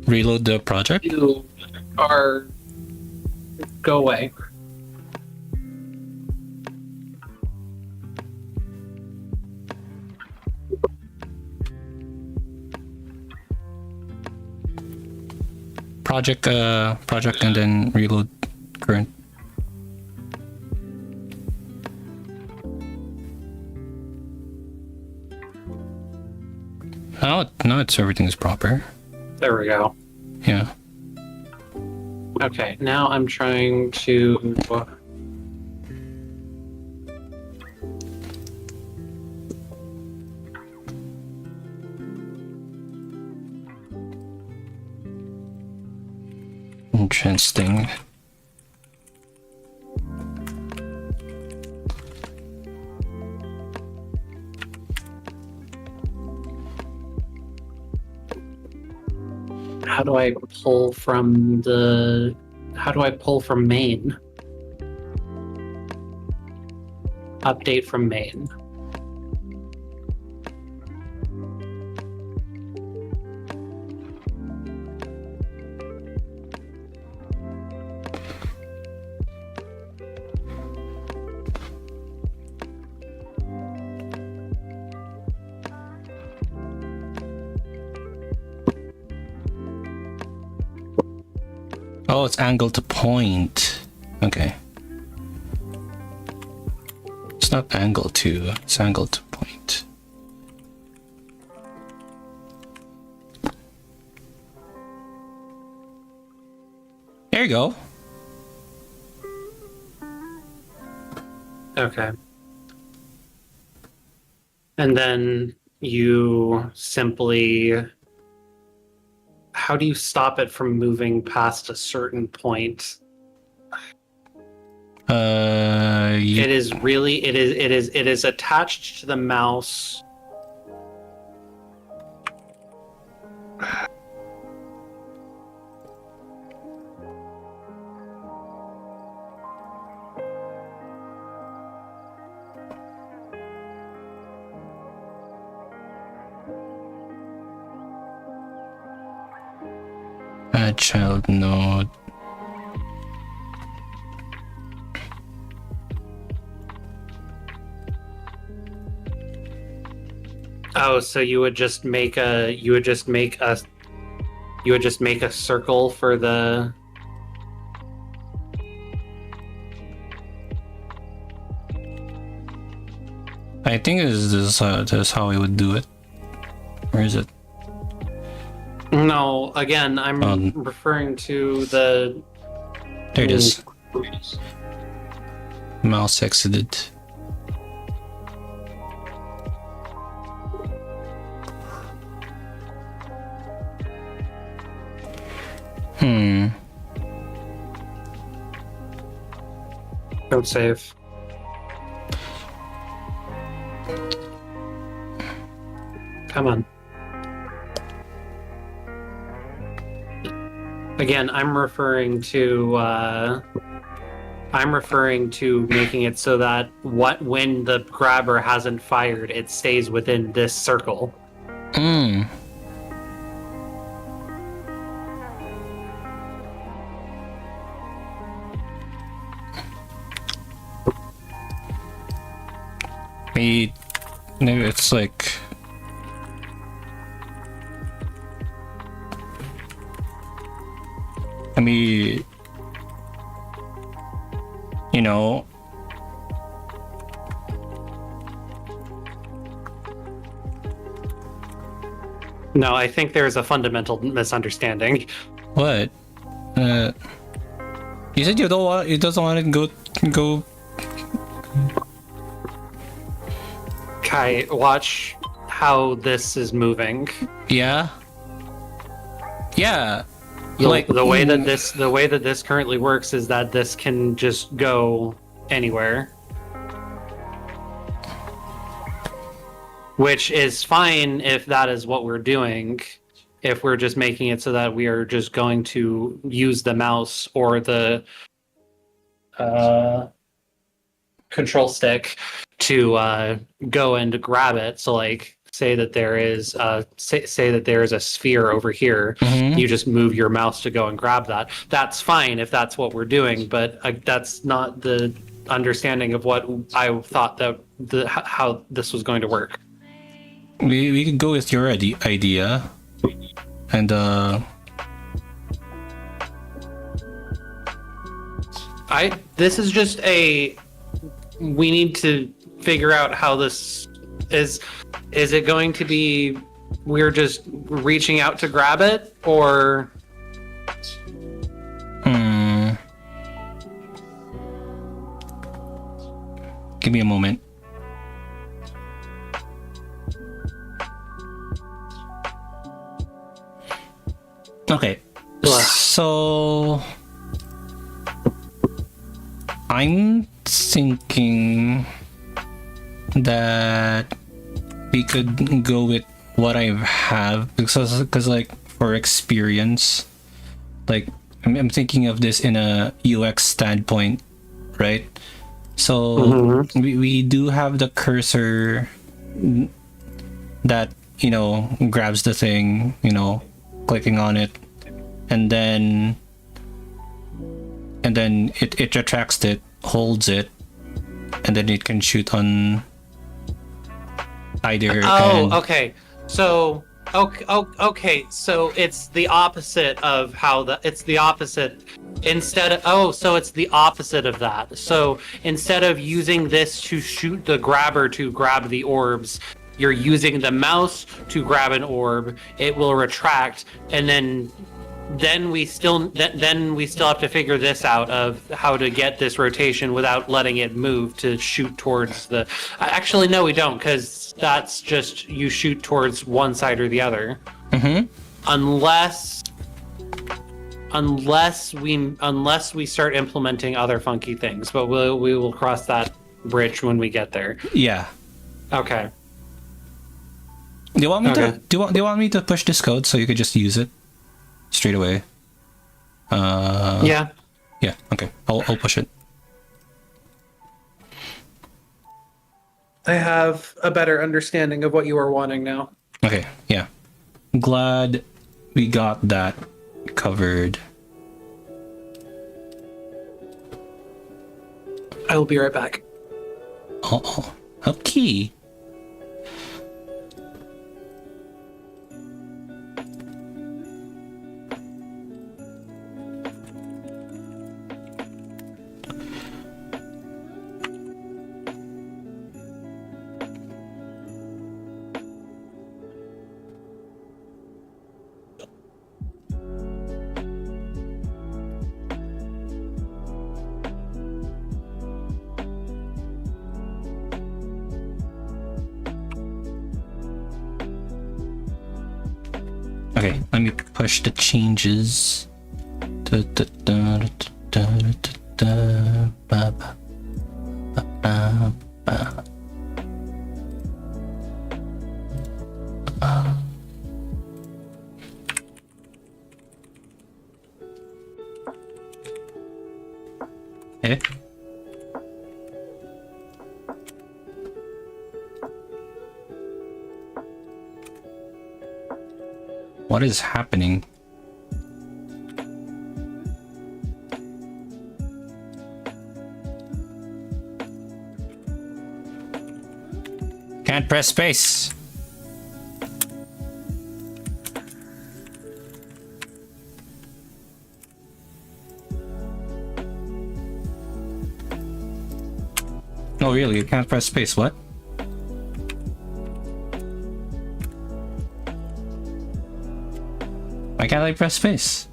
A: Reload the project.
B: You are. Go away.
A: Project and then reload current. Now it's everything's proper.
B: There we go.
A: Yeah.
B: Okay, now I'm trying to.
A: Interesting.
B: How do I pull from the? How do I pull from main? Update from main.
A: Oh, it's angle to point. Okay. It's not angle to, it's angle to point. There you go.
B: Okay. And then you simply. How do you stop it from moving past a certain point? It is really it is attached to the mouse.
A: Add child node.
B: Oh, so you would just make a circle for the.
A: I think this is how we would do it. Where is it?
B: No, again, I'm referring to the.
A: There it is. Mouse exited.
B: Don't save. Come on. Again, I'm referring to making it so that when the grabber hasn't fired, it stays within this circle.
A: Maybe it's like. I mean, you know,
B: No, I think there's a fundamental misunderstanding.
A: what? You said you doesn't want to go.
B: Kai, watch how this is moving.
A: Yeah. Yeah.
B: The way that this currently works is that this can just go anywhere. Which is fine if that is what we're doing. If we're just making it so that we are just going to use the mouse or the control stick to go and grab it. So like say that there is a sphere over here, you just move your mouse to go and grab that. That's fine if that's what we're doing, but that's not the understanding of what I thought that how this was going to work.
A: We could go with your idea, and
B: this is just we need to figure out how this is. Is it going to be we're just reaching out to grab it, or
A: give me a moment. Okay, so I'm thinking that we could go with what I have because like for experience, like I'm thinking of this in a UX standpoint, right? So we do have the cursor that grabs the thing, clicking on it, and then it attracts it, holds it, and then it can shoot on either end.
B: Okay. So okay, so it's the opposite of it's the opposite. It's the opposite of that. So instead of using this to shoot the grabber to grab the orbs, you're using the mouse to grab an orb. It will retract, and then we still have to figure this out of how to get this rotation without letting it move to shoot towards the. Actually, no, we don't, because that's just you shoot towards one side or the other. Unless we start implementing other funky things, but we will cross that bridge when we get there.
A: Yeah.
B: Okay.
A: Do you want me to do you want me to push this code so you could just use it straight away?
B: Yeah.
A: Yeah. Okay. I'll push it.
B: I have a better understanding of what you are wanting now.
A: Okay. Yeah. Glad we got that covered.
B: I will be right back.
A: Oh. Okay. Okay, let me push the changes. Da, da, da, da, da, da, da, ba, ba, ba, ba, ba. Okay. What is happening? Can't press space. Oh really? You can't press space, what? Why can't I press space?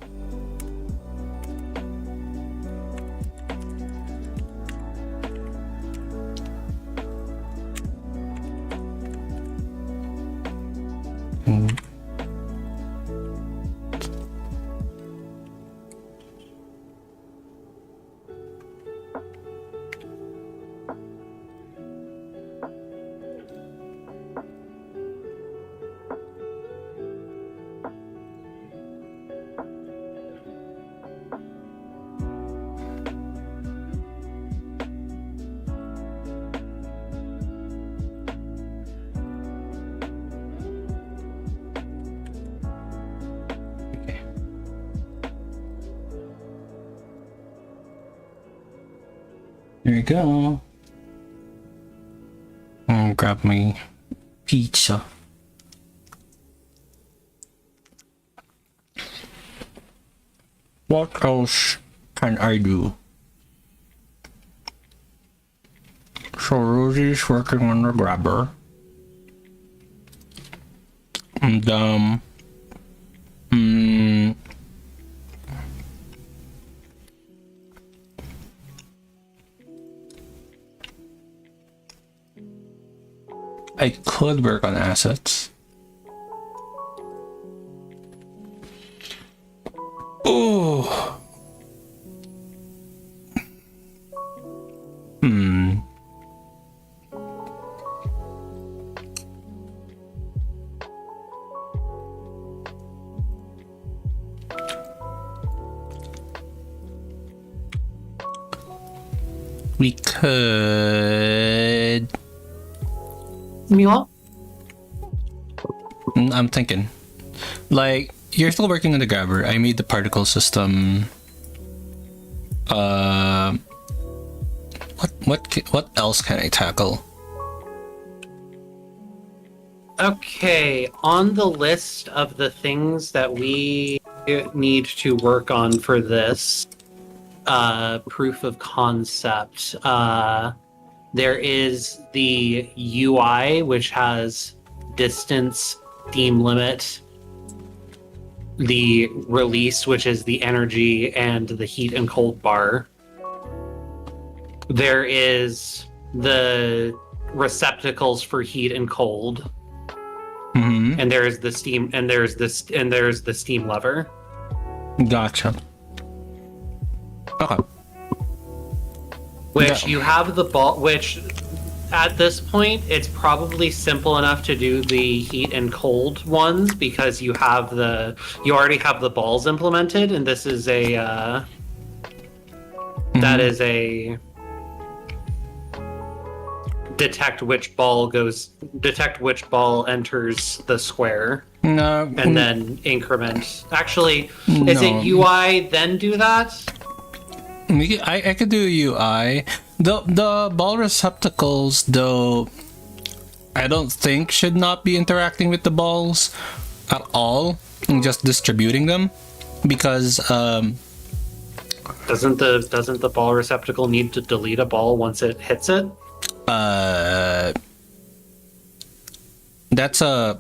A: There you go. I'll grab my pizza. What else can I do? So Rosie's working on the grabber. And I could work on assets. Oh. We could.
B: Mila?
A: I'm thinking. Like, you're still working on the grabber. I made the particle system. What else can I tackle?
B: Okay, on the list of the things that we need to work on for this proof of concept, there is the UI, which has distance, steam limit, the release, which is the energy, and the heat and cold bar. There is the receptacles for heat and cold.
A: Mm-hmm.
B: And there's the steam, and there's the steam lever.
A: Gotcha. Okay.
B: Which
A: Yeah.
B: you have the ball. Which, at this point, it's probably simple enough to do the heat and cold ones because you already have the balls implemented, and this is a that is a detect which ball enters the square.
A: No.
B: And then increment. Actually, is it UI then do that?
A: I could do UI. The ball receptacles, though, I don't think should not be interacting with the balls at all. Just distributing them, because
B: doesn't the ball receptacle need to delete a ball once it hits it?
A: That's a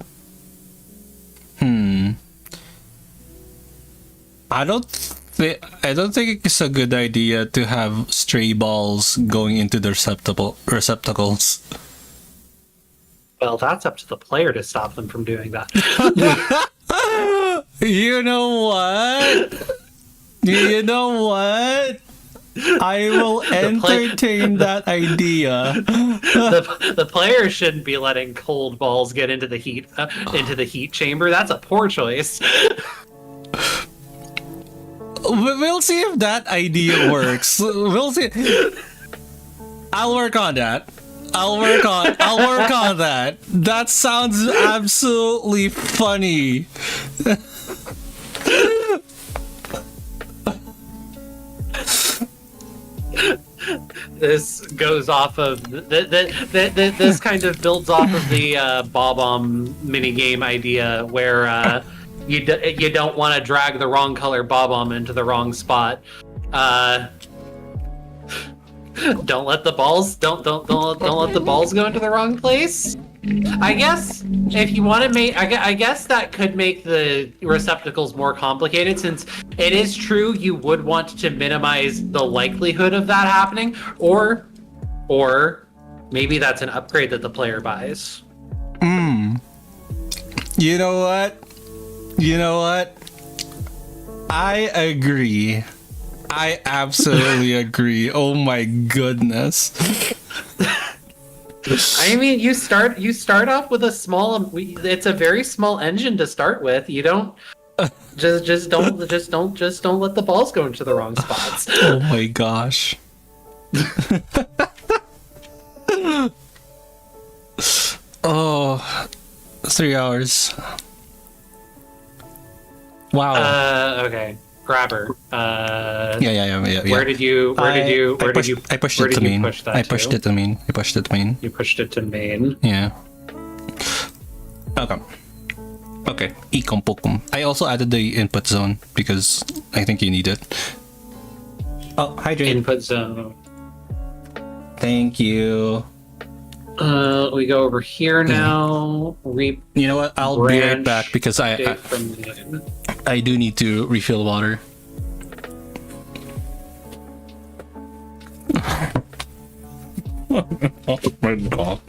A: I don't think it's a good idea to have stray balls going into the receptacles.
B: Well, that's up to the player to stop them from doing that.
A: You know what? You know what? I will entertain that idea.
B: The players shouldn't be letting cold balls get into the heat chamber. That's a poor choice.
A: We'll see if that idea works. We'll see. I'll work on that. I'll work on that. That sounds absolutely funny.
B: This goes off of this kind of builds off of the Bob-omb minigame idea where you don't want to drag the wrong color Bob-omb into the wrong spot. Don't let the balls don't let the balls go into the wrong place. I guess if you want to make, I guess that could make the receptacles more complicated, since it is true you would want to minimize the likelihood of that happening, or maybe that's an upgrade that the player buys.
A: You know what? I agree. I absolutely agree. Oh my goodness.
B: I mean, you start off with a small. It's a very small engine to start with. You don't just don't let the balls go into the wrong spots.
A: Oh my gosh. Oh, 3 hours. Wow.
B: Okay. Grabber.
A: Yeah.
B: Where did you push that
A: I pushed it to main. I pushed it to main.
B: You pushed it to main.
A: Yeah. Okay. Ikom pokum. I also added the input zone because I think you need it. Oh, hydrate.
B: Input zone.
A: Thank you.
B: We go over here now.
A: You know what? I'll be right back because I do need to refill water. Oh my god.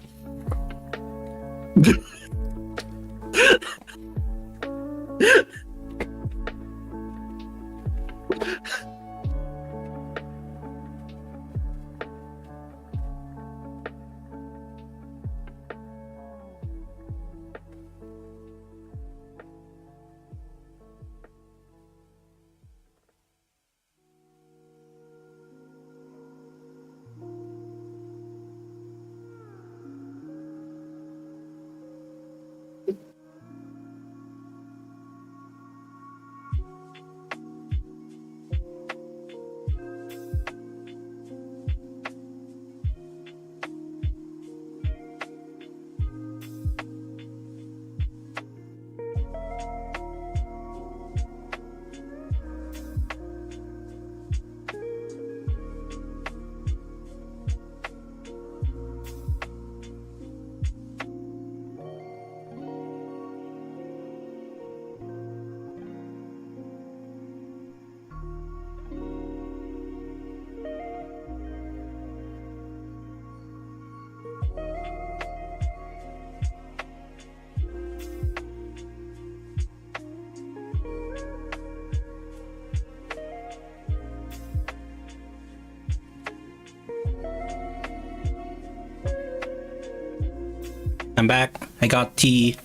A: I'm back. I got tea.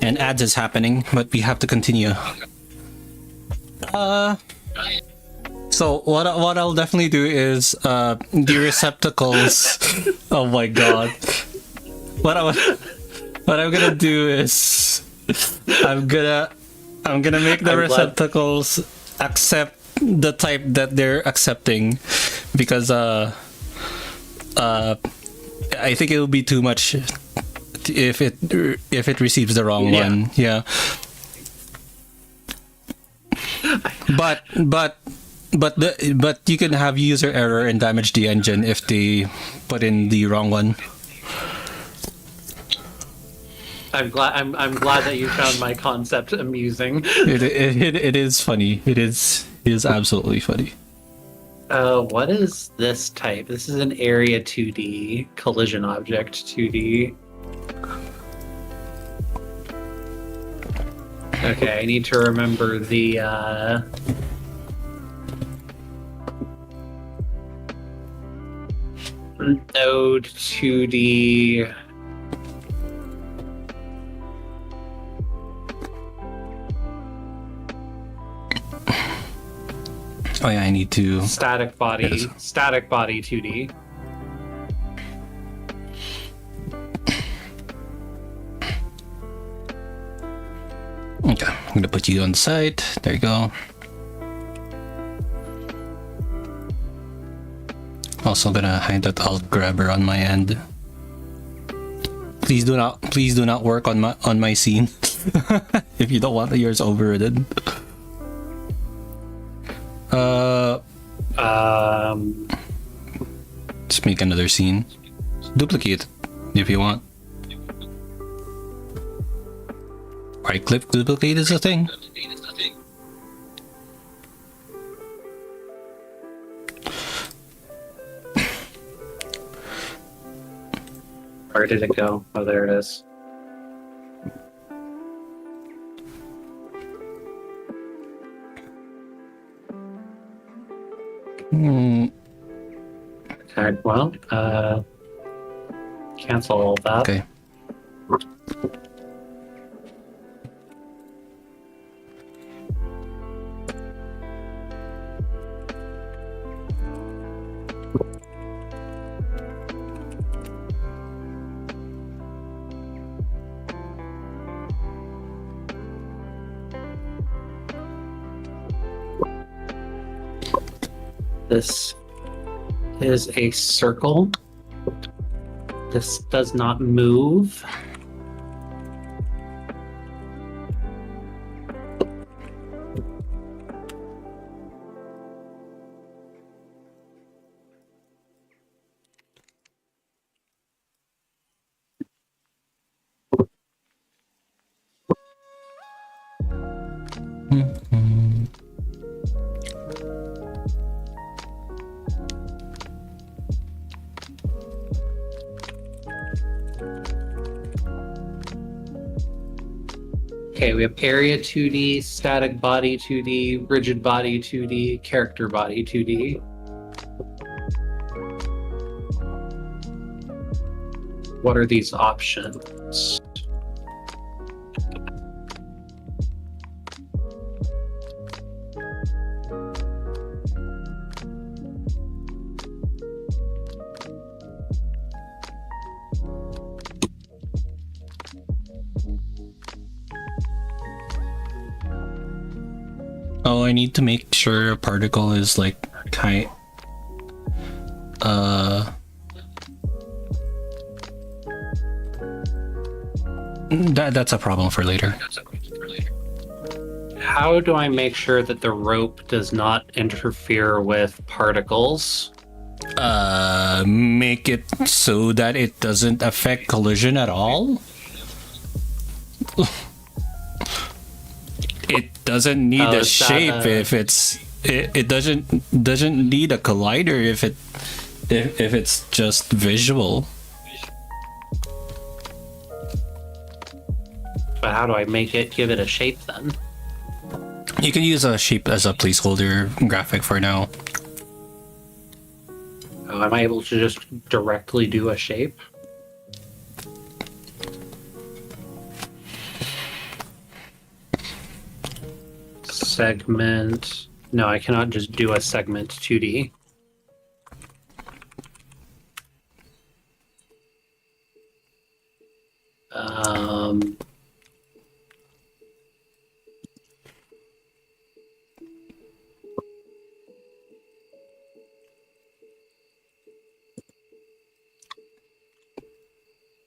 A: And ads is happening, but we have to continue. So what I'll definitely do is the receptacles. Oh my god. What I'm gonna do is I'm gonna make the receptacles accept the type that they're accepting, because I think it will be too much if it receives the wrong one. Yeah. But you can have user error and damage the engine if they put in the wrong one.
B: I'm glad that you found my concept amusing.
A: It is funny. It is absolutely funny.
B: What is this type? This is an area 2D collision object 2D. Okay, I need to remember the node 2D.
A: Oh yeah, I need to.
B: Static body 2D.
A: Okay, I'm gonna put you on the side. There you go. Also gonna hide that alt grabber on my end. Please do not work on my scene if you don't want yours overridden. Just make another scene. Duplicate it if you want. Right click duplicate is a thing.
B: Where did it go? Oh, there it is. Okay, well, cancel all that.
A: Okay.
B: This is a circle. This does not move. Okay, we have area 2D, static body 2D, rigid body 2D, character body 2D. What are these options?
A: Oh, I need to make sure a particle is like kind. That's a problem for later.
B: How do I make sure that the rope does not interfere with particles?
A: Make it so that it doesn't affect collision at all. It doesn't need a shape if it's it doesn't need a collider if it's just visual.
B: But how do I make it give it a shape then?
A: You can use a shape as a placeholder graphic for now.
B: Oh, am I able to just directly do a shape? Segment. No, I cannot just do a segment 2D.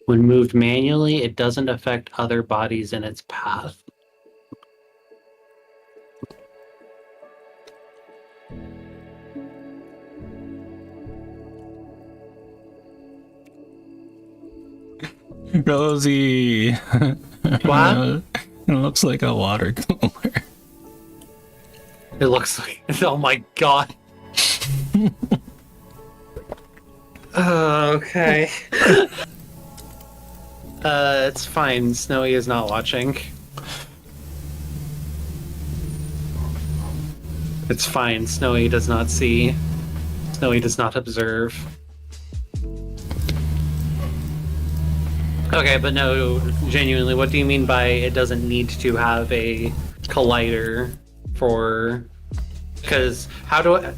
B: When moved manually, it doesn't affect other bodies in its path.
A: Rosie.
B: What?
A: It looks like a water cooler.
B: It looks like. Oh my god. Okay. It's fine. Snowy is not watching. It's fine. Snowy does not see. Snowy does not observe. Okay, but no, genuinely, what do you mean by it doesn't need to have a collider for... Because how do I...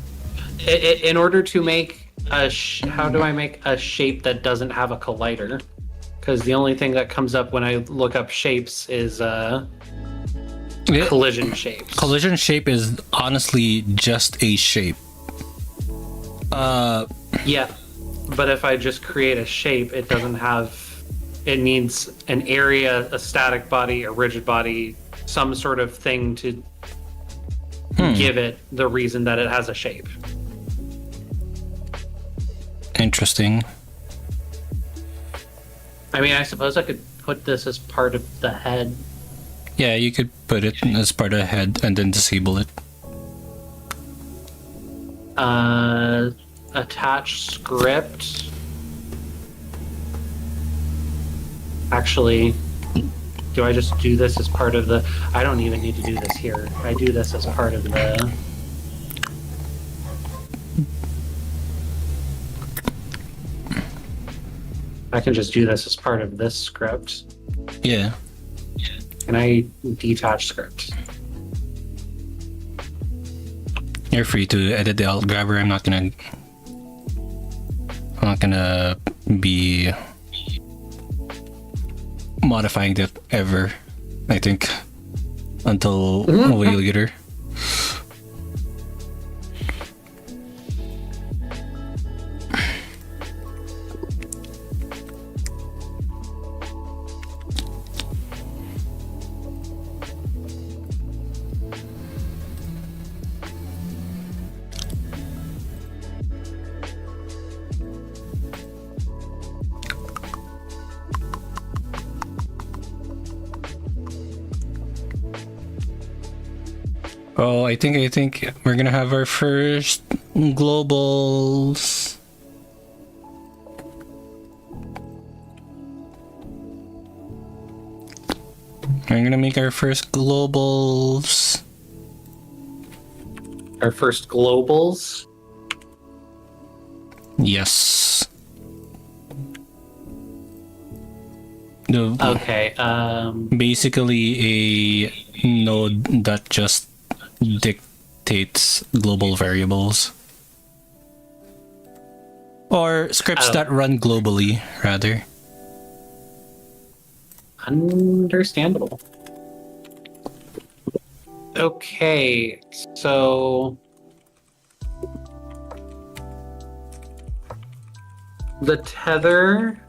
B: in order to make how do I make a shape that doesn't have a collider? Because the only thing that comes up when I look up shapes is collision shapes.
A: Collision shape is honestly just a shape.
B: Yeah, but if I just create a shape, it doesn't have... It needs an area, a static body, a rigid body, some sort of thing to give it the reason that it has a shape.
A: Interesting.
B: I mean, I suppose I could put this as part of the head.
A: Yeah, you could put it as part of the head and then disable it.
B: Attach script. Actually, do I just do this as part of the... I don't even need to do this here. I do this as part of the... I can just do this as part of this script.
A: Yeah.
B: Can I detach script?
A: You're free to edit the alt grabber. I'm not gonna be modifying that ever, I think, until way later. Oh, I think we're gonna have our first globals. We're gonna make our first globals.
B: Our first globals?
A: Yes. No.
B: Okay,
A: Basically a node that just dictates global variables. Or scripts that run globally, rather.
B: Understandable. Okay, so... The tether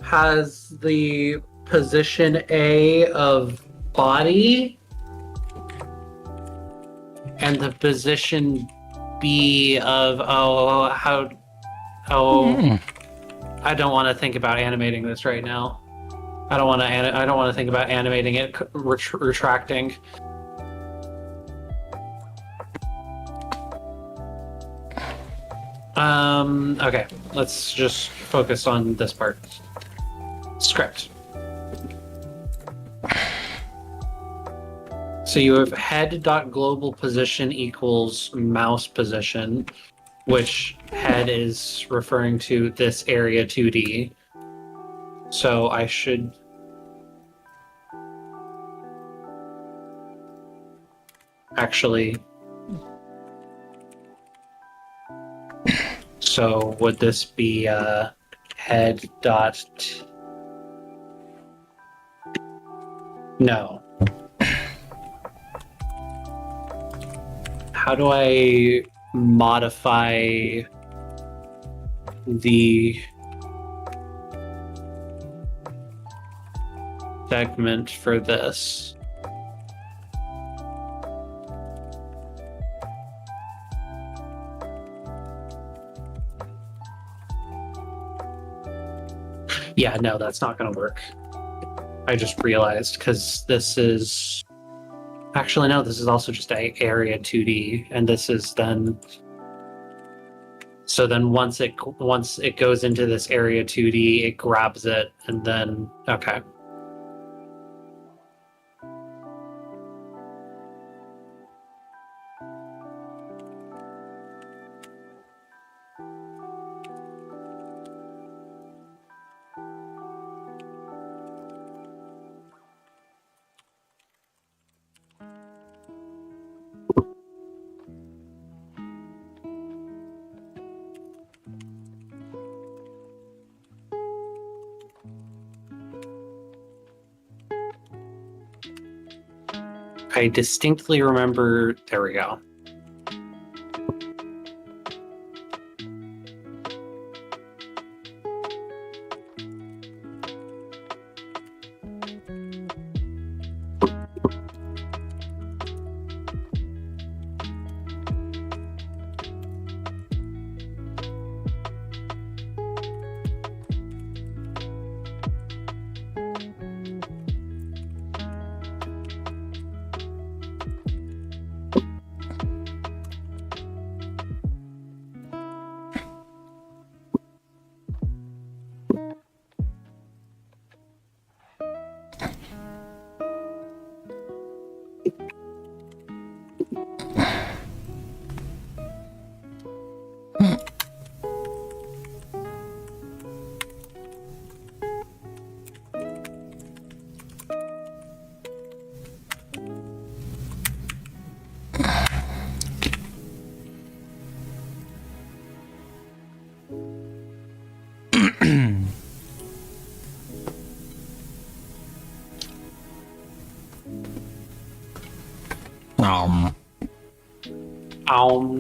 B: has the position A of body and the position B of I don't want to think about animating this right now. I don't want to think about animating it retracting. Okay, let's just focus on this part. Script. So you have head.global position equals mouse position, which head is referring to this area 2D. So I should... Actually... So would this be head dot... No. How do I modify the segment for this? Yeah, no, that's not going to work. I just realized, because this is... Actually, no, this is also just area 2D, and this is then... So then once it goes into this area 2D, it grabs it, and then... Okay. I distinctly remember. There we go.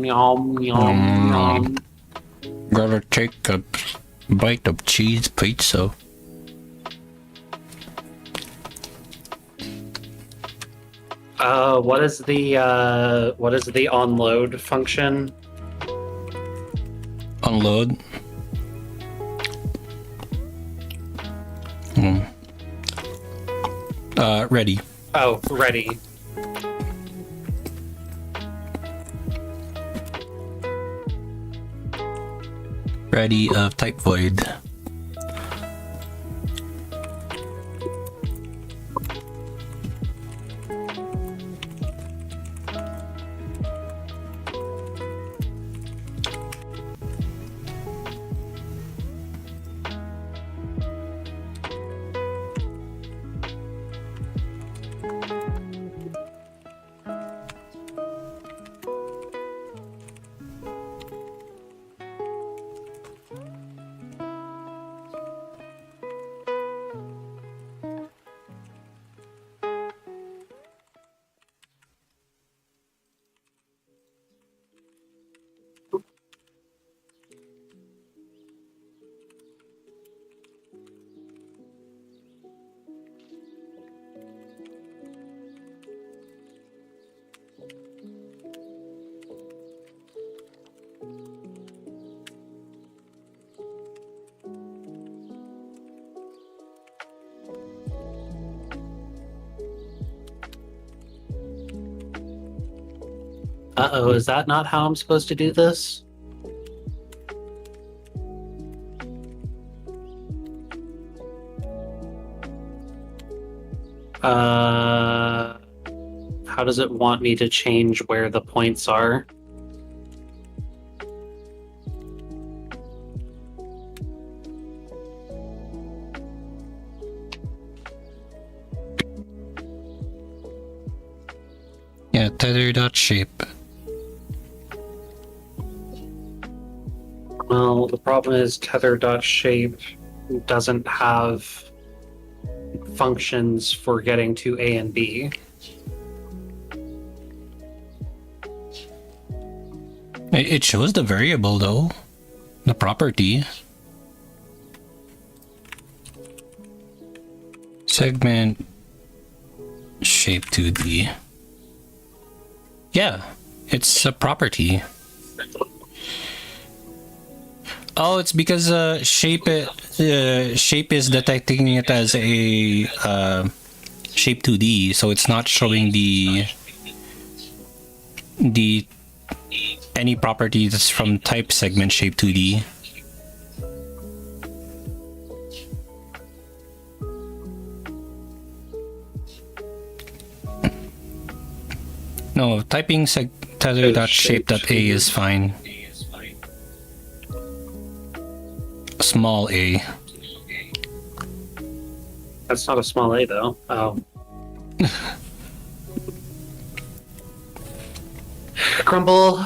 B: Yum, yum.
A: Gotta take a bite of cheese pizza.
B: What is the onload function?
A: Unload. Ready.
B: Oh, ready.
A: Ready of type void.
B: Uh-oh, is that not how I'm supposed to do this? How does it want me to change where the points are?
A: Yeah, tether.shape.
B: Well, the problem is tether.shape doesn't have functions for getting to A and B.
A: It shows the variable though, the property. Segment shape 2D. Yeah, it's a property. Oh, it's because shape is detecting it as a shape 2D, so it's not showing the any property that's from type segment shape 2D. No, typing tether.shape.a is fine. Small a.
B: That's not a small a though. Oh. Crumble,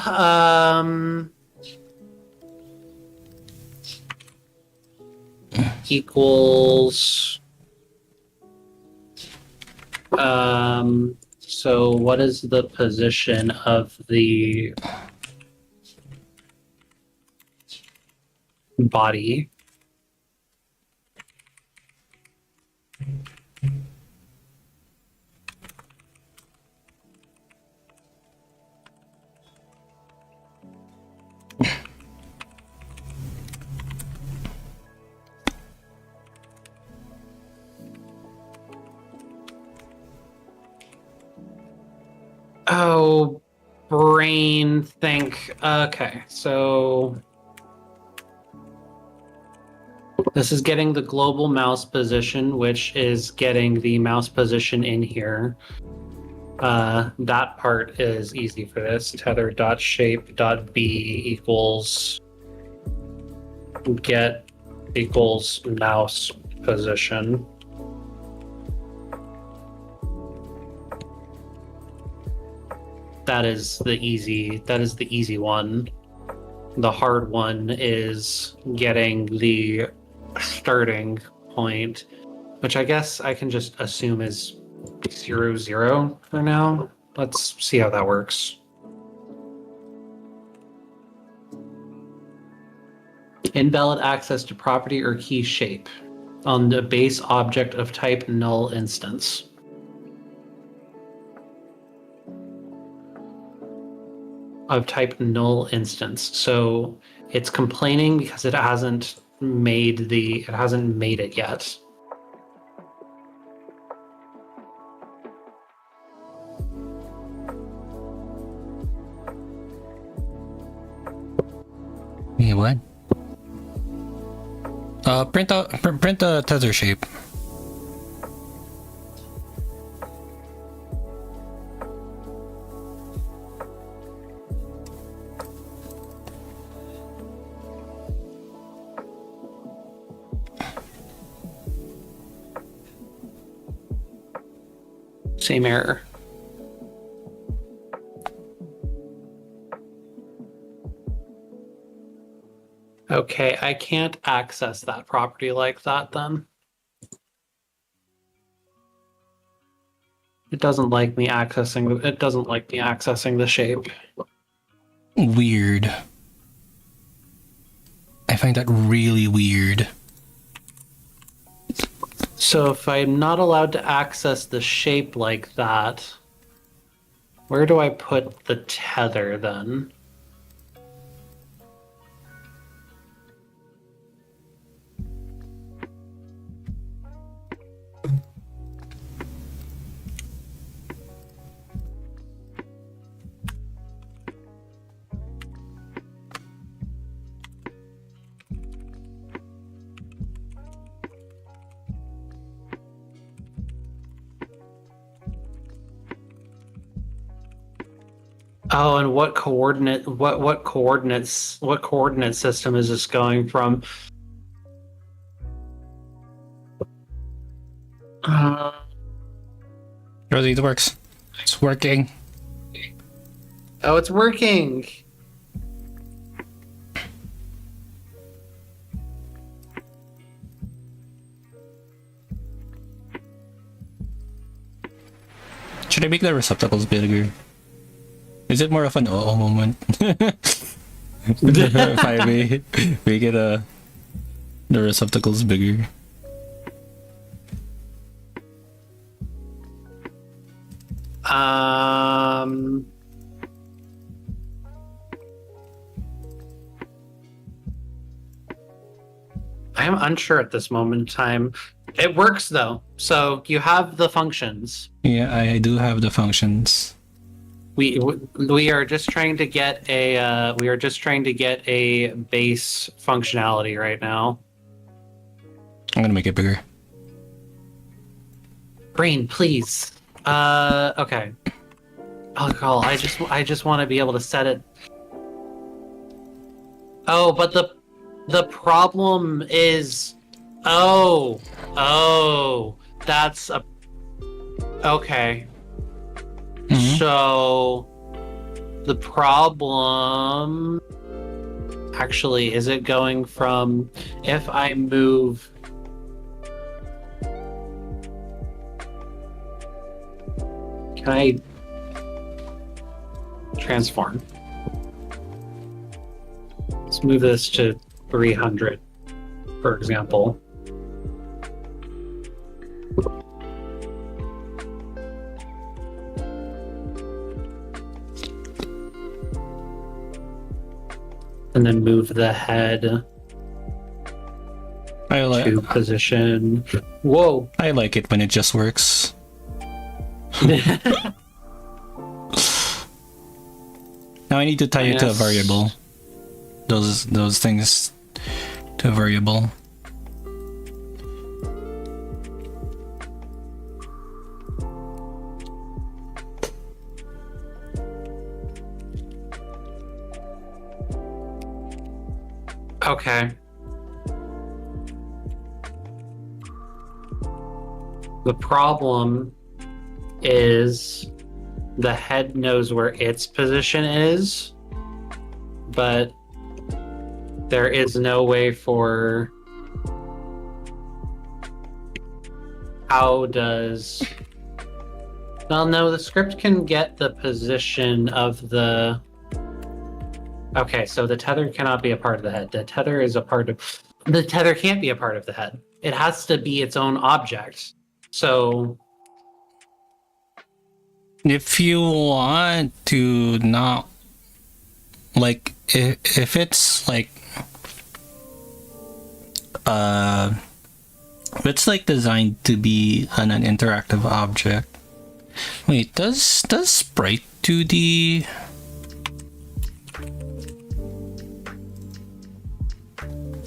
B: equals So what is the position of the body? Oh, brain think. Okay, so this is getting the global mouse position, which is getting the mouse position in here. That part is easy for this. Tether.shape.b equals get equals mouse position. That is the easy one. The hard one is getting the starting point, which I guess I can just assume is 0, 0 for now. Let's see how that works. Invalid access to property or key shape on the base object of type null instance. Of type null instance. So it's complaining because it hasn't made it yet.
A: Yeah, what? Print a tether shape.
B: Same error. Okay, I can't access that property like that then. It doesn't like me accessing the shape.
A: Weird. I find that really weird.
B: So if I'm not allowed to access the shape like that, where do I put the tether then? Oh, and what coordinate system is this going from?
A: Rosie, it works. It's working.
B: Oh, it's working.
A: Should I make the receptacles bigger? Is it more of an oh moment? If I make it the receptacles bigger.
B: I'm unsure at this moment in time. It works though, so you have the functions.
A: Yeah, I do have the functions.
B: We are just trying to get a base functionality right now.
A: I'm gonna make it bigger.
B: Brain, please. Okay. Oh, call. I just want to be able to set it. Oh, but the problem is, oh, that's a. Okay.
A: Mm-hmm.
B: So the problem actually is it going from if I move Can I transform? Let's move this to 300, for example. And then move the head to position. Whoa!
A: I like it when it just works. Now I need to tie it to a variable. Those things to a variable.
B: Okay. The problem is the head knows where its position is, but there is no way for... How does... Well, no, the script can get the position of the... Okay, so the tether cannot be a part of the head. The tether is a part of... The tether can't be a part of the head. It has to be its own object. So...
A: If you want to not... Like, if it's like... If it's like designed to be an interactive object... Wait, does Sprite 2D...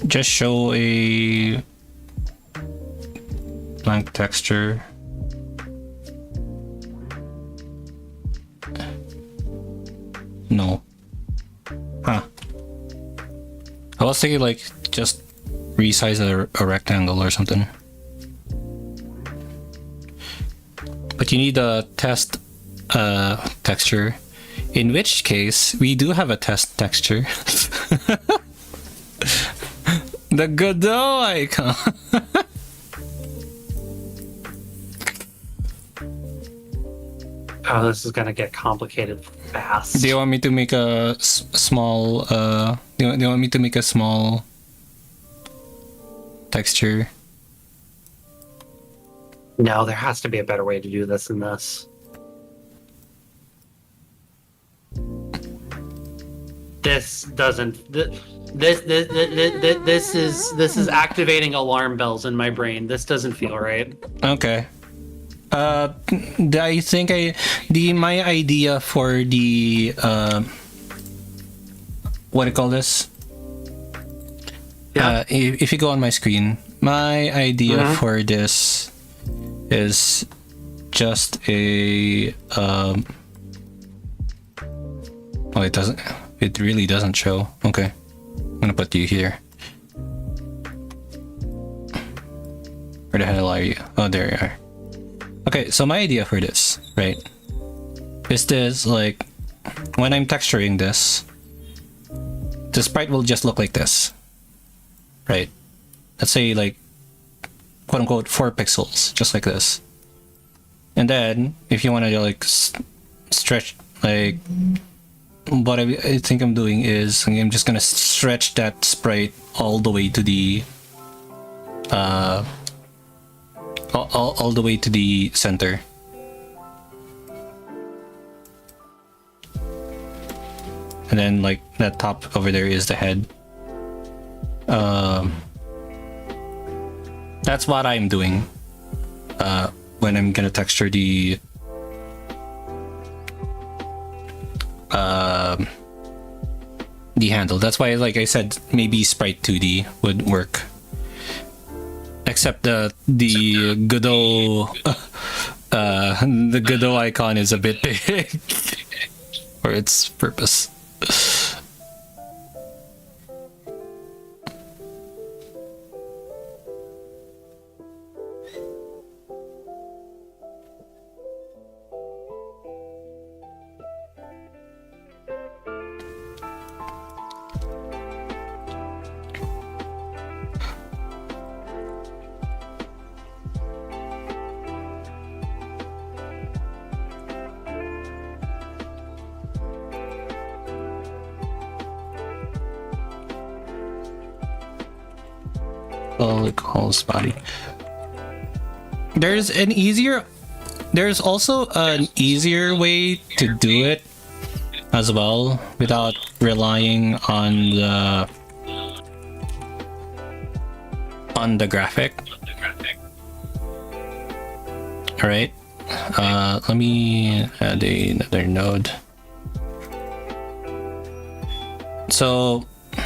A: just show a blank texture? No. Huh. I was thinking like just resize a rectangle or something. But you need a test texture. In which case, we do have a test texture. The Godot icon.
B: Oh, this is gonna get complicated fast.
A: Do you want me to make a small? Do you want me to make a small texture?
B: No, there has to be a better way to do this than this. This doesn't. This is activating alarm bells in my brain. This doesn't feel right.
A: Okay. I think my idea for the what do you call this?
B: Yeah.
A: If you go on my screen, my idea for this is just a oh, it doesn't. It really doesn't show. Okay, I'm gonna put you here. Where the hell are you? Oh, there you are. Okay, so my idea for this, right, is this, like, when I'm texturing this, the sprite will just look like this, right? Let's say, like, quote-unquote 4 pixels, just like this. And then, if you want to, like, stretch, like, what I think I'm doing is, I'm just gonna stretch that sprite all the way to the, all the way to the center. And then like that top over there is the head. That's what I'm doing when I'm gonna texture the handle. That's why, like I said, maybe Sprite 2D would work. Except the Godot the Godot icon is a bit big for its purpose. circle equals body. There's also an easier way to do it as well without relying on the graphic. All right. Let me add another node. So, oh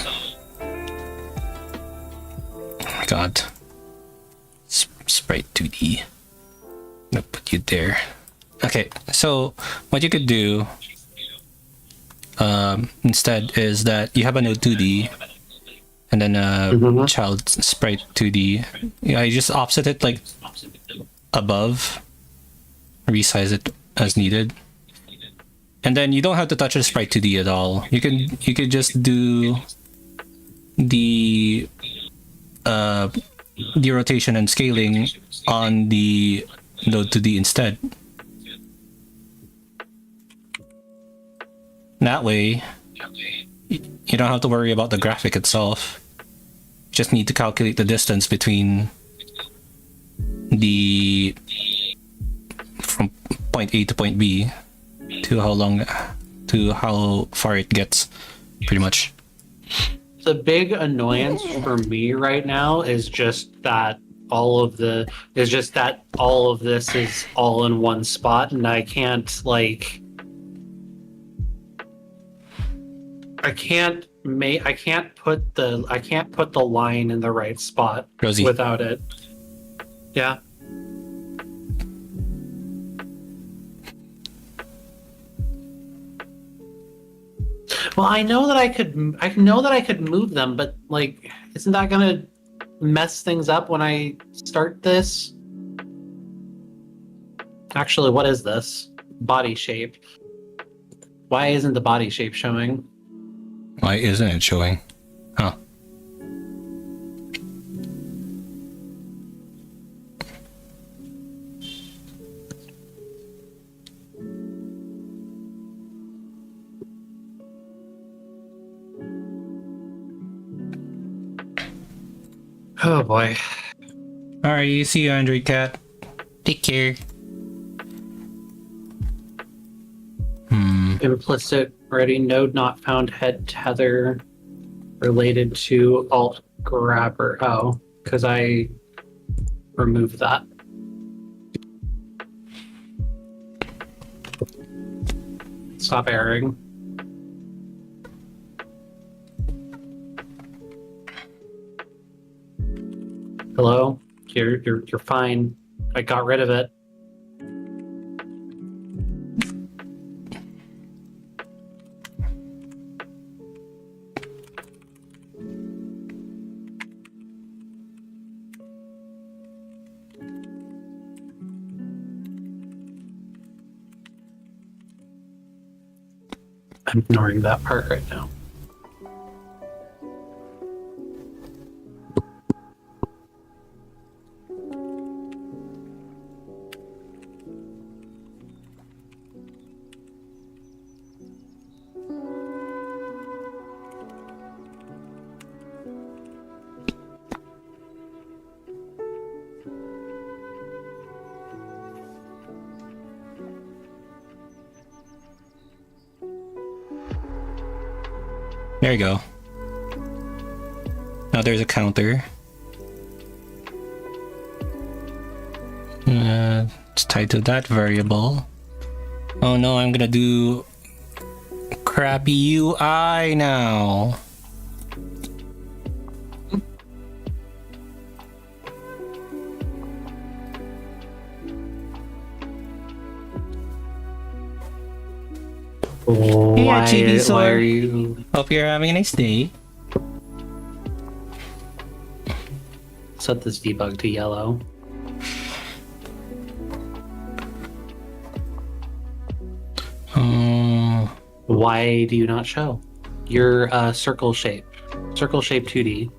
A: my god, sprite 2D. I'm gonna put you there. Okay, so what you could do instead is that you have a node 2D and then a child sprite 2D. Yeah, you just offset it like above, resize it as needed. And then you don't have to touch the sprite 2D at all. You could just do the rotation and scaling on the node 2D instead. That way, you don't have to worry about the graphic itself. You just need to calculate the distance between from point A to point B to how far it gets, pretty much.
B: The big annoyance for me right now is just that all of this is all in one spot, and I can't put the line in the right spot
A: Rosie.
B: without it. Yeah. Well, I know that I could move them, but like, isn't that gonna mess things up when I start this? Actually, what is this? Body shape. Why isn't the body shape showing?
A: Why isn't it showing? Huh.
B: Oh boy.
A: Alright, see you, Android Cat. Take care.
B: Implicit ready node not found head tether related to alt grabber. Oh, because I removed that. Stop erroring. Hello? You're fine. I got rid of it. I'm ignoring that part right now.
A: There you go. Now there's a counter. It's tied to that variable. Oh no, I'm gonna do crappy UI now.
B: Why are you?
A: Hope you're having a nice day.
B: Set this debug to yellow. Why do you not show? Your circle shape 2D.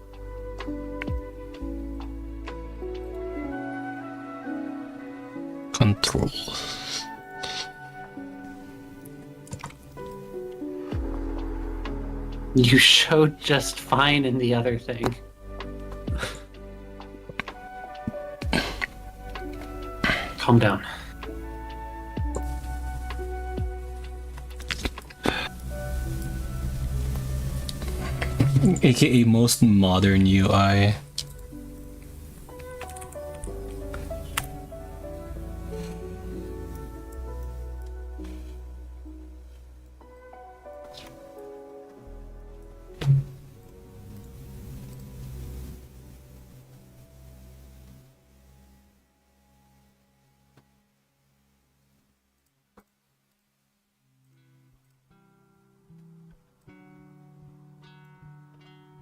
A: Control.
B: You showed just fine in the other thing. calm down.
A: AKA most modern UI.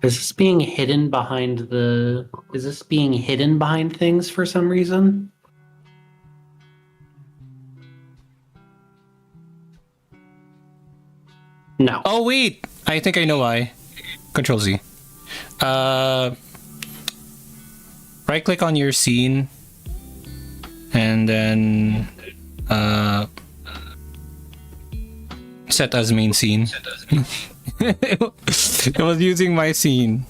B: Is this being hidden behind things for some reason? No.
A: Oh wait, I think I know why. Control Z. Right click on your scene and then set as main scene. It was using my scene.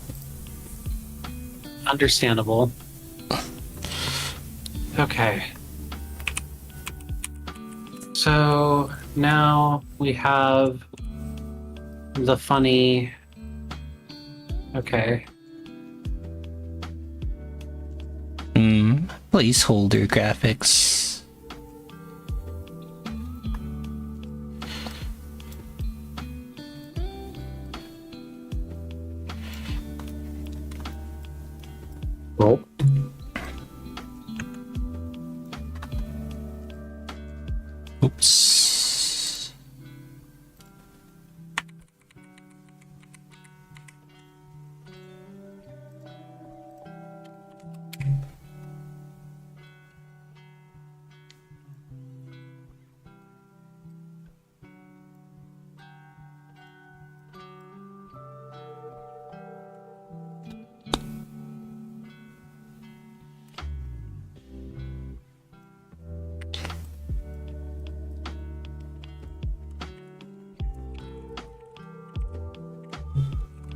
B: Understandable. Okay. So now we have the funny. Okay.
A: Placeholder graphics.
B: Roll.
A: Oops.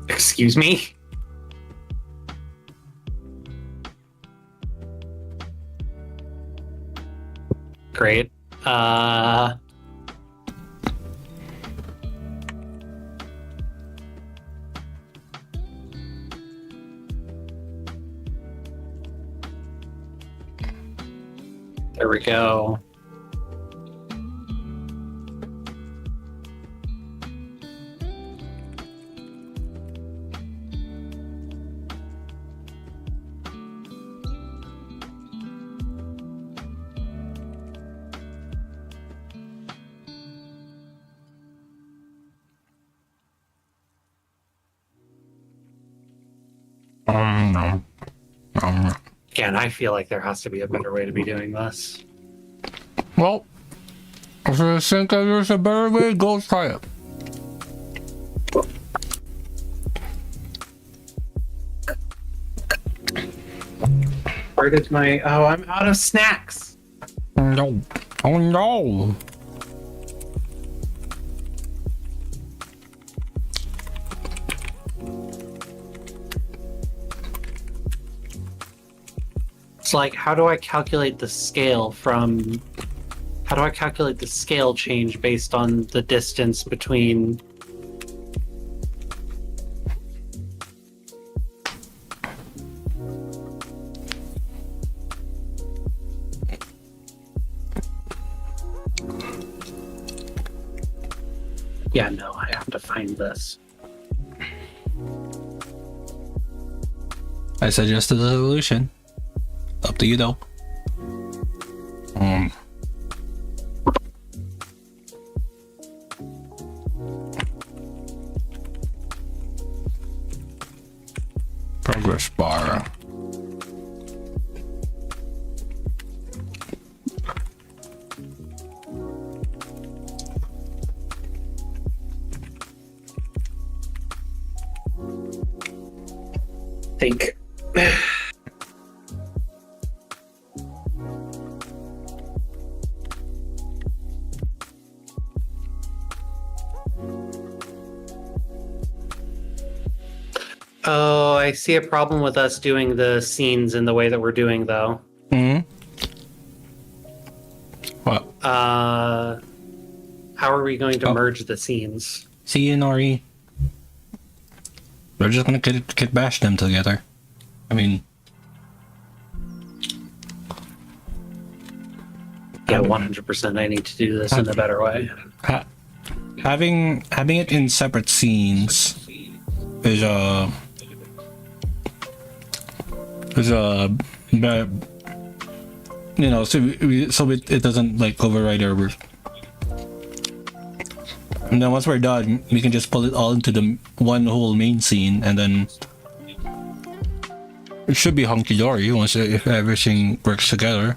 B: Excuse me? Great. There we go. Again, I feel like there has to be a better way to be doing this.
A: Well, if you think that there's a better way, go try it.
B: Where did my... Oh, I'm out of snacks!
A: No. Oh no.
B: It's like, how do I calculate the scale from... How do I calculate the scale change based on the distance between... Yeah, no, I have to find this.
A: I suggested a solution. Up to you though. Progress bar.
B: Think. Oh, I see a problem with us doing the scenes in the way that we're doing, though.
A: Hmm.
B: how are we going to merge the scenes?
A: See you, Nori. We're just gonna kit bash them together. I mean,
B: Yeah, 100%. I need to do this in a better way.
A: having it in separate scenes is you know, so it doesn't like override our work. And then once we're done, we can just pull it all into the one whole main scene, and then it should be hunky dory once if everything works together.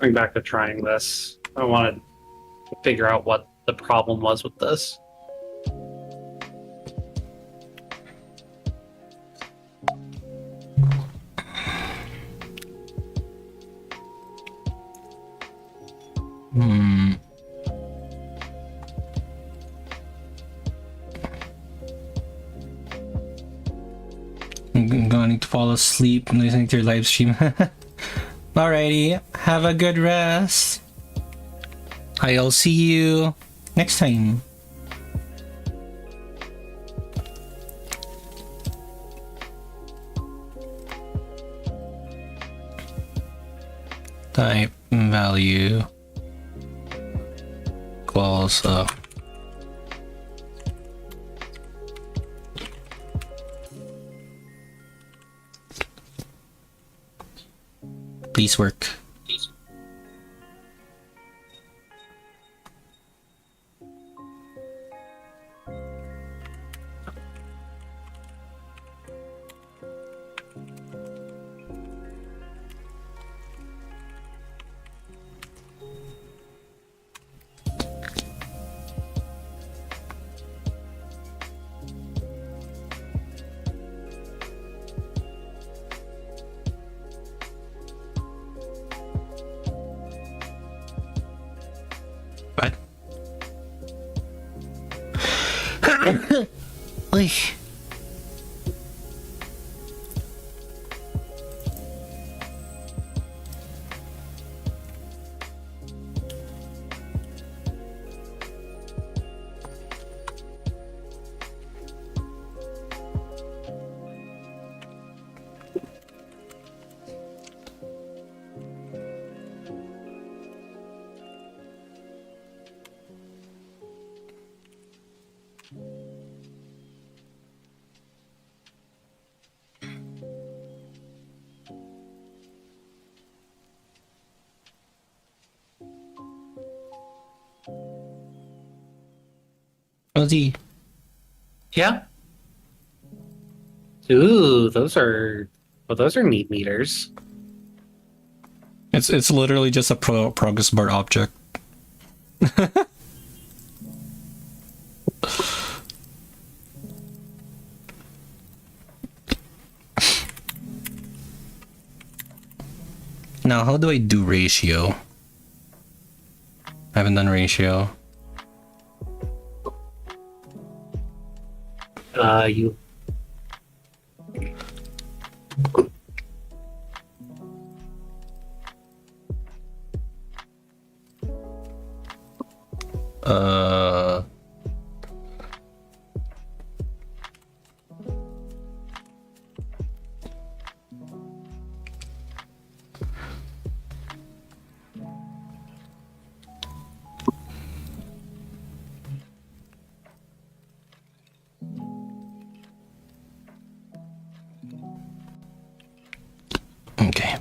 B: Going back to trying this, I wanted to figure out what the problem was with this.
A: I'm going to fall asleep listening to your live stream. Alrighty, have a good rest. I'll see you next time. Type value equals please work. What? Oy. Ozzy.
B: Yeah. Ooh, those are neat meters.
A: It's literally just a progress bar object. Now, how do I do ratio? I haven't done ratio.
B: You.
A: Uh... Okay.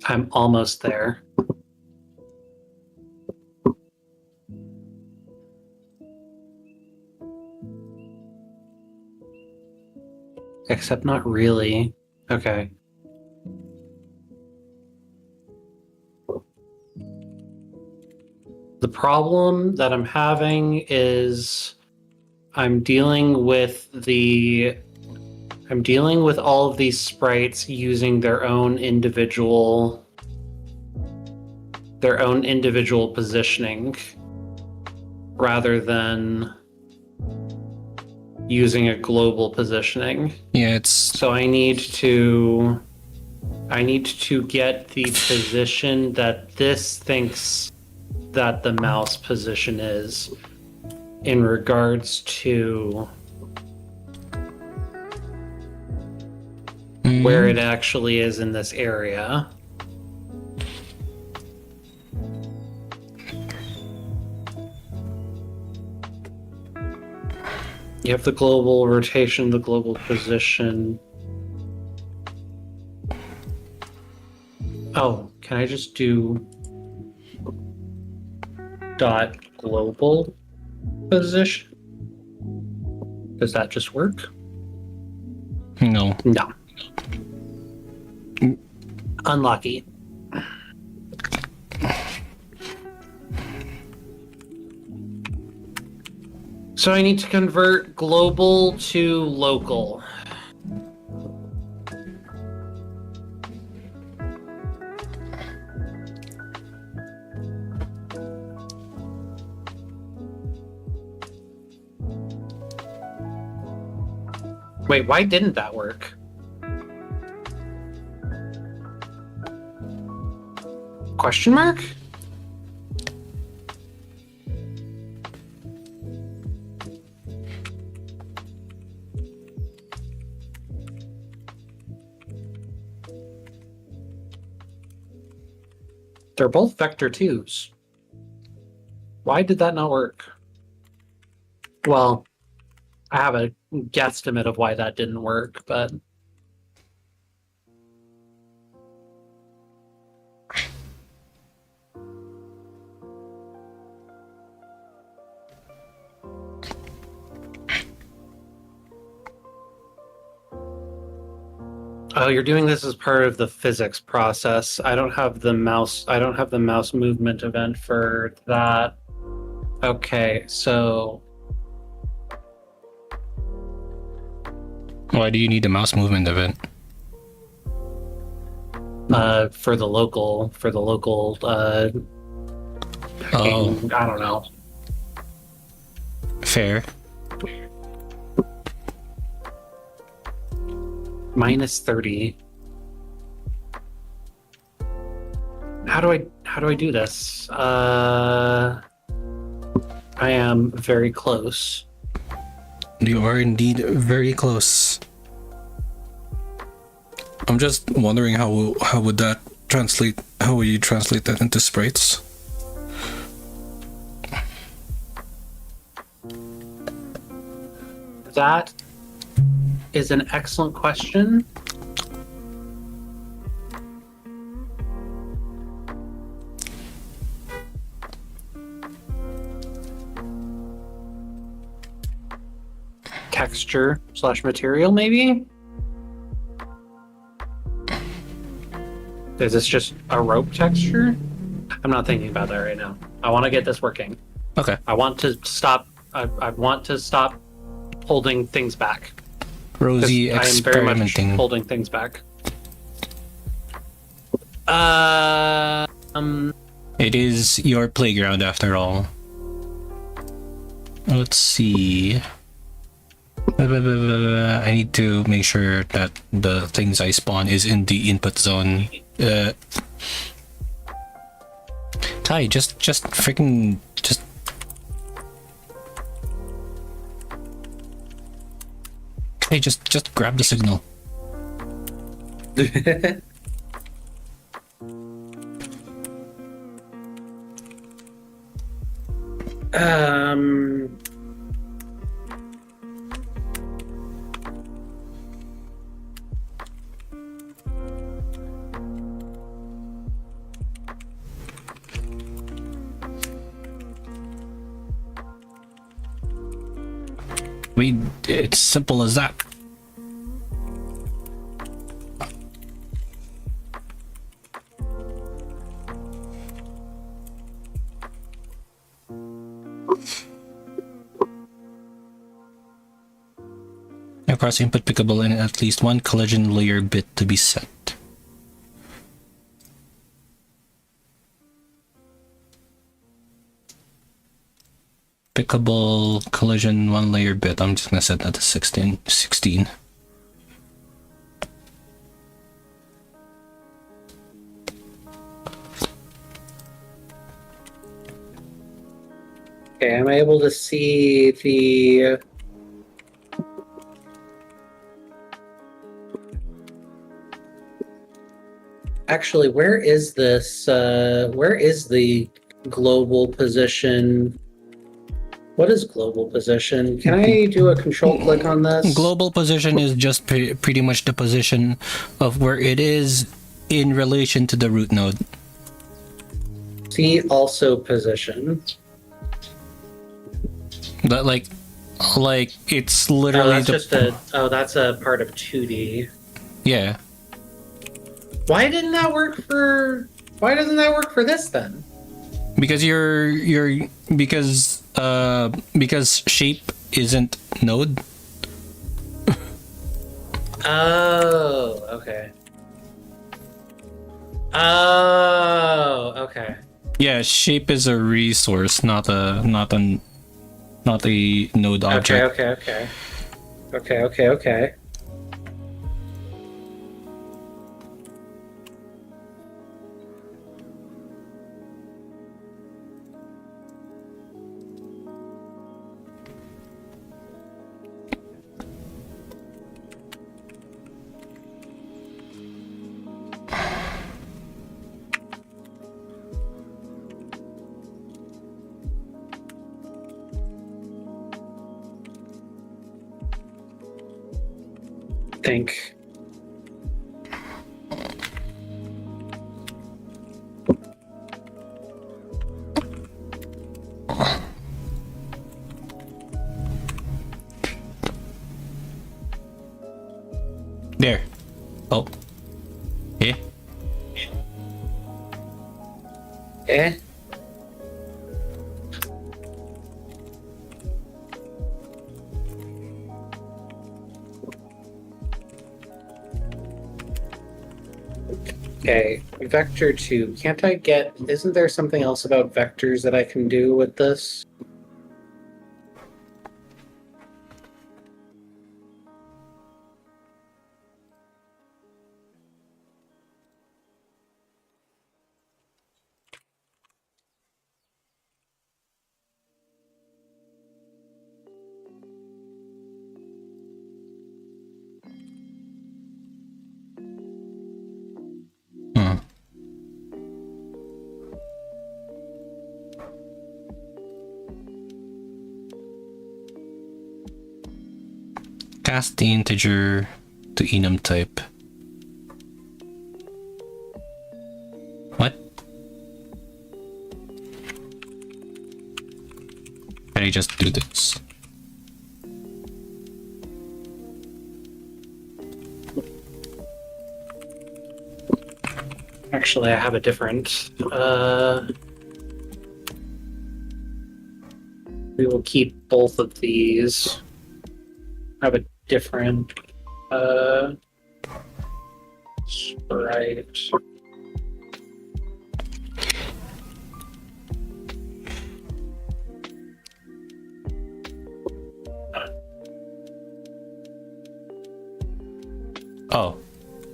B: I'm almost there. Except not really. Okay. The problem that I'm having is I'm dealing with all of these sprites using their own individual positioning rather than using a global positioning.
A: Yeah, it's...
B: So I need to get the position that this thinks that the mouse position is in regards to where it actually is in this area. You have the global rotation, the global position. Oh, can I just do dot global position? Does that just work?
A: No.
B: No. Unlucky. So I need to convert global to local. Wait, why didn't that work? Question mark? They're both vector 2s. Why did that not work? Well, I have a guesstimate of why that didn't work, but... Oh, you're doing this as part of the physics process. I don't have the mouse. I don't have the mouse movement event for that. Okay, so
A: Why do you need a mouse movement event?
B: for the local
A: Oh,
B: game, I don't know.
A: fair.
B: Minus 30. How do I do this? I am very close.
A: You are indeed very close. I'm just wondering how would that translate? How would you translate that into sprites?
B: That is an excellent question. Texture / material, maybe? Is this just a rope texture? I'm not thinking about that right now. I want to get this working.
A: Okay.
B: I want to stop. I want to stop holding things back. 'Cause
A: Rosie
B: I am very much
A: experimenting.
B: holding things back.
A: It is your playground after all. Let's see. I need to make sure that the things I spawn is in the input zone. Ty, just freaking just. Hey, just grab the signal. It's simple as that. Across input pickable and at least one collision layer bit to be set. Pickable collision one layer bit. I'm just gonna set that to 16.
B: Okay, am I able to see the... Actually, where is this? Where is the global position? What is global position? Can I do a control click on this?
A: Global position is just pretty much the position of where it is in relation to the root node.
B: See also position.
A: But like it's literally
B: That's a part of 2D.
A: Yeah.
B: Why doesn't that work for this then?
A: Because because shape isn't node.
B: Oh, okay. Oh, okay.
A: Yeah, shape is a resource, not a node object.
B: Okay. Think.
A: There. Oh. Eh?
B: Eh? Okay, vector 2. Can't I get... Isn't there something else about vectors that I can do with this?
A: Hmm. Cast the integer to enum type. What? Can I just do this?
B: Actually, I have a different... We will keep both of these. I have a different... Sprite.
A: Oh.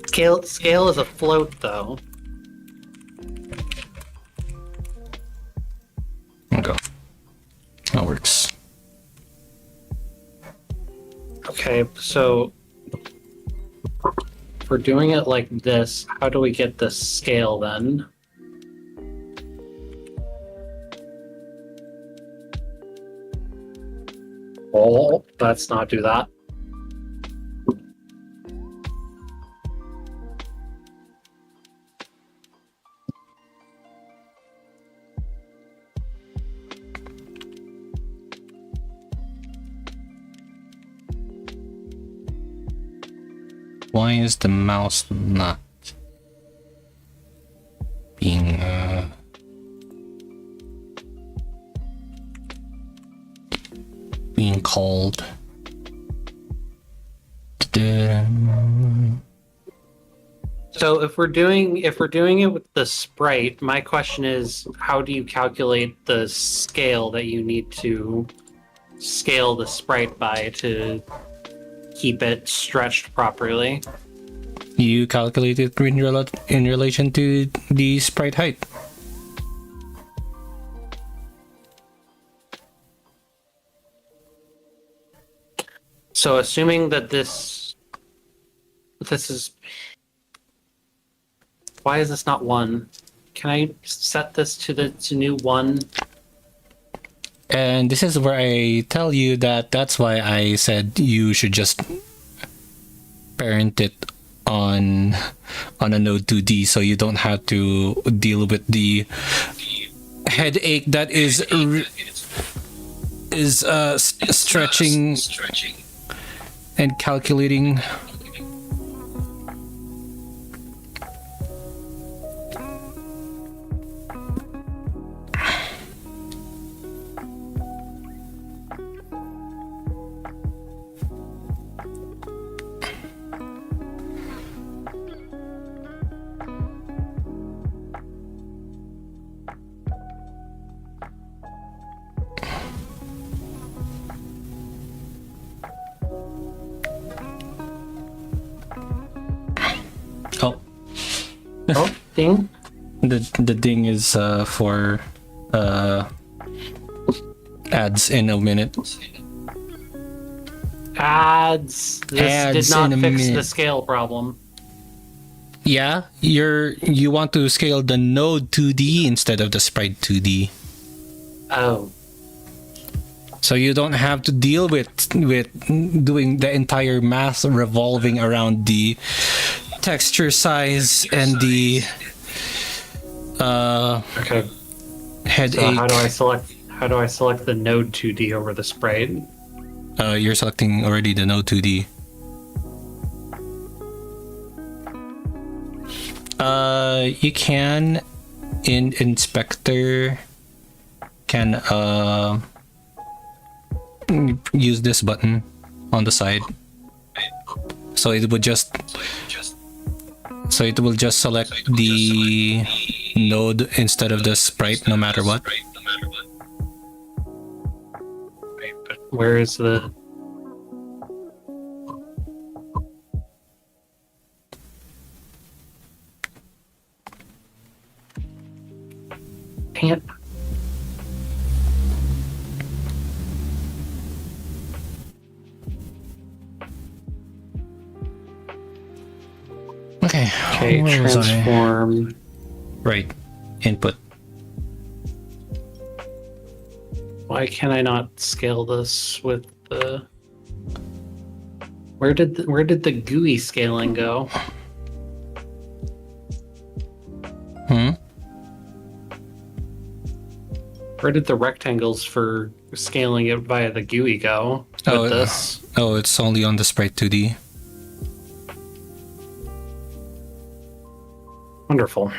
B: Scale is a float, though.
A: Go. That works.
B: Okay, so if we're doing it like this, how do we get the scale then? Oh, let's not do that.
A: Why is the mouse not being called?
B: So if we're doing it with the sprite, my question is, how do you calculate the scale that you need to scale the sprite by to keep it stretched properly?
A: You calculate it in relation to the sprite height.
B: So assuming that this is... Why is this not 1? Can I set this to new 1?
A: And this is where I tell you that that's why I said you should just parent it on a node 2D so you don't have to deal with the headache that is stretching and calculating.
B: Oh, ding.
A: The ding is for ads in a minute.
B: Ads. This
A: Ads
B: did not
A: in a
B: fix
A: minute.
B: the scale problem.
A: Yeah, you want to scale the node 2D instead of the sprite 2D.
B: Oh.
A: So you don't have to deal with doing the entire math revolving around the texture size and the
B: Okay.
A: headache.
B: So how do I select the node 2D over the sprite?
A: You're selecting already the node 2D. You can in inspector can use this button on the side. So it will just select the node instead of the sprite no matter what.
B: But where is the... Can't...
A: Okay,
B: Okay,
A: where was I?
B: transform...
A: Right, input.
B: Why can I not scale this with the... Where did the GUI scaling go? Where did the rectangles for scaling it via the GUI go with this?
A: Oh, it's only on the sprite 2D.
B: Wonderful.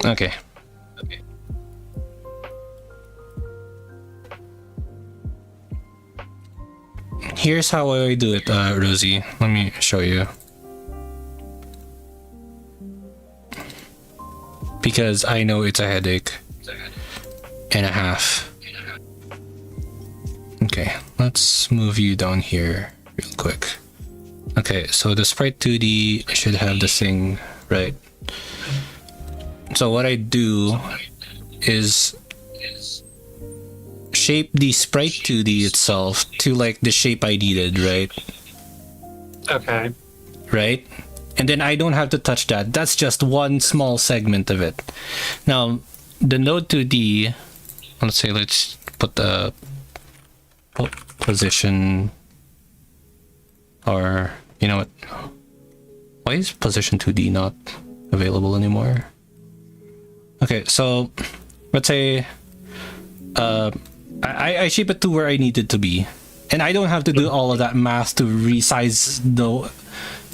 A: Okay. Here's how I do it, Rosie. Let me show you. Because I know it's a headache and a half. Okay, let's move you down here real quick. Okay, so the sprite 2D should have this thing, right? So what I do is shape the sprite 2D itself to like the shape I needed, right?
B: Okay.
A: Right? And then I don't have to touch that. That's just one small segment of it. Now, the node 2D, let's say, let's put the position, or, you know what? Why is position 2D not available anymore? Okay, so let's say I shape it to where I need it to be. And I don't have to do all of that math to resize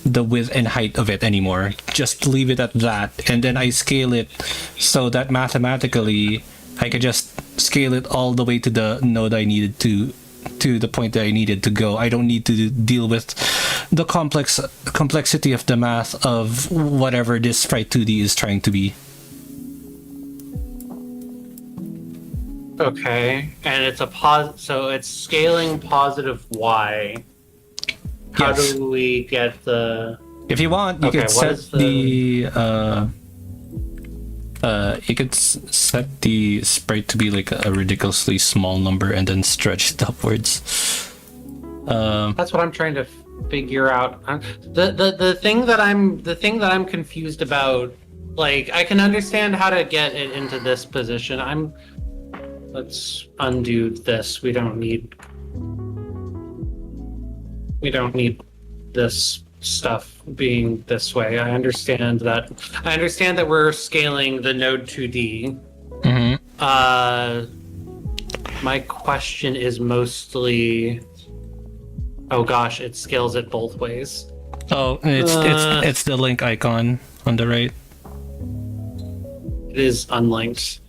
A: the width and height of it anymore. Just leave it at that, and then I scale it so that mathematically I could just scale it all the way to the node I needed to the point that I needed to go. I don't need to deal with the complexity of the math of whatever this sprite 2D is trying to be.
B: Okay, and it's so it's scaling positive y. How
A: Yes.
B: do we get the...
A: If you want, you
B: Okay,
A: could
B: what
A: set you could set the sprite to be like a ridiculously small number and then stretch it upwards.
B: That's what I'm trying to figure out. The thing that I'm confused about, like, I can understand how to get it into this position. Let's undo this. We don't need this stuff being this way. I understand that we're scaling the node 2D. My question is mostly, oh gosh, it scales it both ways.
A: Oh, it's the link icon on the right.
B: It is unlinked.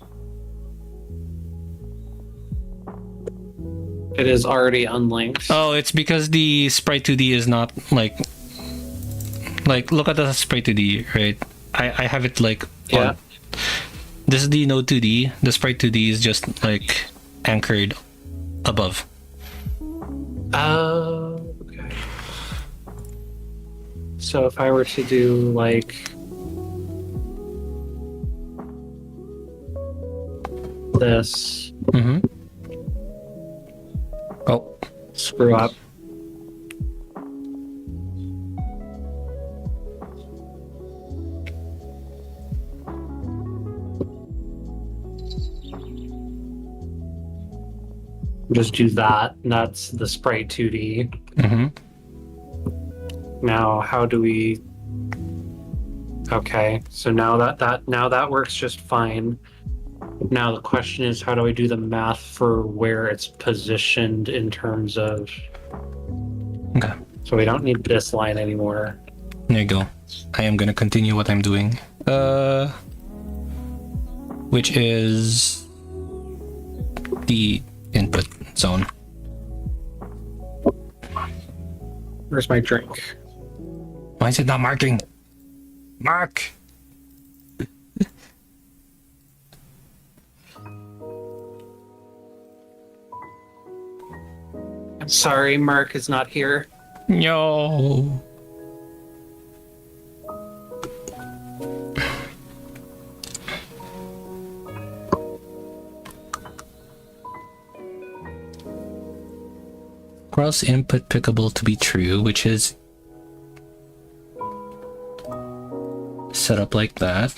B: It is already unlinked.
A: Oh, it's because the sprite 2D is not like look at the sprite 2D, right? I have it like
B: Yeah.
A: This is the node 2D. The sprite 2D is just like anchored above.
B: Oh, okay. So if I were to do like this,
A: Oh,
B: screw up. Just do that, and that's the sprite 2D. Now, how do we Okay, so now that works just fine. Now the question is, how do I do the math for where it's positioned in terms of?
A: Okay,
B: So we don't need this line anymore.
A: there you go. I am gonna continue what I'm doing. Which is the input zone.
B: Where's my drink?
A: Why is it not marking? Mark!
B: I'm sorry, Mark is not here.
A: No. Cross input pickable to be true, which is set up like that.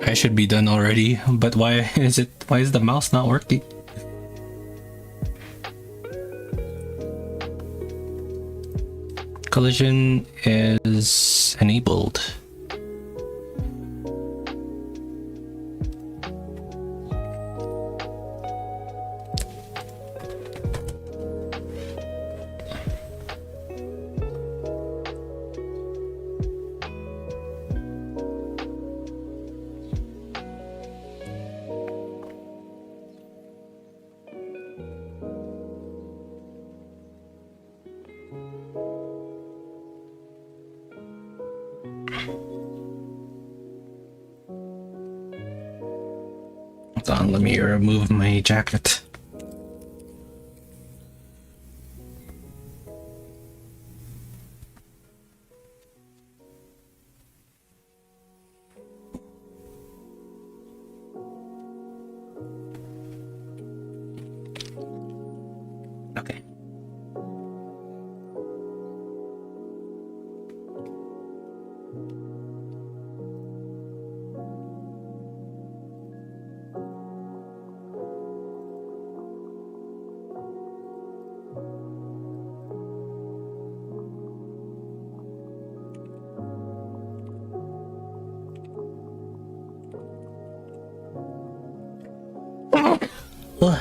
A: I should be done already, but why is the mouse not working? Collision is enabled. Hold on, let me remove my jacket. Okay. Ugh.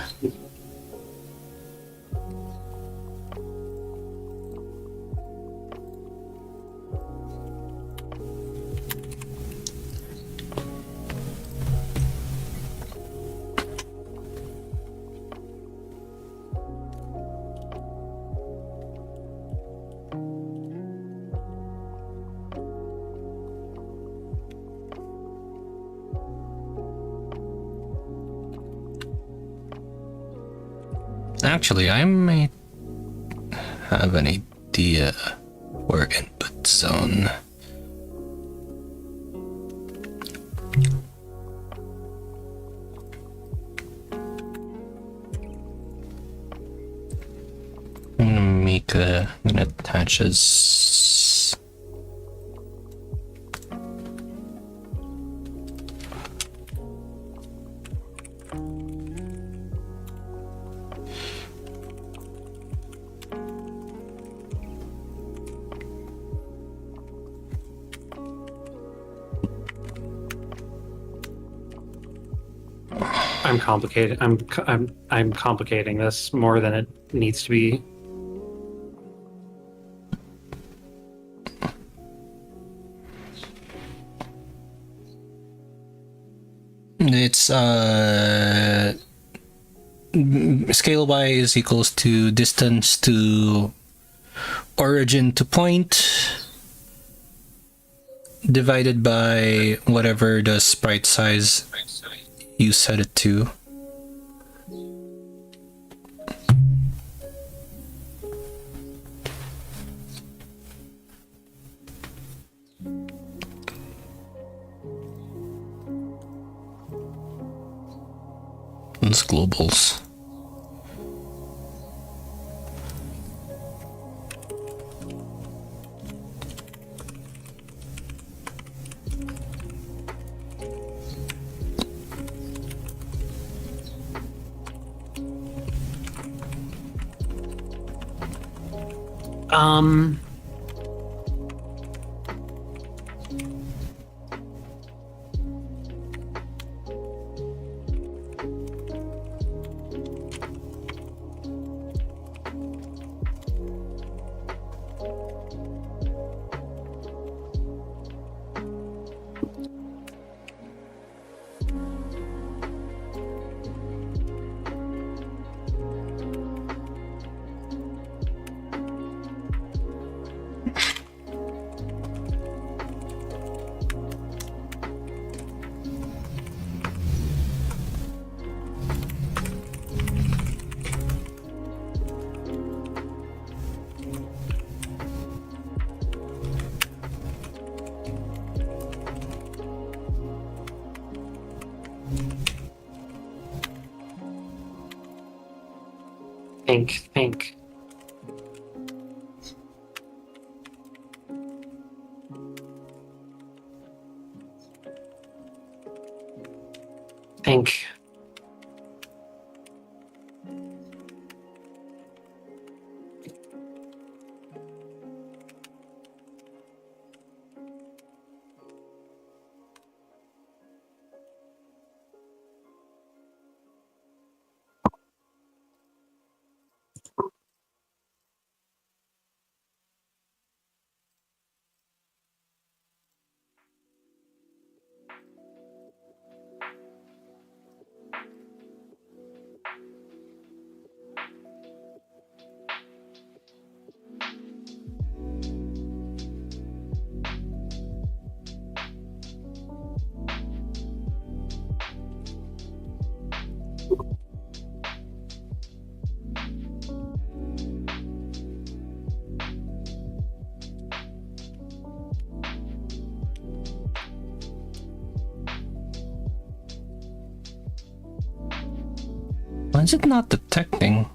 A: Actually, I might have an idea for input zone. I'm gonna attach as
B: I'm complicated. I'm complicating this more than it needs to be.
A: it's scale y is equals to distance to origin to point divided by whatever the sprite size you set it to. It's globals.
B: Think. Think.
A: Why is it not detecting?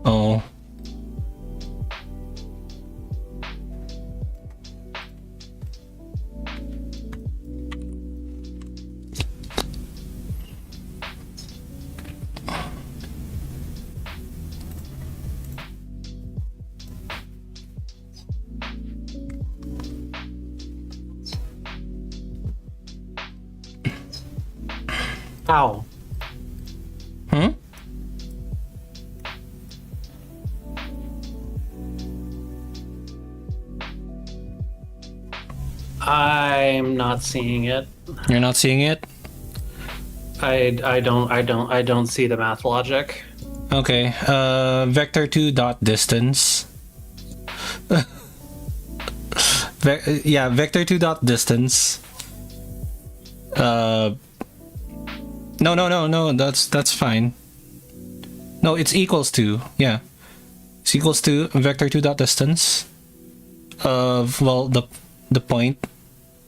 A: Oh.
B: Ow. I'm not seeing it.
A: You're not seeing it?
B: I don't see the math logic.
A: Okay. Vector2 dot distance. Yeah, vector2 dot distance. No. That's fine. No, it's equals to, yeah. It's equals to vector2 dot distance of, well, the point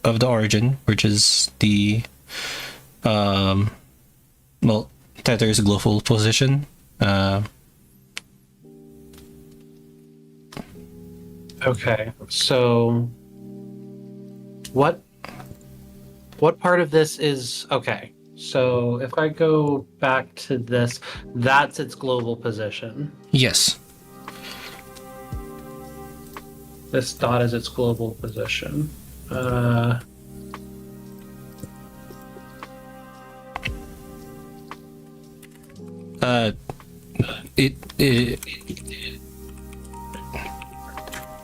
A: of the origin, which is the well, Tether's global position.
B: Okay, so what part of this is okay? So if I go back to this, that's its global position.
A: Yes.
B: This dot is its global position.
A: it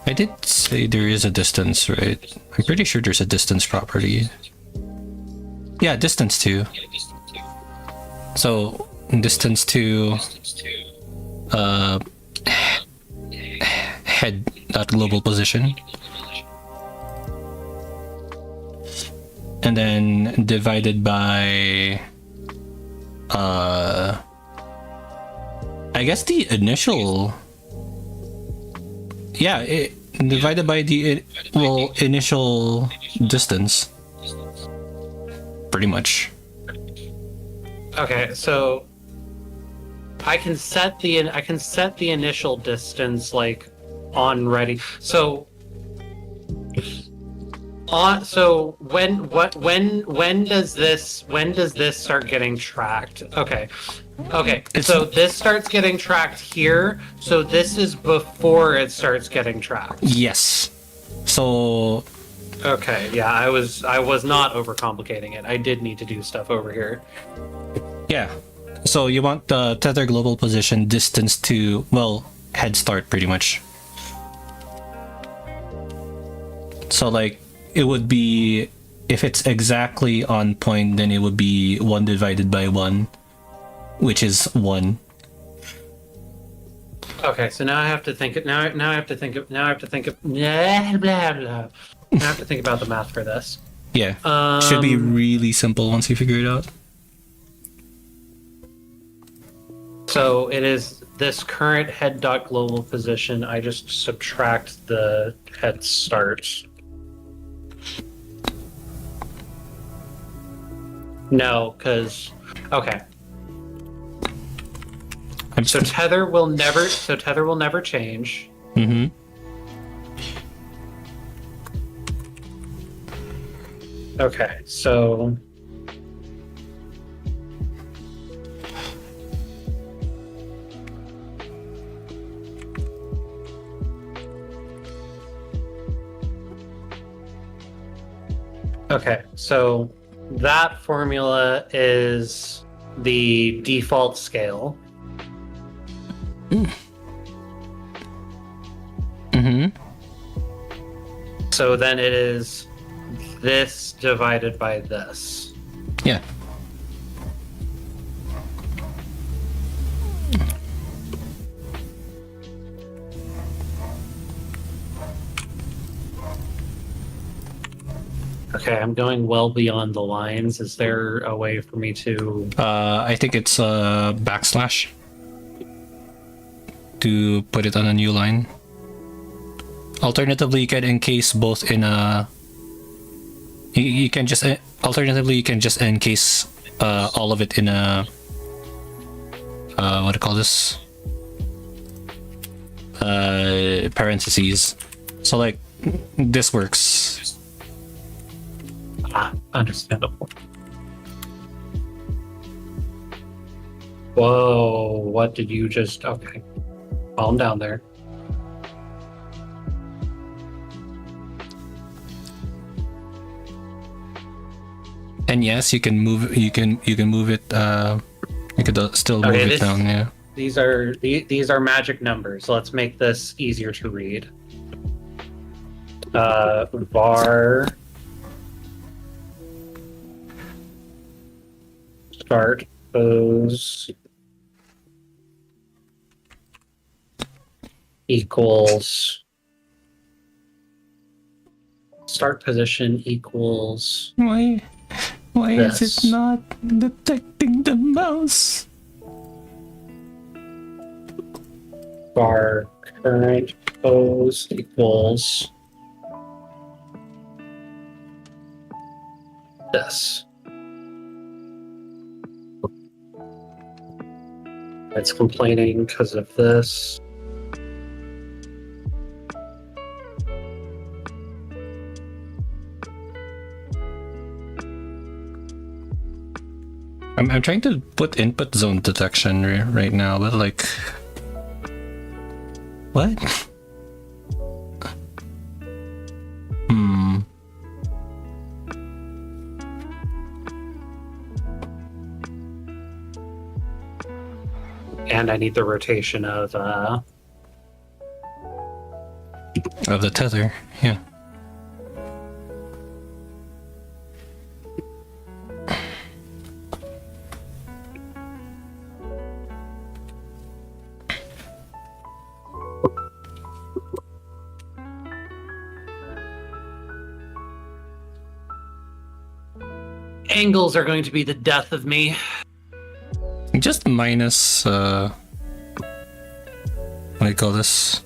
A: I did say there is a distance, right? I'm pretty sure there's a distance property. Yeah, distance to. So distance to head dot global position, and then divided by I guess the initial. Yeah, divided by the initial distance, pretty much.
B: Okay, so I can set the initial distance like on ready. So when does this start getting tracked? Okay, so this starts getting tracked here, so this is before it starts getting tracked.
A: Yes. So
B: Okay, yeah, I was not overcomplicating it. I did need to do stuff over here.
A: yeah. So you want the tether global position distance to, well, head start pretty much. So like it would be, if it's exactly on point, then it would be 1 divided by 1, which is 1.
B: Okay, so now I have to think blah, blah, blah. Now I have to think about the math for this.
A: Yeah. Should be really simple once you figure it out.
B: So it is this current head dot global position. I just subtract the head start. No, because okay. So tether will never change.
A: Mm-hmm.
B: Okay, so that formula is the default scale.
A: Mm-hmm.
B: So then it is this divided by this.
A: Yeah.
B: Okay, I'm going well beyond the lines. Is there a way for me to...
A: I think it's backslash to put it on a new line. Alternatively, you can encase both in a... You can just... Alternatively, you can just encase all of it in a... what do you call this? Parentheses. So, like, this works.
B: Understandable. Whoa, what did you just... Okay. Calm down there.
A: And yes, you can move. You can move it. You could still move it down. Yeah.
B: These are magic numbers. Let's make this easier to read. Var start pose equals start position equals
A: Why
B: this.
A: is it not detecting the mouse?
B: Var current pose equals this. It's complaining because of this.
A: I'm trying to put input zone detection right now, but like, what?
B: And I need the rotation of
A: the tether. Yeah.
B: angles are going to be the death of me.
A: Just minus what do you call this?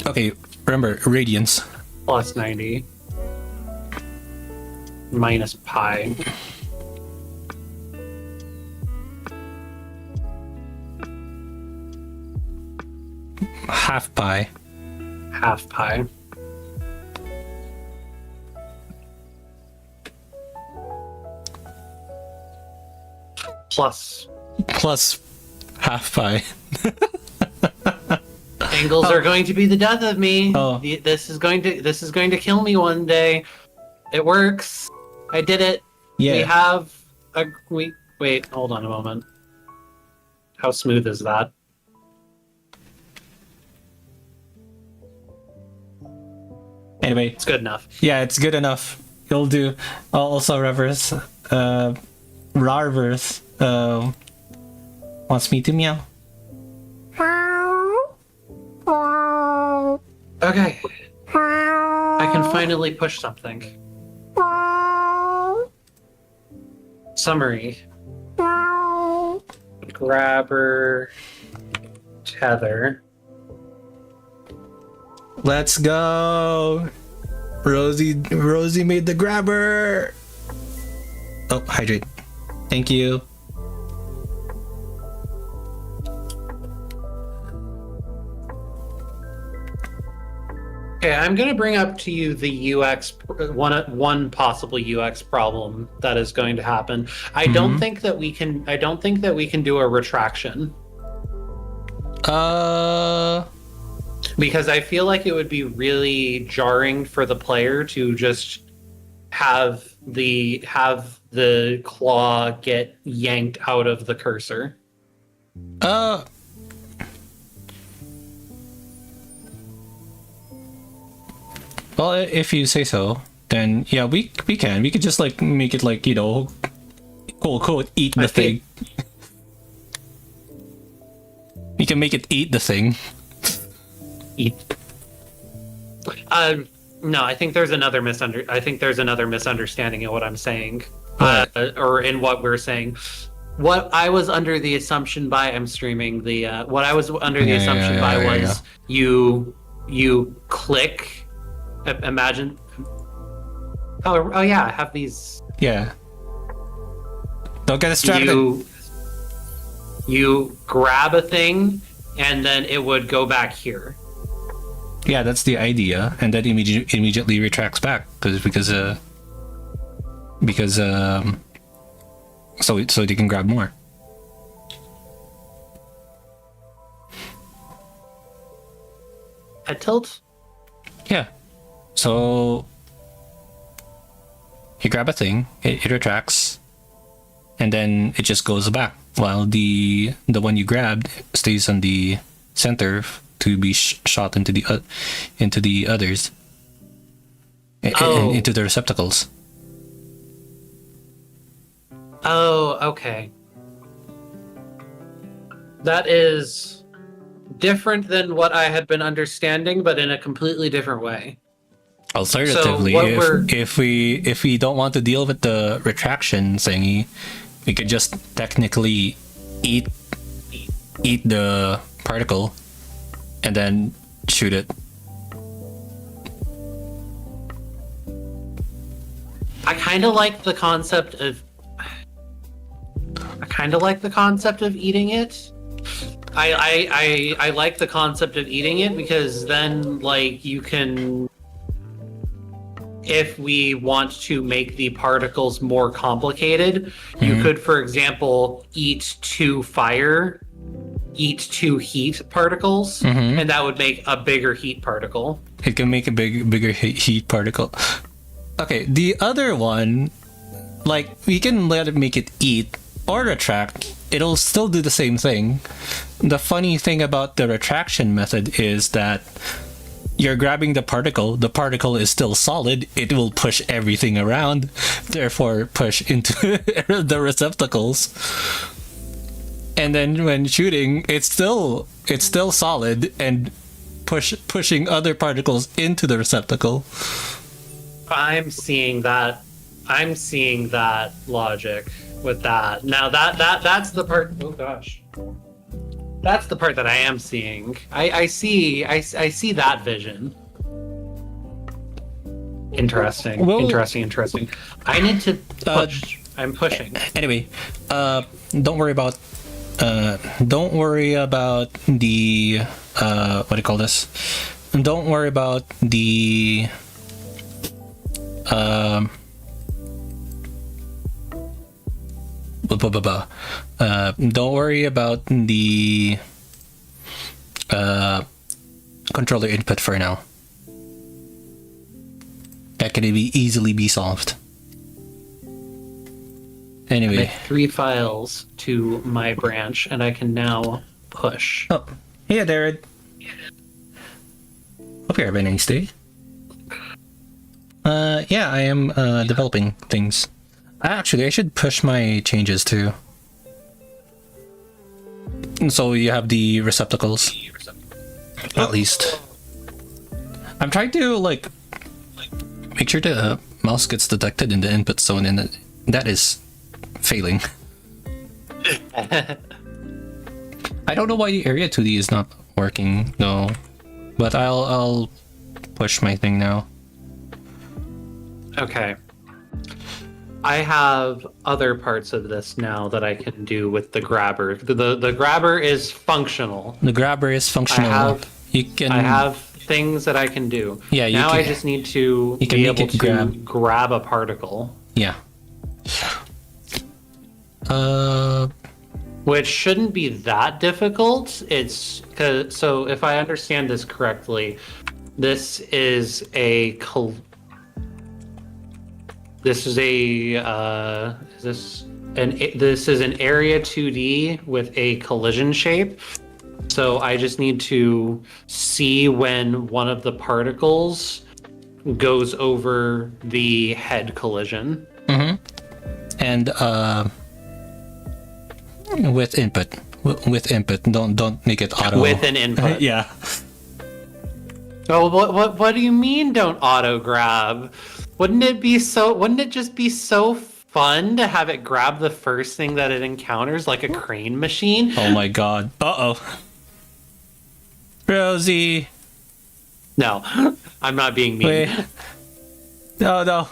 A: Okay, remember radians.
B: Plus 90. Minus pi.
A: Half pi.
B: Half pi. Plus.
A: Plus half pi.
B: Angles are going to be the death of me.
A: Oh.
B: This is going to kill me one day. It works. I did it.
A: Yeah.
B: We have a wait, hold on a moment. How smooth is that?
A: Anyway,
B: It's good enough.
A: yeah, it's good enough. It'll do. Also, reverse. Rarverse wants me to meow.
B: Okay. I can finally push something. Summary. Grabber. Tether.
A: Let's go. Rosie made the grabber. Oh, hydrate. Thank you.
B: Okay, I'm going to bring up to you the UX one possible UX problem that is going to happen. I don't think that we can do a retraction because I feel like it would be really jarring for the player to just have the claw get yanked out of the cursor.
A: Well, if you say so, then yeah, we can. We could just like make it like, you know, quote unquote eat the thing. We can make it eat the thing.
B: Eat. No, I think there's another misunderstanding in what I'm saying, or in what we're saying. What I was under the assumption by was you click. Imagine. Oh yeah, I have these.
A: Yeah. Don't get distracted.
B: You grab a thing, and then it would go back here.
A: Yeah, that's the idea, and then immediately retracts back because so they can grab more.
B: Head tilt.
A: Yeah. So you grab a thing, it retracts, and then it just goes back while the one you grabbed stays on the center to be shot into the others, into the receptacles.
B: Oh, okay. That is different than what I had been understanding, but in a completely different way.
A: Alternatively, if we don't want to deal with the retraction thingy, we could just technically eat the particle and then shoot it.
B: I kind of like the concept of eating it. I like the concept of eating it because then, like, you can, if we want to make the particles more complicated, you could, for example, eat two heat particles, and that would make a bigger heat particle.
A: It can make a bigger heat particle. Okay, the other one like we can let it make it eat or retract. It'll still do the same thing. The funny thing about the retraction method is that you're grabbing the particle is still solid, it will push everything around, therefore push into the receptacles. And then when shooting, it's still solid and pushing other particles into the receptacle.
B: I'm seeing that logic with that. Now that's the part. Oh gosh, that's the part that I am seeing. I see that vision. Interesting.
A: Well,
B: interesting. I need to push. I'm pushing.
A: Anyway, don't worry about the what do you call this? Don't worry about the don't worry about the controller input for now. That can easily be solved. Anyway,
B: Make 3 files to my branch, and I can now push.
A: oh, hey Darren. Hope you're having a nice day. Yeah, I am developing things. Actually, I should push my changes too. So you have the receptacles. At least. I'm trying to like make sure the mouse gets detected in the input zone, and that is failing. I don't know why the area 2D is not working though, but I'll push my thing now.
B: Okay. I have other parts of this now that I can do with the grabber. The grabber is functional.
A: The grabber is functional.
B: I have things that I can do.
A: Yeah,
B: now I just need to be able to grab a particle.
A: Yeah.
B: Which shouldn't be that difficult. It's so if I understand this correctly, this is a this is an area 2D with a collision shape. So I just need to see when one of the particles goes over the head collision.
A: Mm-hmm. And with input, don't make it auto.
B: With an input.
A: Yeah.
B: Oh, what do you mean? Don't auto grab? Wouldn't it just be so fun to have it grab the first thing that it encounters, like a crane machine?
A: Oh my god. Uh-oh. Rosie.
B: No, I'm not being mean.
A: Wait. No.